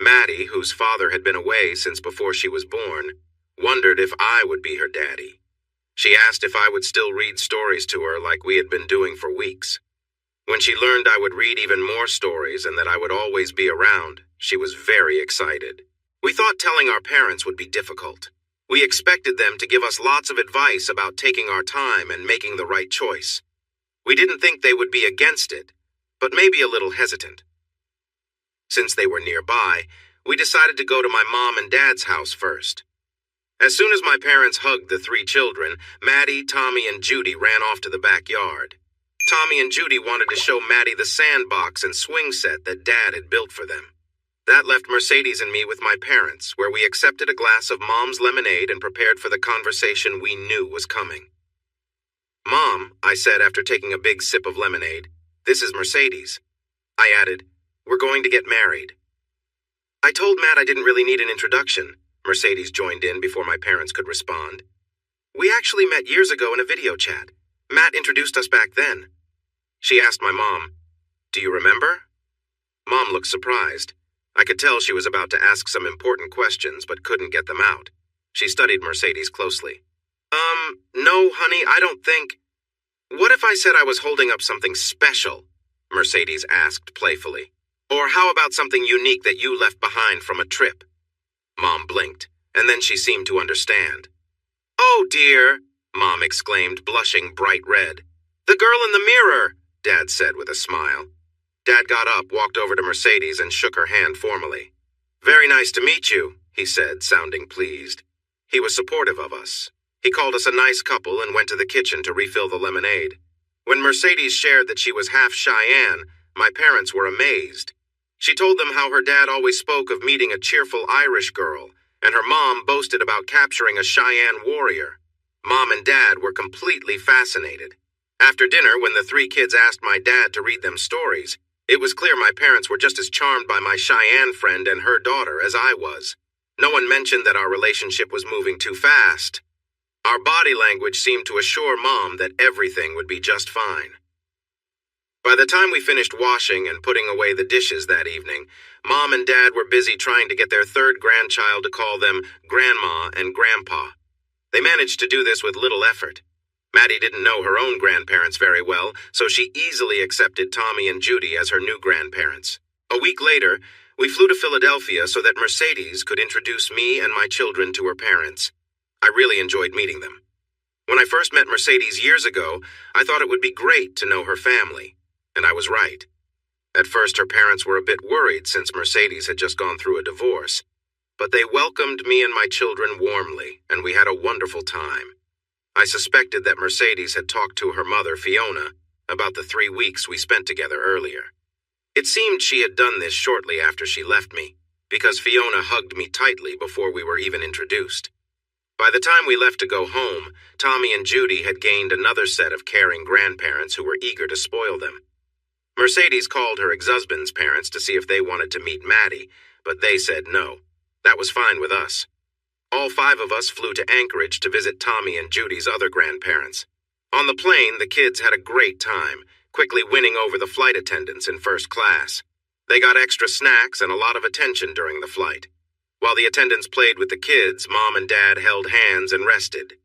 Maddie, whose father had been away since before she was born, wondered if I would be her daddy. She asked if I would still read stories to her like we had been doing for weeks. When she learned I would read even more stories and that I would always be around, she was very excited. We thought telling our parents would be difficult. We expected them to give us lots of advice about taking our time and making the right choice. We didn't think they would be against it, but maybe a little hesitant. Since they were nearby, we decided to go to my mom and dad's house first. As soon as my parents hugged the three children, Maddie, Tommy, and Judy ran off to the backyard. Tommy and Judy wanted to show Maddie the sandbox and swing set that Dad had built for them. That left Mercedes and me with my parents, where we accepted a glass of Mom's lemonade and prepared for the conversation we knew was coming. "Mom," I said after taking a big sip of lemonade, "this is Mercedes." I added, "We're going to get married." I told Matt I didn't really need an introduction. Mercedes joined in before my parents could respond. "We actually met years ago in a video chat. Matt introduced us back then." She asked my mom, "Do you remember?" Mom looked surprised. I could tell she was about to ask some important questions but couldn't get them out. She studied Mercedes closely. No, honey, I don't think..." "What if I said I was holding up something special?" Mercedes asked playfully. "Or how about something unique that you left behind from a trip?" Mom blinked, and then she seemed to understand. "Oh dear," Mom exclaimed, blushing bright red. "The girl in the mirror," Dad said with a smile. Dad got up, walked over to Mercedes, and shook her hand formally. "Very nice to meet you," he said, sounding pleased. He was supportive of us. He called us a nice couple and went to the kitchen to refill the lemonade. When Mercedes shared that she was half Cheyenne, my parents were amazed. She told them how her dad always spoke of meeting a cheerful Irish girl, and her mom boasted about capturing a Cheyenne warrior. Mom and Dad were completely fascinated. After dinner, when the three kids asked my dad to read them stories, it was clear my parents were just as charmed by my Cheyenne friend and her daughter as I was. No one mentioned that our relationship was moving too fast. Our body language seemed to assure Mom that everything would be just fine. By the time we finished washing and putting away the dishes that evening, Mom and Dad were busy trying to get their third grandchild to call them Grandma and Grandpa. They managed to do this with little effort. Maddie didn't know her own grandparents very well, so she easily accepted Tommy and Judy as her new grandparents. A week later, we flew to Philadelphia so that Mercedes could introduce me and my children to her parents. I really enjoyed meeting them. When I first met Mercedes years ago, I thought it would be great to know her family, and I was right. At first, her parents were a bit worried since Mercedes had just gone through a divorce, but they welcomed me and my children warmly, and we had a wonderful time. I suspected that Mercedes had talked to her mother, Fiona, about the 3 weeks we spent together earlier. It seemed she had done this shortly after she left me, because Fiona hugged me tightly before we were even introduced. By the time we left to go home, Tommy and Judy had gained another set of caring grandparents who were eager to spoil them. Mercedes called her ex-husband's parents to see if they wanted to meet Maddie, but they said no. That was fine with us. All 5 of us flew to Anchorage to visit Tommy and Judy's other grandparents. On the plane, the kids had a great time, quickly winning over the flight attendants in first class. They got extra snacks and a lot of attention during the flight. While the attendants played with the kids, Mom and Dad held hands and rested.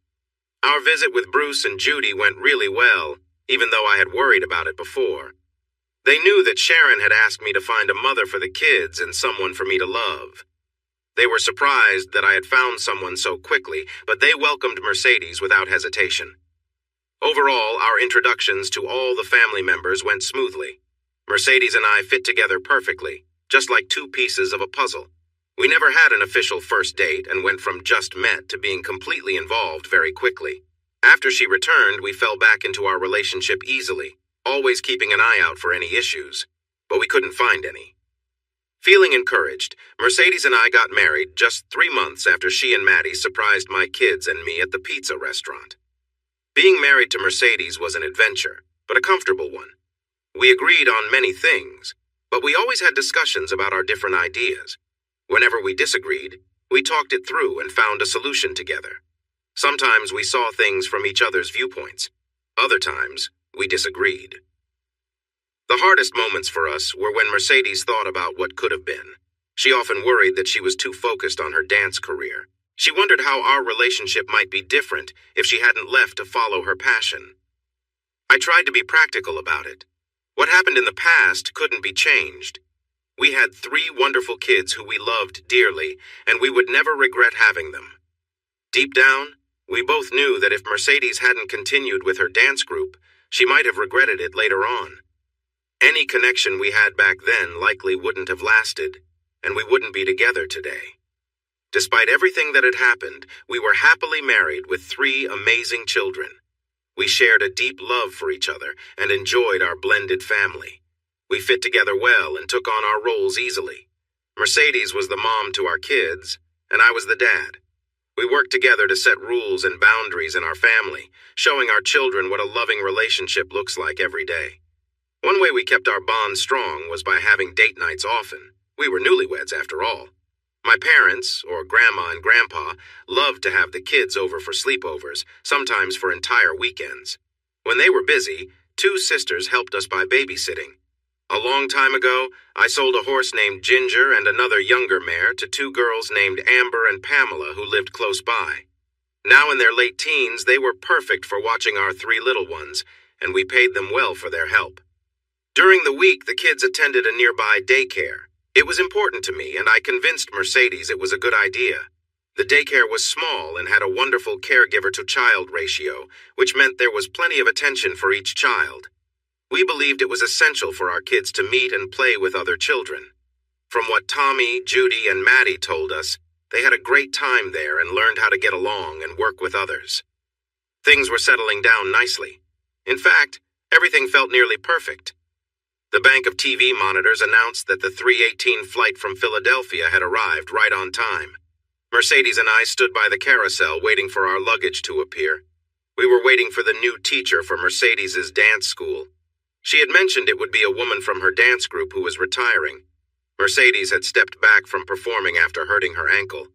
Our visit with Bruce and Judy went really well, even though I had worried about it before. They knew that Sharon had asked me to find a mother for the kids and someone for me to love. They were surprised that I had found someone so quickly, but they welcomed Mercedes without hesitation. Overall, our introductions to all the family members went smoothly. Mercedes and I fit together perfectly, just like 2 pieces of a puzzle. We never had an official first date and went from just met to being completely involved very quickly. After she returned, we fell back into our relationship easily, always keeping an eye out for any issues, but we couldn't find any. Feeling encouraged, Mercedes and I got married just 3 months after she and Maddie surprised my kids and me at the pizza restaurant. Being married to Mercedes was an adventure, but a comfortable one. We agreed on many things, but we always had discussions about our different ideas. Whenever we disagreed, we talked it through and found a solution together. Sometimes we saw things from each other's viewpoints. Other times, we disagreed. The hardest moments for us were when Mercedes thought about what could have been. She often worried that she was too focused on her dance career. She wondered how our relationship might be different if she hadn't left to follow her passion. I tried to be practical about it. What happened in the past couldn't be changed. We had 3 wonderful kids who we loved dearly, and we would never regret having them. Deep down, we both knew that if Mercedes hadn't continued with her dance group, she might have regretted it later on. Any connection we had back then likely wouldn't have lasted, and we wouldn't be together today. Despite everything that had happened, we were happily married with 3 amazing children. We shared a deep love for each other and enjoyed our blended family. We fit together well and took on our roles easily. Mercedes was the mom to our kids, and I was the dad. We worked together to set rules and boundaries in our family, showing our children what a loving relationship looks like every day. One way we kept our bond strong was by having date nights often. We were newlyweds after all. My parents, or Grandma and Grandpa, loved to have the kids over for sleepovers, sometimes for entire weekends. When they were busy, 2 sisters helped us by babysitting. A long time ago, I sold a horse named Ginger and another younger mare to 2 girls named Amber and Pamela who lived close by. Now in their late teens, they were perfect for watching our 3 little ones, and we paid them well for their help. During the week, the kids attended a nearby daycare. It was important to me, and I convinced Mercedes it was a good idea. The daycare was small and had a wonderful caregiver-to-child ratio, which meant there was plenty of attention for each child. We believed it was essential for our kids to meet and play with other children. From what Tommy, Judy, and Maddie told us, they had a great time there and learned how to get along and work with others. Things were settling down nicely. In fact, everything felt nearly perfect. The bank of TV monitors announced that the 3:18 flight from Philadelphia had arrived right on time. Mercedes and I stood by the carousel waiting for our luggage to appear. We were waiting for the new teacher for Mercedes's dance school. She had mentioned it would be a woman from her dance group who was retiring. Mercedes had stepped back from performing after hurting her ankle,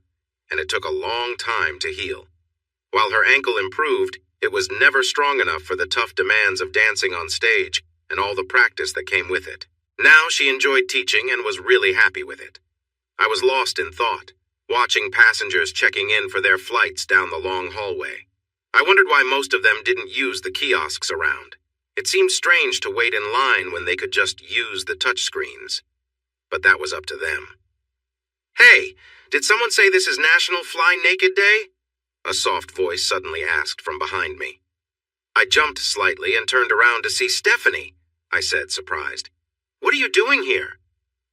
and it took a long time to heal. While her ankle improved, it was never strong enough for the tough demands of dancing on stage and all the practice that came with it. Now she enjoyed teaching and was really happy with it. I was lost in thought, watching passengers checking in for their flights down the long hallway. I wondered why most of them didn't use the kiosks around. It seemed strange to wait in line when they could just use the touchscreens. But that was up to them. "Hey, did someone say this is National Fly Naked Day?" a soft voice suddenly asked from behind me. I jumped slightly and turned around to see Stephanie, I said, surprised. "What are you doing here?"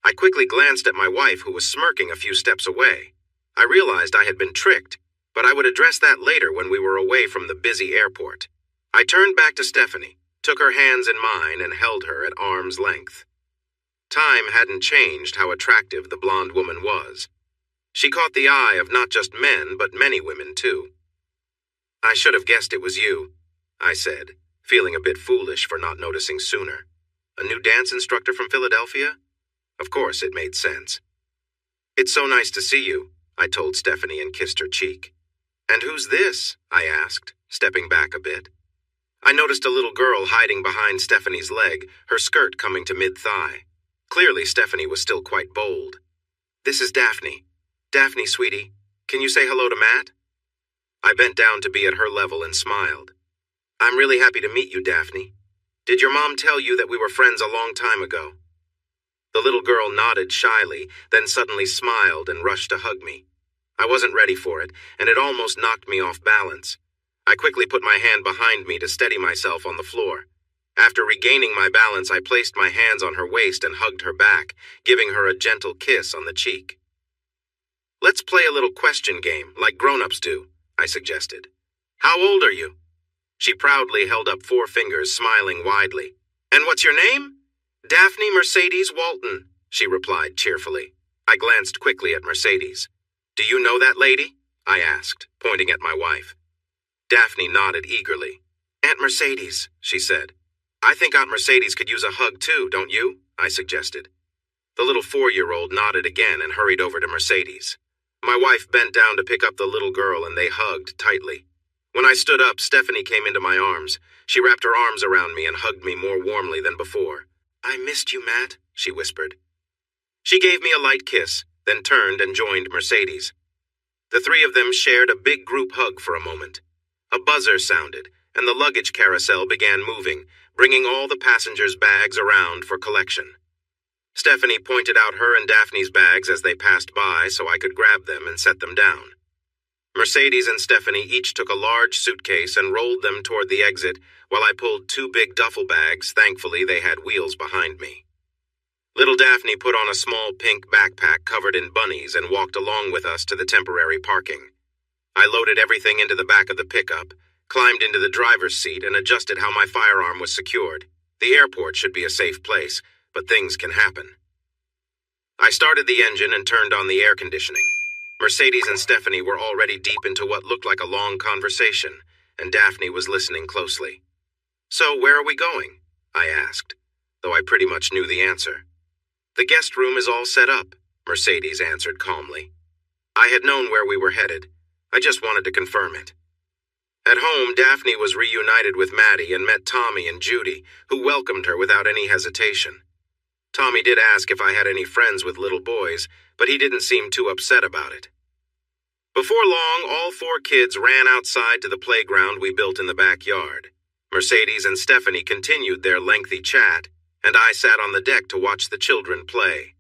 I quickly glanced at my wife, who was smirking a few steps away. I realized I had been tricked, but I would address that later when we were away from the busy airport. I turned back to Stephanie, took her hands in mine, and held her at arm's length. Time hadn't changed how attractive the blonde woman was. She caught the eye of not just men, but many women, too. "I should have guessed it was you," I said, feeling a bit foolish for not noticing sooner. A new dance instructor from Philadelphia? Of course, it made sense. "It's so nice to see you," I told Stephanie and kissed her cheek. "And who's this?" I asked, stepping back a bit. I noticed a little girl hiding behind Stephanie's leg, her skirt coming to mid-thigh. Clearly, Stephanie was still quite bold. "This is Daphne. Daphne, sweetie, can you say hello to Matt?" I bent down to be at her level and smiled. "I'm really happy to meet you, Daphne. Did your mom tell you that we were friends a long time ago?" The little girl nodded shyly, then suddenly smiled and rushed to hug me. I wasn't ready for it, and it almost knocked me off balance. I quickly put my hand behind me to steady myself on the floor. After regaining my balance, I placed my hands on her waist and hugged her back, giving her a gentle kiss on the cheek. "Let's play a little question game, like grown-ups do," I suggested. "How old are you?" She proudly held up 4 fingers, smiling widely. "And what's your name?" "Daphne Mercedes Walton," she replied cheerfully. I glanced quickly at Mercedes. "Do you know that lady?" I asked, pointing at my wife. Daphne nodded eagerly. "Aunt Mercedes," she said. "I think Aunt Mercedes could use a hug too, don't you?" I suggested. The little 4-year-old nodded again and hurried over to Mercedes. My wife bent down to pick up the little girl and they hugged tightly. When I stood up, Stephanie came into my arms. She wrapped her arms around me and hugged me more warmly than before. "I missed you, Matt," she whispered. She gave me a light kiss, then turned and joined Mercedes. The 3 of them shared a big group hug for a moment. A buzzer sounded, and the luggage carousel began moving, bringing all the passengers' bags around for collection. Stephanie pointed out her and Daphne's bags as they passed by so I could grab them and set them down. Mercedes and Stephanie each took a large suitcase and rolled them toward the exit while I pulled 2 big duffel bags. Thankfully, they had wheels behind me. Little Daphne put on a small pink backpack covered in bunnies and walked along with us to the temporary parking. I loaded everything into the back of the pickup, climbed into the driver's seat, and adjusted how my firearm was secured. The airport should be a safe place, but things can happen. I started the engine and turned on the air conditioning. Mercedes and Stephanie were already deep into what looked like a long conversation, and Daphne was listening closely. "So, where are we going?" I asked, though I pretty much knew the answer. "The guest room is all set up," Mercedes answered calmly. I had known where we were headed. I just wanted to confirm it. At home, Daphne was reunited with Maddie and met Tommy and Judy, who welcomed her without any hesitation. Tommy did ask if I had any friends with little boys, but he didn't seem too upset about it. Before long, all 4 kids ran outside to the playground we built in the backyard. Mercedes and Stephanie continued their lengthy chat, and I sat on the deck to watch the children play.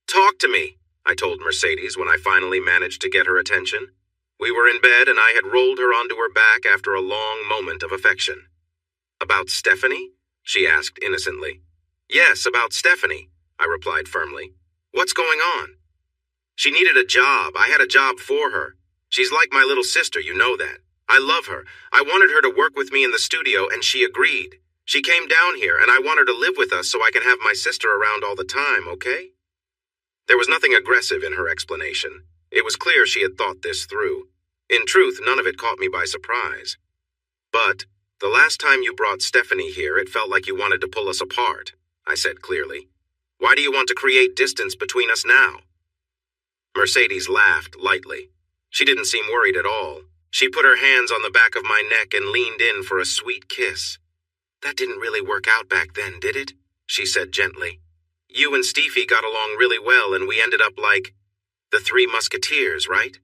"Talk to me," I told Mercedes when I finally managed to get her attention. We were in bed and I had rolled her onto her back after a long moment of affection. "About Stephanie?" she asked innocently. "Yes, about Stephanie," I replied firmly. "What's going on?" "She needed a job. I had a job for her. She's like my little sister, you know that. I love her. I wanted her to work with me in the studio and she agreed. She came down here and I want her to live with us so I can have my sister around all the time, okay?" There was nothing aggressive in her explanation. It was clear she had thought this through. In truth, none of it caught me by surprise. "But the last time you brought Stephanie here, it felt like you wanted to pull us apart," I said clearly. "Why do you want to create distance between us now?" Mercedes laughed lightly. She didn't seem worried at all. She put her hands on the back of my neck and leaned in for a sweet kiss. "That didn't really work out back then, did it?" she said gently. "You and Stevie got along really well and we ended up like the 3 Musketeers, right?"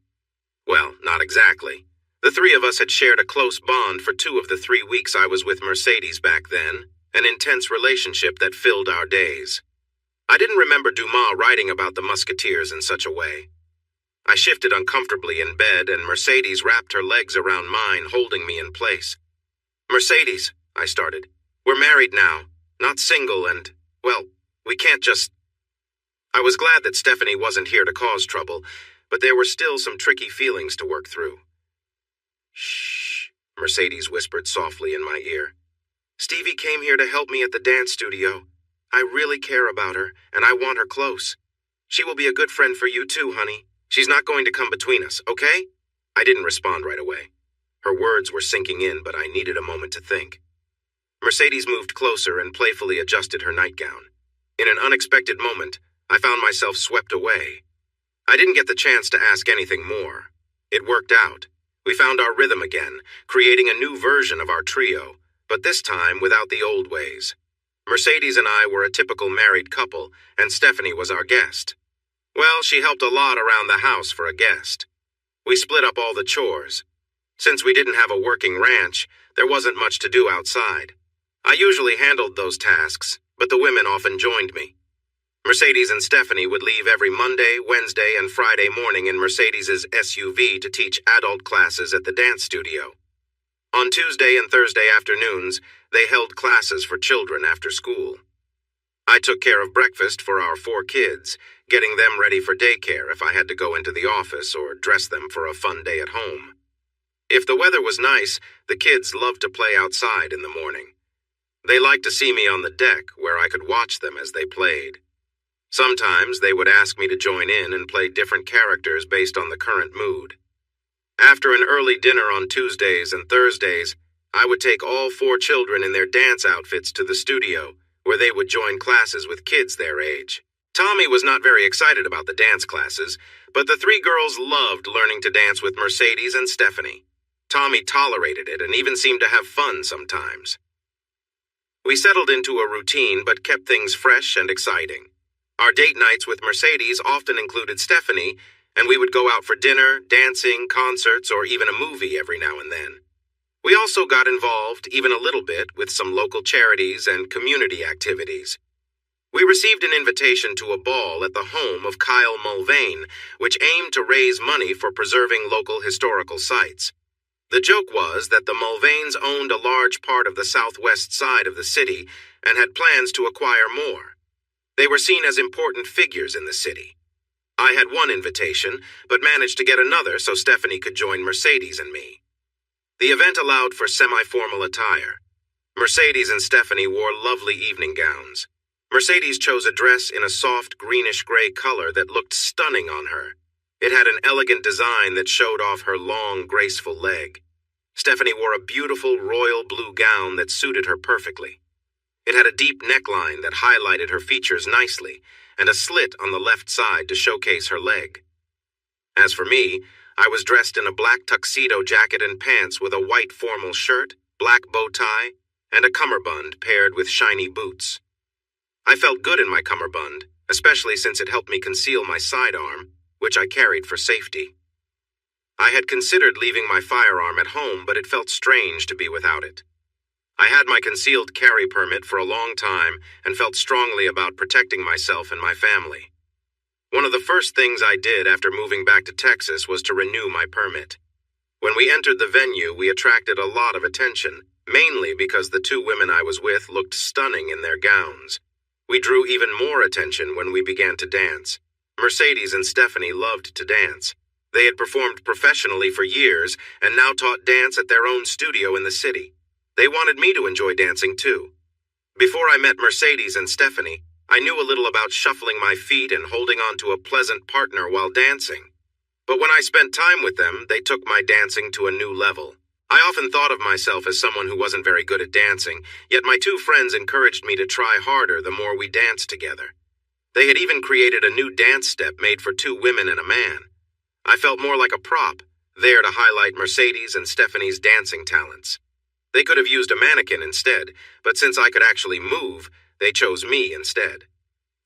Well, not exactly. The 3 of us had shared a close bond for 2 of the 3 weeks I was with Mercedes back then, an intense relationship that filled our days. I didn't remember Dumas writing about the Musketeers in such a way. I shifted uncomfortably in bed and Mercedes wrapped her legs around mine, holding me in place. "Mercedes," I started, "we're married now, not single and, well, we can't just—" I was glad that Stephanie wasn't here to cause trouble, but there were still some tricky feelings to work through. "Shh," Mercedes whispered softly in my ear. "Stevie came here to help me at the dance studio. I really care about her, and I want her close. She will be a good friend for you too, honey. She's not going to come between us, okay?" I didn't respond right away. Her words were sinking in, but I needed a moment to think. Mercedes moved closer and playfully adjusted her nightgown. In an unexpected moment, I found myself swept away. I didn't get the chance to ask anything more. It worked out. We found our rhythm again, creating a new version of our trio, but this time without the old ways. Mercedes and I were a typical married couple, and Stephanie was our guest. Well, she helped a lot around the house for a guest. We split up all the chores. Since we didn't have a working ranch, there wasn't much to do outside. I usually handled those tasks, but the women often joined me. Mercedes and Stephanie would leave every Monday, Wednesday, and Friday morning in Mercedes's SUV to teach adult classes at the dance studio. On Tuesday and Thursday afternoons, they held classes for children after school. I took care of breakfast for our 4 kids, getting them ready for daycare if I had to go into the office or dress them for a fun day at home. If the weather was nice, the kids loved to play outside in the morning. They liked to see me on the deck where I could watch them as they played. Sometimes they would ask me to join in and play different characters based on the current mood. After an early dinner on Tuesdays and Thursdays, I would take all 4 children in their dance outfits to the studio, where they would join classes with kids their age. Tommy was not very excited about the dance classes, but the 3 girls loved learning to dance with Mercedes and Stephanie. Tommy tolerated it and even seemed to have fun sometimes. We settled into a routine but kept things fresh and exciting. Our date nights with Mercedes often included Stephanie, and we would go out for dinner, dancing, concerts, or even a movie every now and then. We also got involved, even a little bit, with some local charities and community activities. We received an invitation to a ball at the home of Kyle Mulvane, which aimed to raise money for preserving local historical sites. The joke was that the Mulvanes owned a large part of the southwest side of the city and had plans to acquire more. They were seen as important figures in the city. I had one invitation, but managed to get another so Stephanie could join Mercedes and me. The event allowed for semi-formal attire. Mercedes and Stephanie wore lovely evening gowns. Mercedes chose a dress in a soft greenish-gray color that looked stunning on her. It had an elegant design that showed off her long, graceful leg. Stephanie wore a beautiful royal blue gown that suited her perfectly. It had a deep neckline that highlighted her features nicely, and a slit on the left side to showcase her leg. As for me, I was dressed in a black tuxedo jacket and pants with a white formal shirt, black bow tie, and a cummerbund paired with shiny boots. I felt good in my cummerbund, especially since it helped me conceal my sidearm, which I carried for safety. I had considered leaving my firearm at home, but it felt strange to be without it. I had my concealed carry permit for a long time and felt strongly about protecting myself and my family. One of the first things I did after moving back to Texas was to renew my permit. When we entered the venue, we attracted a lot of attention, mainly because the two women I was with looked stunning in their gowns. We drew even more attention when we began to dance. Mercedes and Stephanie loved to dance. They had performed professionally for years and now taught dance at their own studio in the city. They wanted me to enjoy dancing too. Before I met Mercedes and Stephanie, I knew a little about shuffling my feet and holding on to a pleasant partner while dancing. But when I spent time with them, they took my dancing to a new level. I often thought of myself as someone who wasn't very good at dancing, yet my two friends encouraged me to try harder the more we danced together. They had even created a new dance step made for two women and a man. I felt more like a prop, there to highlight Mercedes and Stephanie's dancing talents. They could have used a mannequin instead, but since I could actually move, they chose me instead.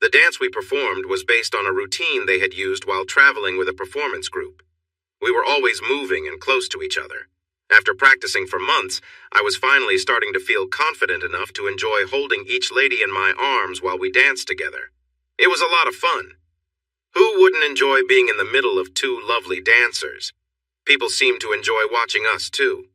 The dance we performed was based on a routine they had used while traveling with a performance group. We were always moving and close to each other. After practicing for months, I was finally starting to feel confident enough to enjoy holding each lady in my arms while we danced together. It was a lot of fun. Who wouldn't enjoy being in the middle of two lovely dancers? People seemed to enjoy watching us too.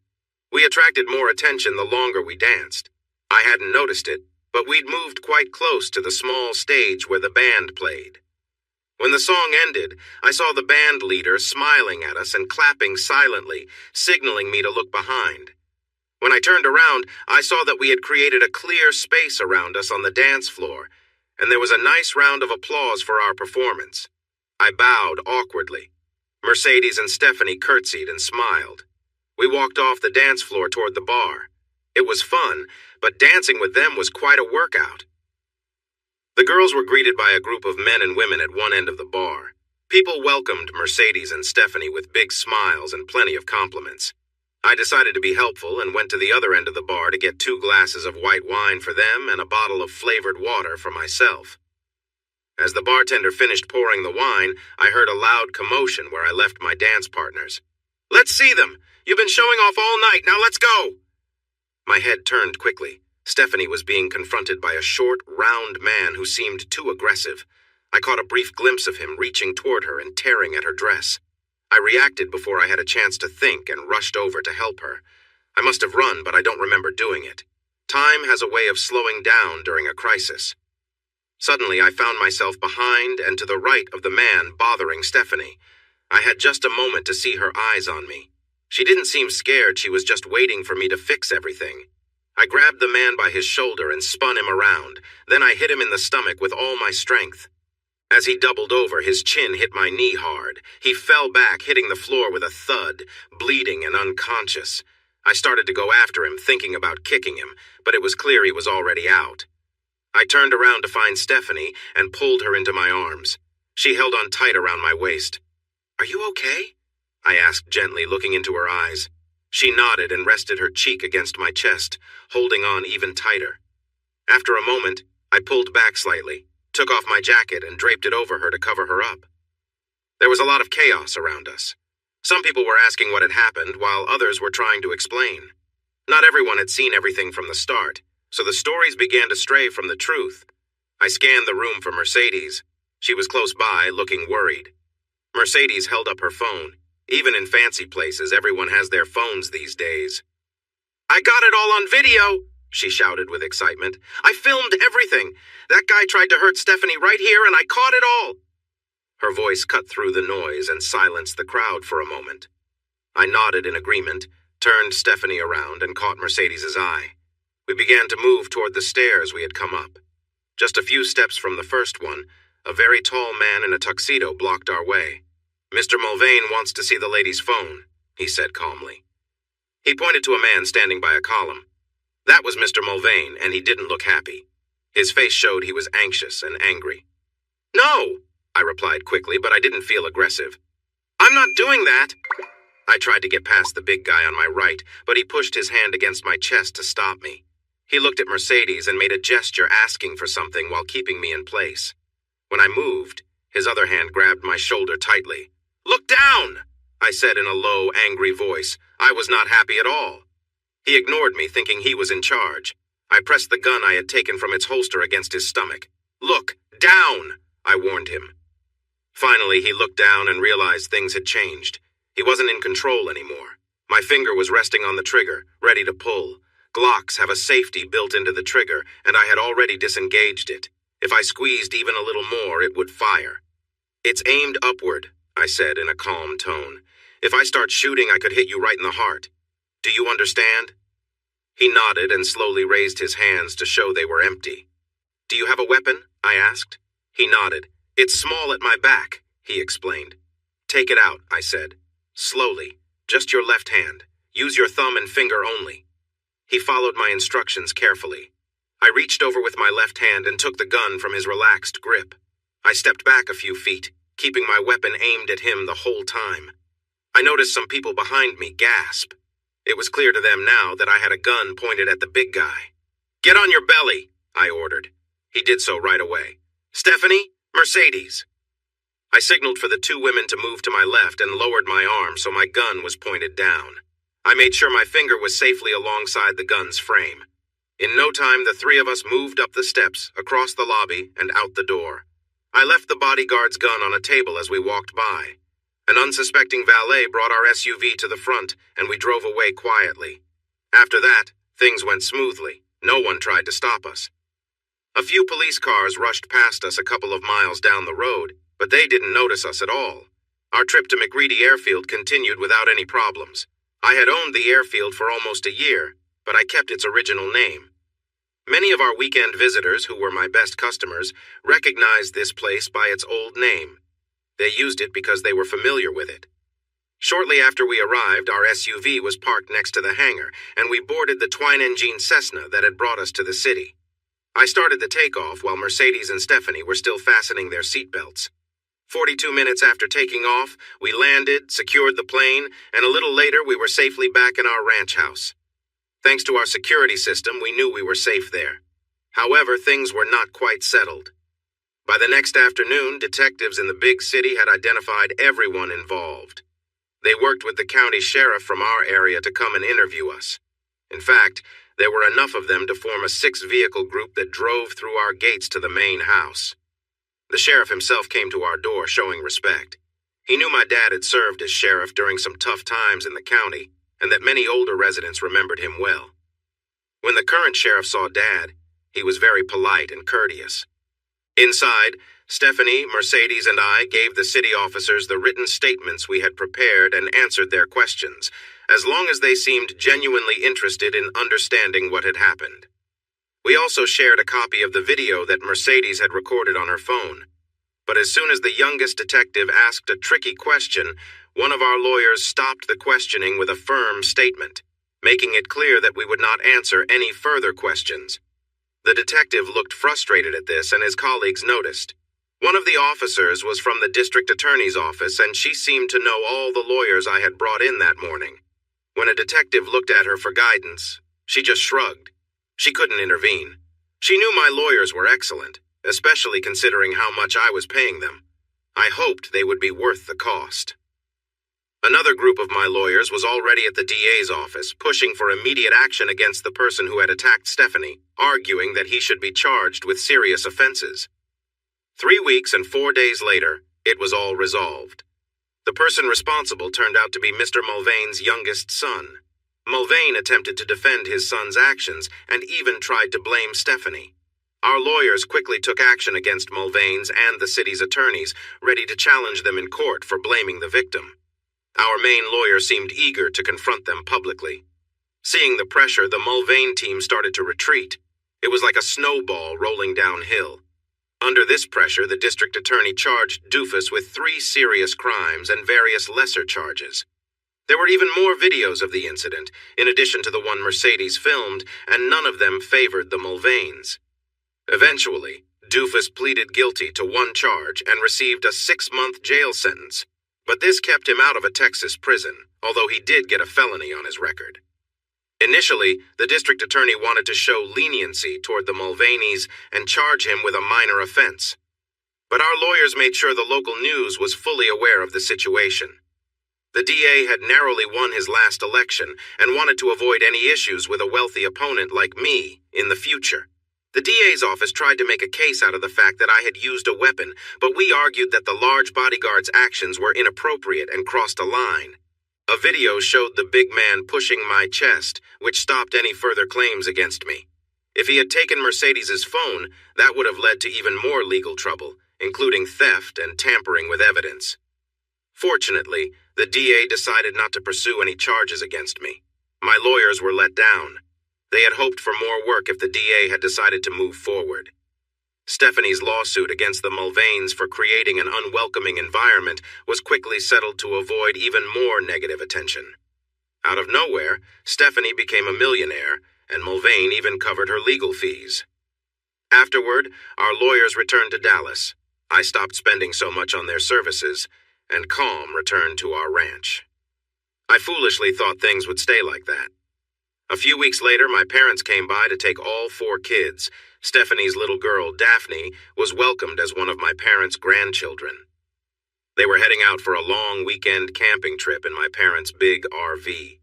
We attracted more attention the longer we danced. I hadn't noticed it, but we'd moved quite close to the small stage where the band played. When the song ended, I saw the band leader smiling at us and clapping silently, signaling me to look behind. When I turned around, I saw that we had created a clear space around us on the dance floor, and there was a nice round of applause for our performance. I bowed awkwardly. Mercedes and Stephanie curtsied and smiled. We walked off the dance floor toward the bar. It was fun, but dancing with them was quite a workout. The girls were greeted by a group of men and women at one end of the bar. People welcomed Mercedes and Stephanie with big smiles and plenty of compliments. I decided to be helpful and went to the other end of the bar to get 2 glasses of white wine for them and a bottle of flavored water for myself. As the bartender finished pouring the wine, I heard a loud commotion where I left my dance partners. "Let's see them! You've been showing off all night, now let's go!" My head turned quickly. Stephanie was being confronted by a short, round man who seemed too aggressive. I caught a brief glimpse of him reaching toward her and tearing at her dress. I reacted before I had a chance to think and rushed over to help her. I must have run, but I don't remember doing it. Time has a way of slowing down during a crisis. Suddenly, I found myself behind and to the right of the man bothering Stephanie. I had just a moment to see her eyes on me. She didn't seem scared, she was just waiting for me to fix everything. I grabbed the man by his shoulder and spun him around. Then I hit him in the stomach with all my strength. As he doubled over, his chin hit my knee hard. He fell back, hitting the floor with a thud, bleeding and unconscious. I started to go after him, thinking about kicking him, but it was clear he was already out. I turned around to find Stephanie and pulled her into my arms. She held on tight around my waist. "Are you okay?" I asked gently, looking into her eyes. She nodded and rested her cheek against my chest, holding on even tighter. After a moment, I pulled back slightly, took off my jacket and draped it over her to cover her up. There was a lot of chaos around us. Some people were asking what had happened, while others were trying to explain. Not everyone had seen everything from the start, so the stories began to stray from the truth. I scanned the room for Mercedes. She was close by, looking worried. Mercedes held up her phone. Even in fancy places, everyone has their phones these days. "I got it all on video!" she shouted with excitement. "I filmed everything. That guy tried to hurt Stephanie right here, and I caught it all." Her voice cut through the noise and silenced the crowd for a moment. I nodded in agreement, turned Stephanie around, and caught Mercedes's eye. We began to move toward the stairs we had come up. Just a few steps from the first one, a very tall man in a tuxedo blocked our way. "Mr. Mulvane wants to see the lady's phone," he said calmly. He pointed to a man standing by a column. That was Mr. Mulvane, and he didn't look happy. His face showed he was anxious and angry. "No," I replied quickly, but I didn't feel aggressive. "I'm not doing that." I tried to get past the big guy on my right, but he pushed his hand against my chest to stop me. He looked at Mercedes and made a gesture asking for something while keeping me in place. When I moved, his other hand grabbed my shoulder tightly. "Look down!" I said in a low, angry voice. I was not happy at all. He ignored me, thinking he was in charge. I pressed the gun I had taken from its holster against his stomach. "Look down!" I warned him. Finally, he looked down and realized things had changed. He wasn't in control anymore. My finger was resting on the trigger, ready to pull. Glocks have a safety built into the trigger, and I had already disengaged it. If I squeezed even a little more, it would fire. "It's aimed upward," I said in a calm tone. "If I start shooting, I could hit you right in the heart. Do you understand?" He nodded and slowly raised his hands to show they were empty. "Do you have a weapon?" I asked. He nodded. "It's small at my back," he explained. "Take it out," I said. "Slowly. Just your left hand. Use your thumb and finger only." He followed my instructions carefully. I reached over with my left hand and took the gun from his relaxed grip. I stepped back a few feet, keeping my weapon aimed at him the whole time. I noticed some people behind me gasp. It was clear to them now that I had a gun pointed at the big guy. "Get on your belly," I ordered. He did so right away. "Stephanie, Mercedes." I signaled for the two women to move to my left and lowered my arm so my gun was pointed down. I made sure my finger was safely alongside the gun's frame. In no time, the three of us moved up the steps, across the lobby, and out the door. I left the bodyguard's gun on a table as we walked by. An unsuspecting valet brought our SUV to the front, and we drove away quietly. After that, things went smoothly. No one tried to stop us. A few police cars rushed past us a couple of miles down the road, but they didn't notice us at all. Our trip to McReady Airfield continued without any problems. I had owned the airfield for almost a year, but I kept its original name. Many of our weekend visitors, who were my best customers, recognized this place by its old name. They used it because they were familiar with it. Shortly after we arrived, our SUV was parked next to the hangar, and we boarded the twin-engine Cessna that had brought us to the city. I started the takeoff while Mercedes and Stephanie were still fastening their seatbelts. 42 minutes after taking off, we landed, secured the plane, and a little later we were safely back in our ranch house. Thanks to our security system, we knew we were safe there. However, things were not quite settled. By the next afternoon, detectives in the big city had identified everyone involved. They worked with the county sheriff from our area to come and interview us. In fact, there were enough of them to form a 6-vehicle group that drove through our gates to the main house. The sheriff himself came to our door showing respect. He knew my dad had served as sheriff during some tough times in the county, and that many older residents remembered him well. When the current sheriff saw Dad, he was very polite and courteous. Inside, Stephanie, Mercedes, and I gave the city officers the written statements we had prepared and answered their questions, as long as they seemed genuinely interested in understanding what had happened. We also shared a copy of the video that Mercedes had recorded on her phone. But as soon as the youngest detective asked a tricky question, one of our lawyers stopped the questioning with a firm statement, making it clear that we would not answer any further questions. The detective looked frustrated at this, and his colleagues noticed. One of the officers was from the district attorney's office, and she seemed to know all the lawyers I had brought in that morning. When a detective looked at her for guidance, she just shrugged. She couldn't intervene. She knew my lawyers were excellent, especially considering how much I was paying them. I hoped they would be worth the cost. Another group of my lawyers was already at the DA's office, pushing for immediate action against the person who had attacked Stephanie, arguing that he should be charged with serious offenses. 3 weeks and 4 days later, it was all resolved. The person responsible turned out to be Mr. Mulvane's youngest son. Mulvane attempted to defend his son's actions and even tried to blame Stephanie. Our lawyers quickly took action against Mulvane's and the city's attorneys, ready to challenge them in court for blaming the victim. Our main lawyer seemed eager to confront them publicly. Seeing the pressure, the Mulvane team started to retreat. It was like a snowball rolling downhill. Under this pressure, the district attorney charged Doofus with 3 serious crimes and various lesser charges. There were even more videos of the incident, in addition to the one Mercedes filmed, and none of them favored the Mulvanes. Eventually, Doofus pleaded guilty to 1 charge and received a 6-month jail sentence. But this kept him out of a Texas prison, although he did get a felony on his record. Initially, the district attorney wanted to show leniency toward the Mulvanes and charge him with a minor offense. But our lawyers made sure the local news was fully aware of the situation. The DA had narrowly won his last election and wanted to avoid any issues with a wealthy opponent like me in the future. The DA's office tried to make a case out of the fact that I had used a weapon, but we argued that the large bodyguard's actions were inappropriate and crossed a line. A video showed the big man pushing my chest, which stopped any further claims against me. If he had taken Mercedes's phone, that would have led to even more legal trouble, including theft and tampering with evidence. Fortunately, the DA decided not to pursue any charges against me. My lawyers were let down. They had hoped for more work if the DA had decided to move forward. Stephanie's lawsuit against the Mulvanes for creating an unwelcoming environment was quickly settled to avoid even more negative attention. Out of nowhere, Stephanie became a millionaire, and Mulvane even covered her legal fees. Afterward, our lawyers returned to Dallas. I stopped spending so much on their services, and calm returned to our ranch. I foolishly thought things would stay like that. A few weeks later, my parents came by to take all 4 kids. Stephanie's little girl, Daphne, was welcomed as one of my parents' grandchildren. They were heading out for a long weekend camping trip in my parents' big RV.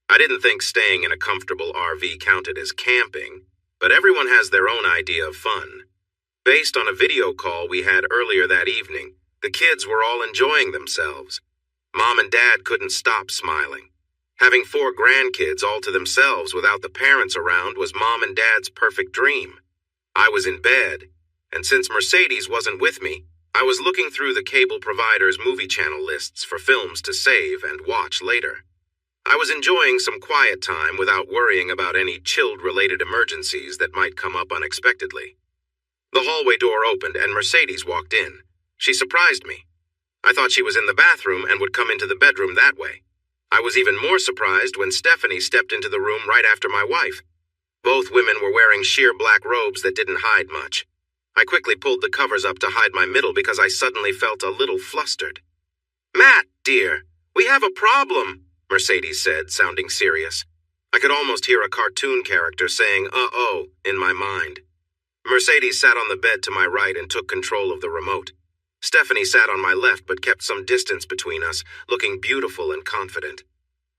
I didn't think staying in a comfortable RV counted as camping, but everyone has their own idea of fun. Based on a video call we had earlier that evening, the kids were all enjoying themselves. Mom and Dad couldn't stop smiling. Having 4 grandkids all to themselves without the parents around was Mom and Dad's perfect dream. I was in bed, and since Mercedes wasn't with me, I was looking through the cable provider's movie channel lists for films to save and watch later. I was enjoying some quiet time without worrying about any child-related emergencies that might come up unexpectedly. The hallway door opened and Mercedes walked in. She surprised me. I thought she was in the bathroom and would come into the bedroom that way. I was even more surprised when Stephanie stepped into the room right after my wife. Both women were wearing sheer black robes that didn't hide much. I quickly pulled the covers up to hide my middle because I suddenly felt a little flustered. "Matt, dear, we have a problem," Mercedes said, sounding serious. I could almost hear a cartoon character saying, "uh-oh," in my mind. Mercedes sat on the bed to my right and took control of the remote. Stephanie sat on my left but kept some distance between us, looking beautiful and confident.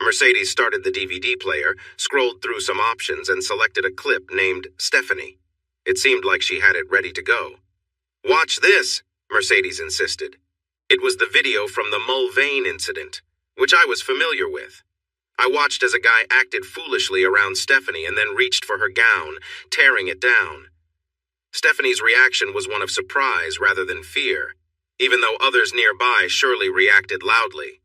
Mercedes started the DVD player, scrolled through some options, and selected a clip named Stephanie. It seemed like she had it ready to go. "Watch this," Mercedes insisted. It was the video from the Mulvane incident, which I was familiar with. I watched as a guy acted foolishly around Stephanie and then reached for her gown, tearing it down. Stephanie's reaction was one of surprise rather than fear, even though others nearby surely reacted loudly.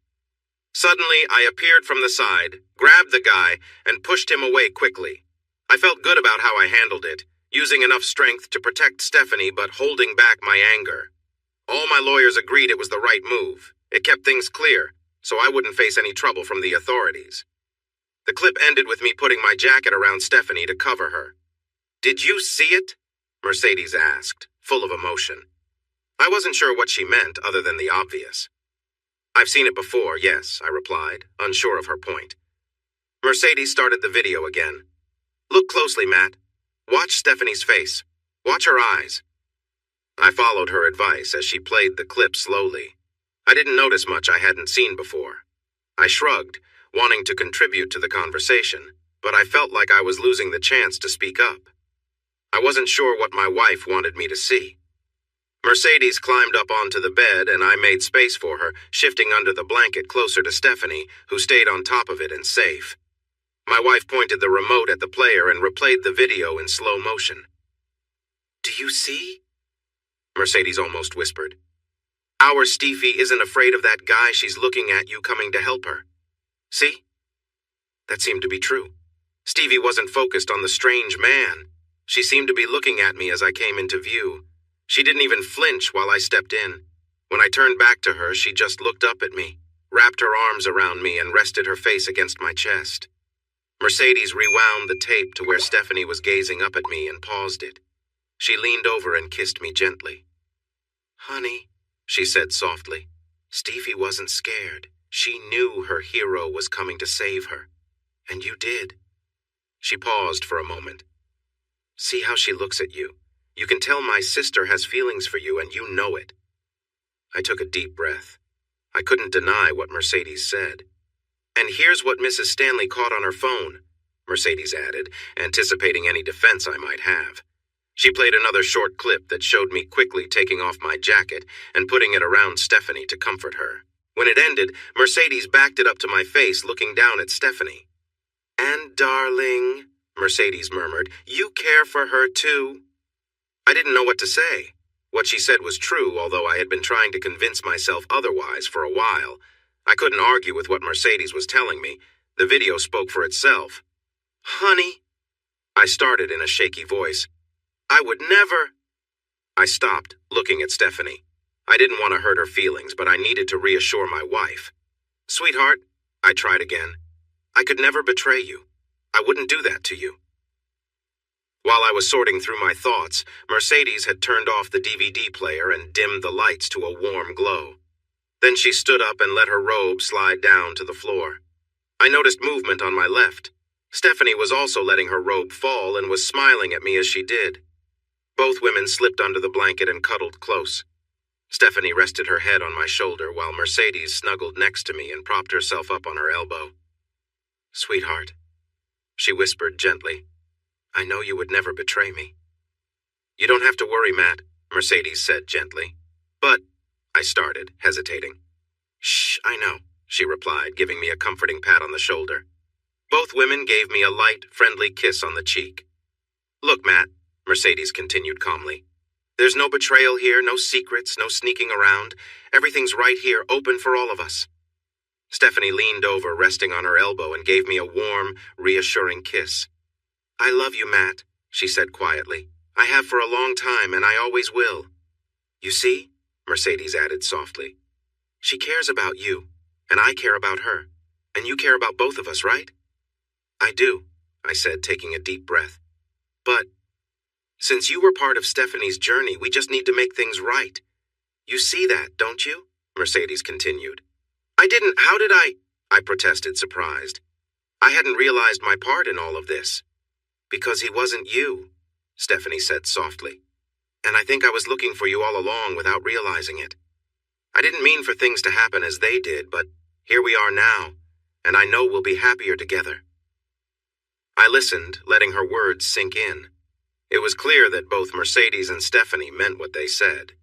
Suddenly, I appeared from the side, grabbed the guy, and pushed him away quickly. I felt good about how I handled it, using enough strength to protect Stephanie but holding back my anger. All my lawyers agreed it was the right move. It kept things clear, so I wouldn't face any trouble from the authorities. The clip ended with me putting my jacket around Stephanie to cover her. "Did you see it?" Mercedes asked, full of emotion. I wasn't sure what she meant other than the obvious. "I've seen it before, yes," I replied, unsure of her point. Mercedes started the video again. "Look closely, Matt. Watch Stephanie's face. Watch her eyes." I followed her advice as she played the clip slowly. I didn't notice much I hadn't seen before. I shrugged, wanting to contribute to the conversation, but I felt like I was losing the chance to speak up. I wasn't sure what my wife wanted me to see. Mercedes climbed up onto the bed and I made space for her, shifting under the blanket closer to Stephanie, who stayed on top of it and safe. My wife pointed the remote at the player and replayed the video in slow motion. "Do you see?" Mercedes almost whispered. "Our Steffi isn't afraid of that guy she's looking at you coming to help her. See?" That seemed to be true. Stevie wasn't focused on the strange man. She seemed to be looking at me as I came into view. She didn't even flinch while I stepped in. When I turned back to her, she just looked up at me, wrapped her arms around me, and rested her face against my chest. Mercedes rewound the tape to where Stephanie was gazing up at me and paused it. She leaned over and kissed me gently. "Honey," she said softly. "Steffi wasn't scared. She knew her hero was coming to save her. And you did." She paused for a moment. "See how she looks at you. You can tell my sister has feelings for you, and you know it." I took a deep breath. I couldn't deny what Mercedes said. "And here's what Mrs. Stanley caught on her phone," Mercedes added, anticipating any defense I might have. She played another short clip that showed me quickly taking off my jacket and putting it around Stephanie to comfort her. When it ended, Mercedes backed it up to my face, looking down at Stephanie. "And darling," Mercedes murmured, "you care for her too?" I didn't know what to say. What she said was true, although I had been trying to convince myself otherwise for a while. I couldn't argue with what Mercedes was telling me. The video spoke for itself. "Honey," I started in a shaky voice. "I would never—" I stopped, looking at Stephanie. I didn't want to hurt her feelings, but I needed to reassure my wife. "Sweetheart," I tried again, "I could never betray you. I wouldn't do that to you." While I was sorting through my thoughts, Mercedes had turned off the DVD player and dimmed the lights to a warm glow. Then she stood up and let her robe slide down to the floor. I noticed movement on my left. Stephanie was also letting her robe fall and was smiling at me as she did. Both women slipped under the blanket and cuddled close. Stephanie rested her head on my shoulder while Mercedes snuggled next to me and propped herself up on her elbow. "Sweetheart," she whispered gently, "I know you would never betray me." "You don't have to worry, Matt," Mercedes said gently. "But—" I started, hesitating. "Shh, I know," she replied, giving me a comforting pat on the shoulder. Both women gave me a light, friendly kiss on the cheek. "Look, Matt," Mercedes continued calmly. "There's no betrayal here, no secrets, no sneaking around. Everything's right here, open for all of us." Stephanie leaned over, resting on her elbow, and gave me a warm, reassuring kiss. "I love you, Matt," she said quietly. "I have for a long time, and I always will." "You see?" Mercedes added softly. "She cares about you, and I care about her, and you care about both of us, right?" "I do," I said, taking a deep breath. "But since you were part of Stephanie's journey, we just need to make things right. You see that, don't you?" Mercedes continued. How did I protested, surprised. I hadn't realized my part in all of this." "Because he wasn't you," Stephanie said softly. "And I think I was looking for you all along without realizing it. I didn't mean for things to happen as they did, but here we are now, and I know we'll be happier together." I listened, letting her words sink in. It was clear that both Mercedes and Stephanie meant what they said.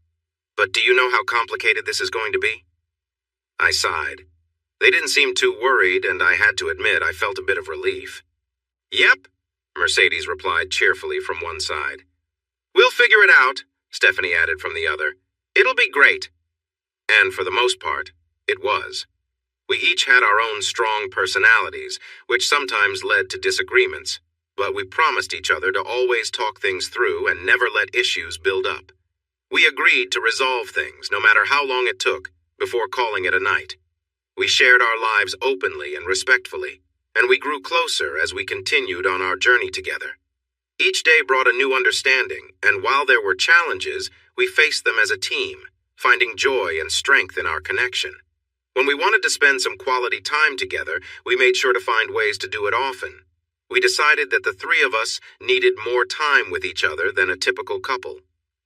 "But do you know how complicated this is going to be?" I sighed. They didn't seem too worried, and I had to admit I felt a bit of relief. "Yep," Mercedes replied cheerfully from one side. "We'll figure it out," Stephanie added from the other. "It'll be great." And for the most part, it was. We each had our own strong personalities, which sometimes led to disagreements, but we promised each other to always talk things through and never let issues build up. We agreed to resolve things, no matter how long it took, before calling it a night. We shared our lives openly and respectfully, and we grew closer as we continued on our journey together. Each day brought a new understanding, and while there were challenges, we faced them as a team, finding joy and strength in our connection. When we wanted to spend some quality time together, we made sure to find ways to do it often. We decided that the three of us needed more time with each other than a typical couple.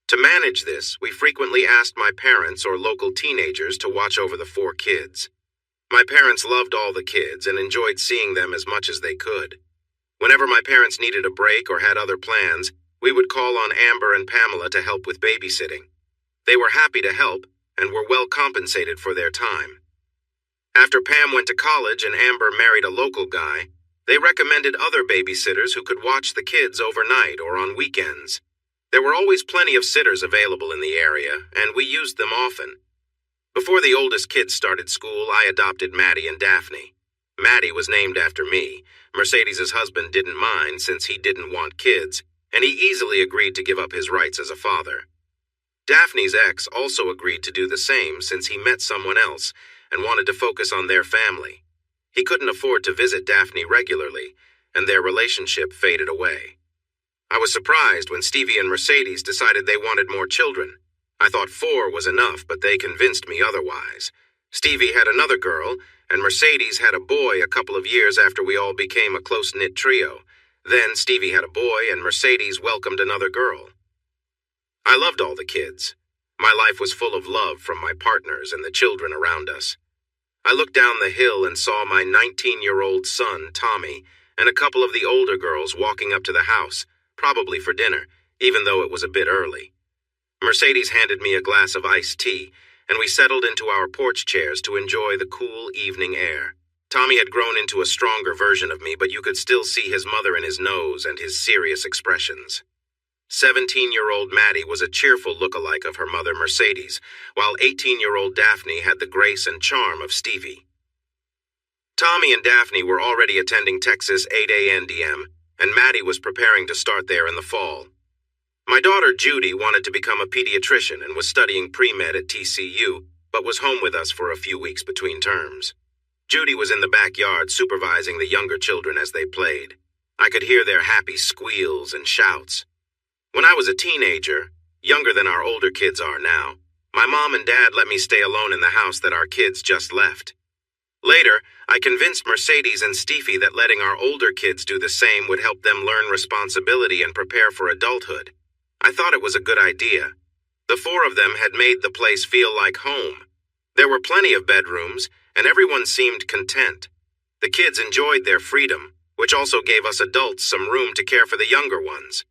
To manage this, we frequently asked my parents or local teenagers to watch over the 4 kids. My parents loved all the kids and enjoyed seeing them as much as they could. Whenever my parents needed a break or had other plans, we would call on Amber and Pamela to help with babysitting. They were happy to help and were well compensated for their time. After Pam went to college and Amber married a local guy, They recommended other babysitters who could watch the kids overnight or on weekends. There were always plenty of sitters available in the area, and we used them often. Before the oldest kids started school, I adopted Maddie and Daphne. Maddie was named after me. Mercedes' husband didn't mind since he didn't want kids, and he easily agreed to give up his rights as a father. Daphne's ex also agreed to do the same since he met someone else and wanted to focus on their family. He couldn't afford to visit Daphne regularly, and their relationship faded away. I was surprised when Stevie and Mercedes decided they wanted more children. I thought 4 was enough, but they convinced me otherwise. Stevie had another girl, and Mercedes had a boy a couple of years after we all became a close-knit trio. Then Stevie had a boy, and Mercedes welcomed another girl. I loved all the kids. My life was full of love from my partners and the children around us. I looked down the hill and saw my 19-year-old son, Tommy, and a couple of the older girls walking up to the house, probably for dinner, even though it was a bit early. Mercedes handed me a glass of iced tea, and we settled into our porch chairs to enjoy the cool evening air. Tommy had grown into a stronger version of me, but you could still see his mother in his nose and his serious expressions. 17-year-old Maddie was a cheerful look-alike of her mother, Mercedes, while 18-year-old Daphne had the grace and charm of Stevie. Tommy and Daphne were already attending Texas 8A&DM, and Maddie was preparing to start there in the fall. My daughter Judy wanted to become a pediatrician and was studying pre-med at TCU, but was home with us for a few weeks between terms. Judy was in the backyard supervising the younger children as they played. I could hear their happy squeals and shouts. When I was a teenager, younger than our older kids are now, my mom and dad let me stay alone in the house that our kids just left. Later, I convinced Mercedes and Stevie that letting our older kids do the same would help them learn responsibility and prepare for adulthood. I thought it was a good idea. The 4 of them had made the place feel like home. There were plenty of bedrooms, and everyone seemed content. The kids enjoyed their freedom, which also gave us adults some room to care for the younger ones.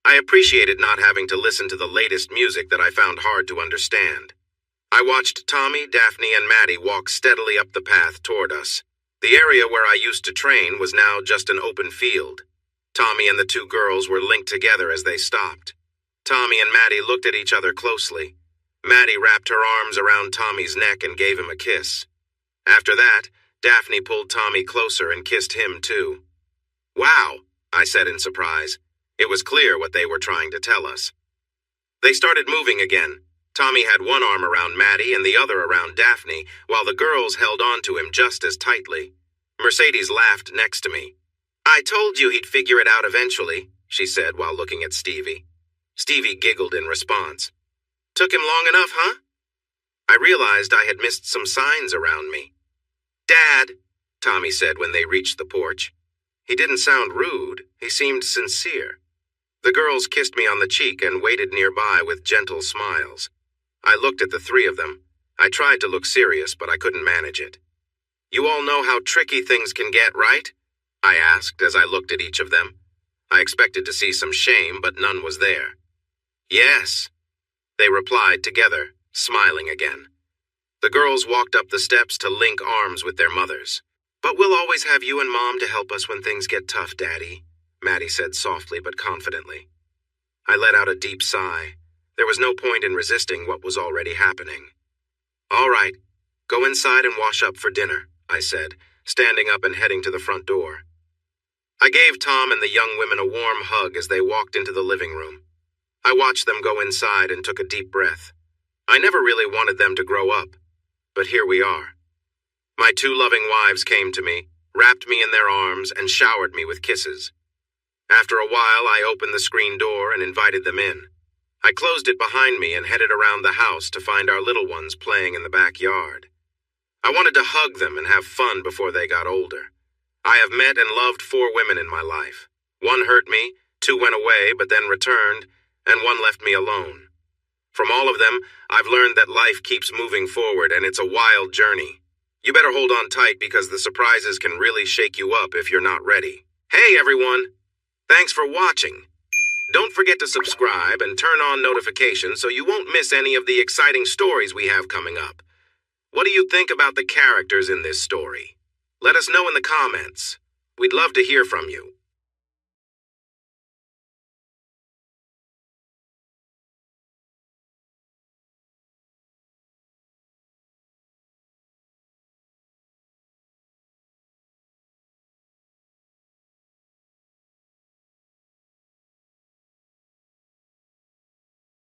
I appreciated not having to listen to the latest music that I found hard to understand. I watched Tommy, Daphne, and Maddie walk steadily up the path toward us. The area where I used to train was now just an open field. Tommy and the 2 girls were linked together as they stopped. Tommy and Maddie looked at each other closely. Maddie wrapped her arms around Tommy's neck and gave him a kiss. After that, Daphne pulled Tommy closer and kissed him too. "Wow," I said in surprise. It was clear what they were trying to tell us. They started moving again. Tommy had one arm around Maddie and the other around Daphne, while the girls held on to him just as tightly. Mercedes laughed next to me. "I told you he'd figure it out eventually," she said while looking at Stevie. Stevie giggled in response. "Took him long enough, huh?" I realized I had missed some signs around me. "Dad," Tommy said when they reached the porch. He didn't sound rude. He seemed sincere. The girls kissed me on the cheek and waited nearby with gentle smiles. I looked at the 3 of them. I tried to look serious, but I couldn't manage it. "You all know how tricky things can get, right?" I asked as I looked at each of them. I expected to see some shame, but none was there. "Yes," they replied together, smiling again. The girls walked up the steps to link arms with their mothers. "But we'll always have you and Mom to help us when things get tough, Daddy," Maddie said softly but confidently. I let out a deep sigh. There was no point in resisting what was already happening. "All right, go inside and wash up for dinner," I said, standing up and heading to the front door. I gave Tom and the young women a warm hug as they walked into the living room. I watched them go inside and took a deep breath. I never really wanted them to grow up, but here we are. My 2 loving wives came to me, wrapped me in their arms, and showered me with kisses. After a while, I opened the screen door and invited them in. I closed it behind me and headed around the house to find our little ones playing in the backyard. I wanted to hug them and have fun before they got older. I have met and loved 4 women in my life. 1 hurt me, 2 went away but then returned, and 1 left me alone. From all of them, I've learned that life keeps moving forward and it's a wild journey. You better hold on tight because the surprises can really shake you up if you're not ready. Hey everyone! Thanks for watching. Don't forget to subscribe and turn on notifications so you won't miss any of the exciting stories we have coming up. What do you think about the characters in this story? Let us know in the comments. We'd love to hear from you.